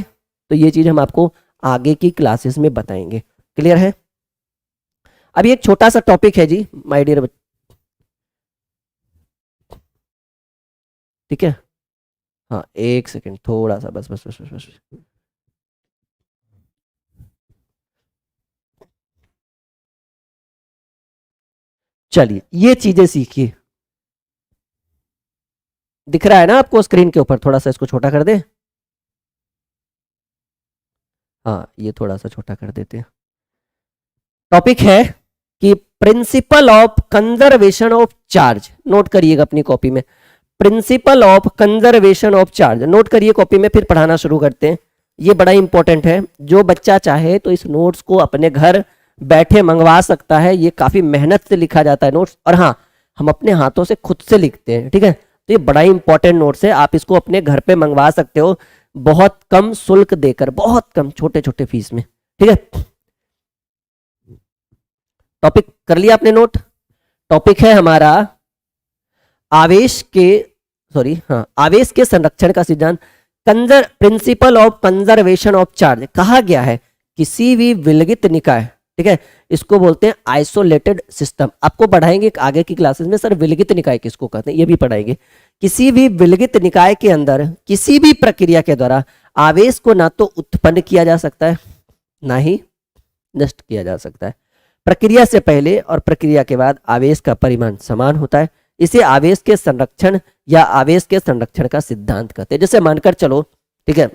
तो ये चीज हम आपको आगे की क्लासेस में बताएंगे। क्लियर है? अभी एक छोटा सा टॉपिक है जी माय डियर, ठीक है, हाँ एक सेकंड, थोड़ा सा बस बस बस बस, बस। चलिए ये चीजें सीखिए, दिख रहा है ना आपको स्क्रीन के ऊपर? थोड़ा सा इसको छोटा कर दे, हाँ ये थोड़ा सा छोटा कर देते हैं। टॉपिक है कि principle of conservation of charge, note करिएगा अपनी कॉपी में, principle of conservation of charge note करिए कॉपी में, फिर पढ़ाना शुरू करते हैं। ये बड़ा इंपॉर्टेंट है, जो बच्चा चाहे तो इस नोट्स को अपने घर बैठे मंगवा सकता है। ये काफी मेहनत से लिखा जाता है नोट्स, और हाँ हम अपने हाथों से खुद से लिखते हैं, ठीक है। तो ये बड़ा इंपॉर्टेंट नोट्स है, आप इसको अपने घर पे मंगवा सकते हो बहुत कम शुल्क देकर, बहुत कम, छोटे छोटे फीस में, ठीक है। टॉपिक कर लिया आपने नोट। टॉपिक है हमारा आवेश के, सॉरी हाँ, आवेश के संरक्षण का सिद्धांत, principle of conservation of charge. कहा गया है किसी भी विलगित निकाय, ठीक है, इसको बोलते हैं आइसोलेटेड सिस्टम। आपको पढ़ाएंगे आगे की क्लासेस में सर विलगित निकाय किसको कहते हैं, ये भी पढ़ाएंगे। किसी भी विलगित निकाय के अंदर किसी भी प्रक्रिया के द्वारा आवेश को ना तो उत्पन्न किया जा सकता है ना ही नष्ट किया जा सकता है। प्रक्रिया से पहले और प्रक्रिया के बाद आवेश का परिमाण समान होता है। इसे आवेश के संरक्षण या आवेश के संरक्षण का सिद्धांत कहते हैं। जैसे मानकर चलो, ठीक है,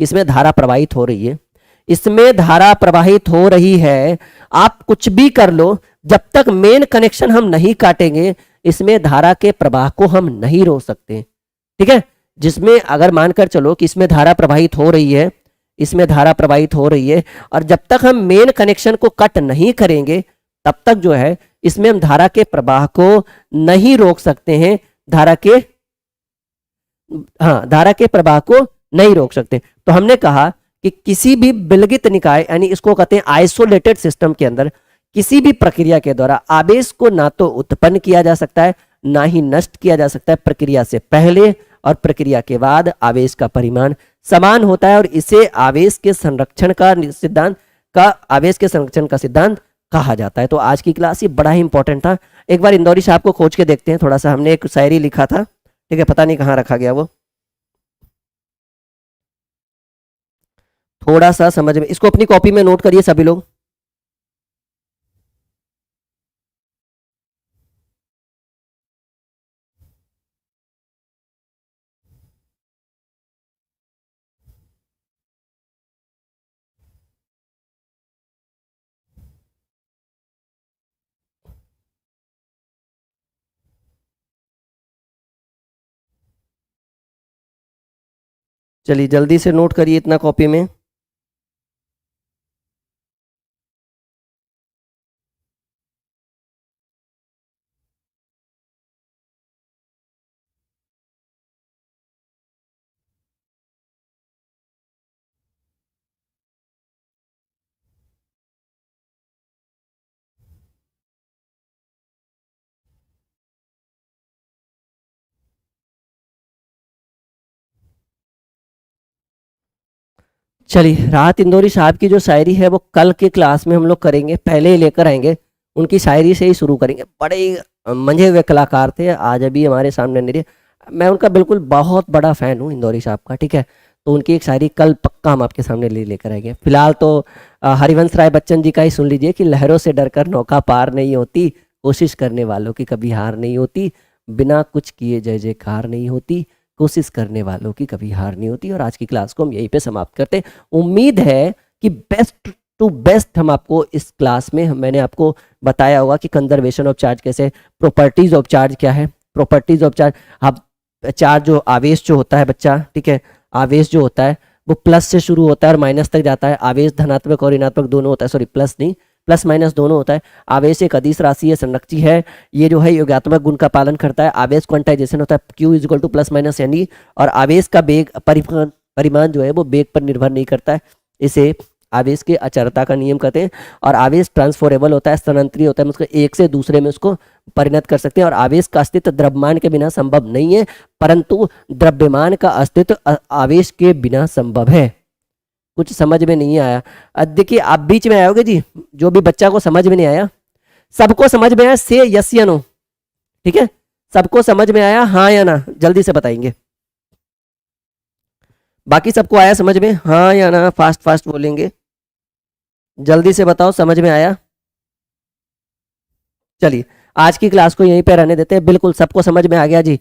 इसमें धारा प्रवाहित हो रही है, इसमें धारा प्रवाहित हो रही है, आप कुछ भी कर लो, जब तक मेन कनेक्शन हम नहीं काटेंगे इसमें धारा के प्रवाह को हम नहीं रोक सकते, ठीक है। जिसमें अगर मानकर चलो कि इसमें धारा प्रवाहित हो रही है, इसमें धारा प्रवाहित हो रही है, और जब तक हम मेन कनेक्शन को कट नहीं करेंगे तब तक जो है इसमें हम धारा के प्रवाह को नहीं रोक सकते हैं, धारा के प्रवाह को नहीं रोक सकते। तो हमने कहा कि किसी भी विलगित निकाय यानी इसको कहते हैं आइसोलेटेड सिस्टम के अंदर किसी भी प्रक्रिया के द्वारा आवेश को ना तो उत्पन्न किया जा सकता है ना ही नष्ट किया जा सकता है। प्रक्रिया से पहले और प्रक्रिया के बाद आवेश का परिमाण समान होता है, और इसे आवेश के संरक्षण का सिद्धांत कहा जाता है। तो आज की क्लास ये बड़ा ही इंपॉर्टेंट था। एक बार इंदौरी साहब को खोज के देखते हैं, थोड़ा सा हमने एक शायरी लिखा था, ठीक है, पता नहीं कहाँ रखा गया वो, थोड़ा सा समझ में, इसको अपनी कॉपी में नोट करिए सभी लोग। चलिए जल्दी से नोट करिए इतना कॉपी में। चलिए राहत इंदौरी साहब की जो शायरी है वो कल के क्लास में हम लोग करेंगे, पहले ही लेकर आएंगे, उनकी शायरी से ही शुरू करेंगे। बड़े ही मंझे हुए कलाकार थे, आज अभी हमारे सामने नहीं रहे। मैं उनका बिल्कुल बहुत बड़ा फैन हूँ इंदौरी साहब का, ठीक है। तो उनकी एक शायरी कल पक्का हम आपके सामने लेकर आएंगे। फिलहाल तो हरिवंश राय बच्चन जी का ही सुन लीजिए कि लहरों से डरकर नौका पार नहीं होती, कोशिश करने वालों की कभी हार नहीं होती, बिना कुछ किए जय जयकार नहीं होती, कोशिश करने वालों की कभी हार नहीं होती। और आज की क्लास को हम यहीं पे समाप्त करते हैं। उम्मीद है कि बेस्ट टू बेस्ट हम आपको इस क्लास में मैंने आपको बताया होगा कि कंजर्वेशन ऑफ चार्ज कैसे, प्रॉपर्टीज ऑफ चार्ज क्या है, प्रॉपर्टीज ऑफ चार्ज, आप चार्ज जो आवेश जो होता है बच्चा, ठीक है, आवेश जो होता है वो प्लस से शुरू होता है और माइनस तक जाता है। आवेश धनात्मक और ऋणात्मक दोनों होता है, सॉरी प्लस नहीं, प्लस माइनस दोनों होता है। आवेश एक अदिश राशि है, संरक्षी है, ये जो है योगात्मक गुण का पालन करता है। आवेश क्वांटाइजेशन होता है Q equal two plus minus यानी, और आवेश का वेग परिमाण जो है वो वेग पर निर्भर नहीं करता है, इसे आवेश के अचरता का नियम कहते हैं। और आवेश ट्रांसफरेबल होता है, स्थानांतरित होता है, उसको एक से दूसरे में उसको परिणत कर सकते हैं। और आवेश का अस्तित्व द्रव्यमान के बिना संभव नहीं है, परंतु द्रव्यमान का अस्तित्व आवेश के बिना संभव है। कुछ समझ में नहीं आया, देखिए आप बीच में आओगे जी, जो भी बच्चा को समझ में नहीं आया, सबको समझ में आया से यस या नो, ठीक है, सबको समझ में आया हाँ या ना, जल्दी से बताएंगे। बाकी सबको आया समझ में, हाँ या ना, फास्ट फास्ट बोलेंगे, जल्दी से बताओ समझ में आया। चलिए आज की क्लास को यहीं पे रहने देते हैं, बिल्कुल सबको समझ में आ गया जी।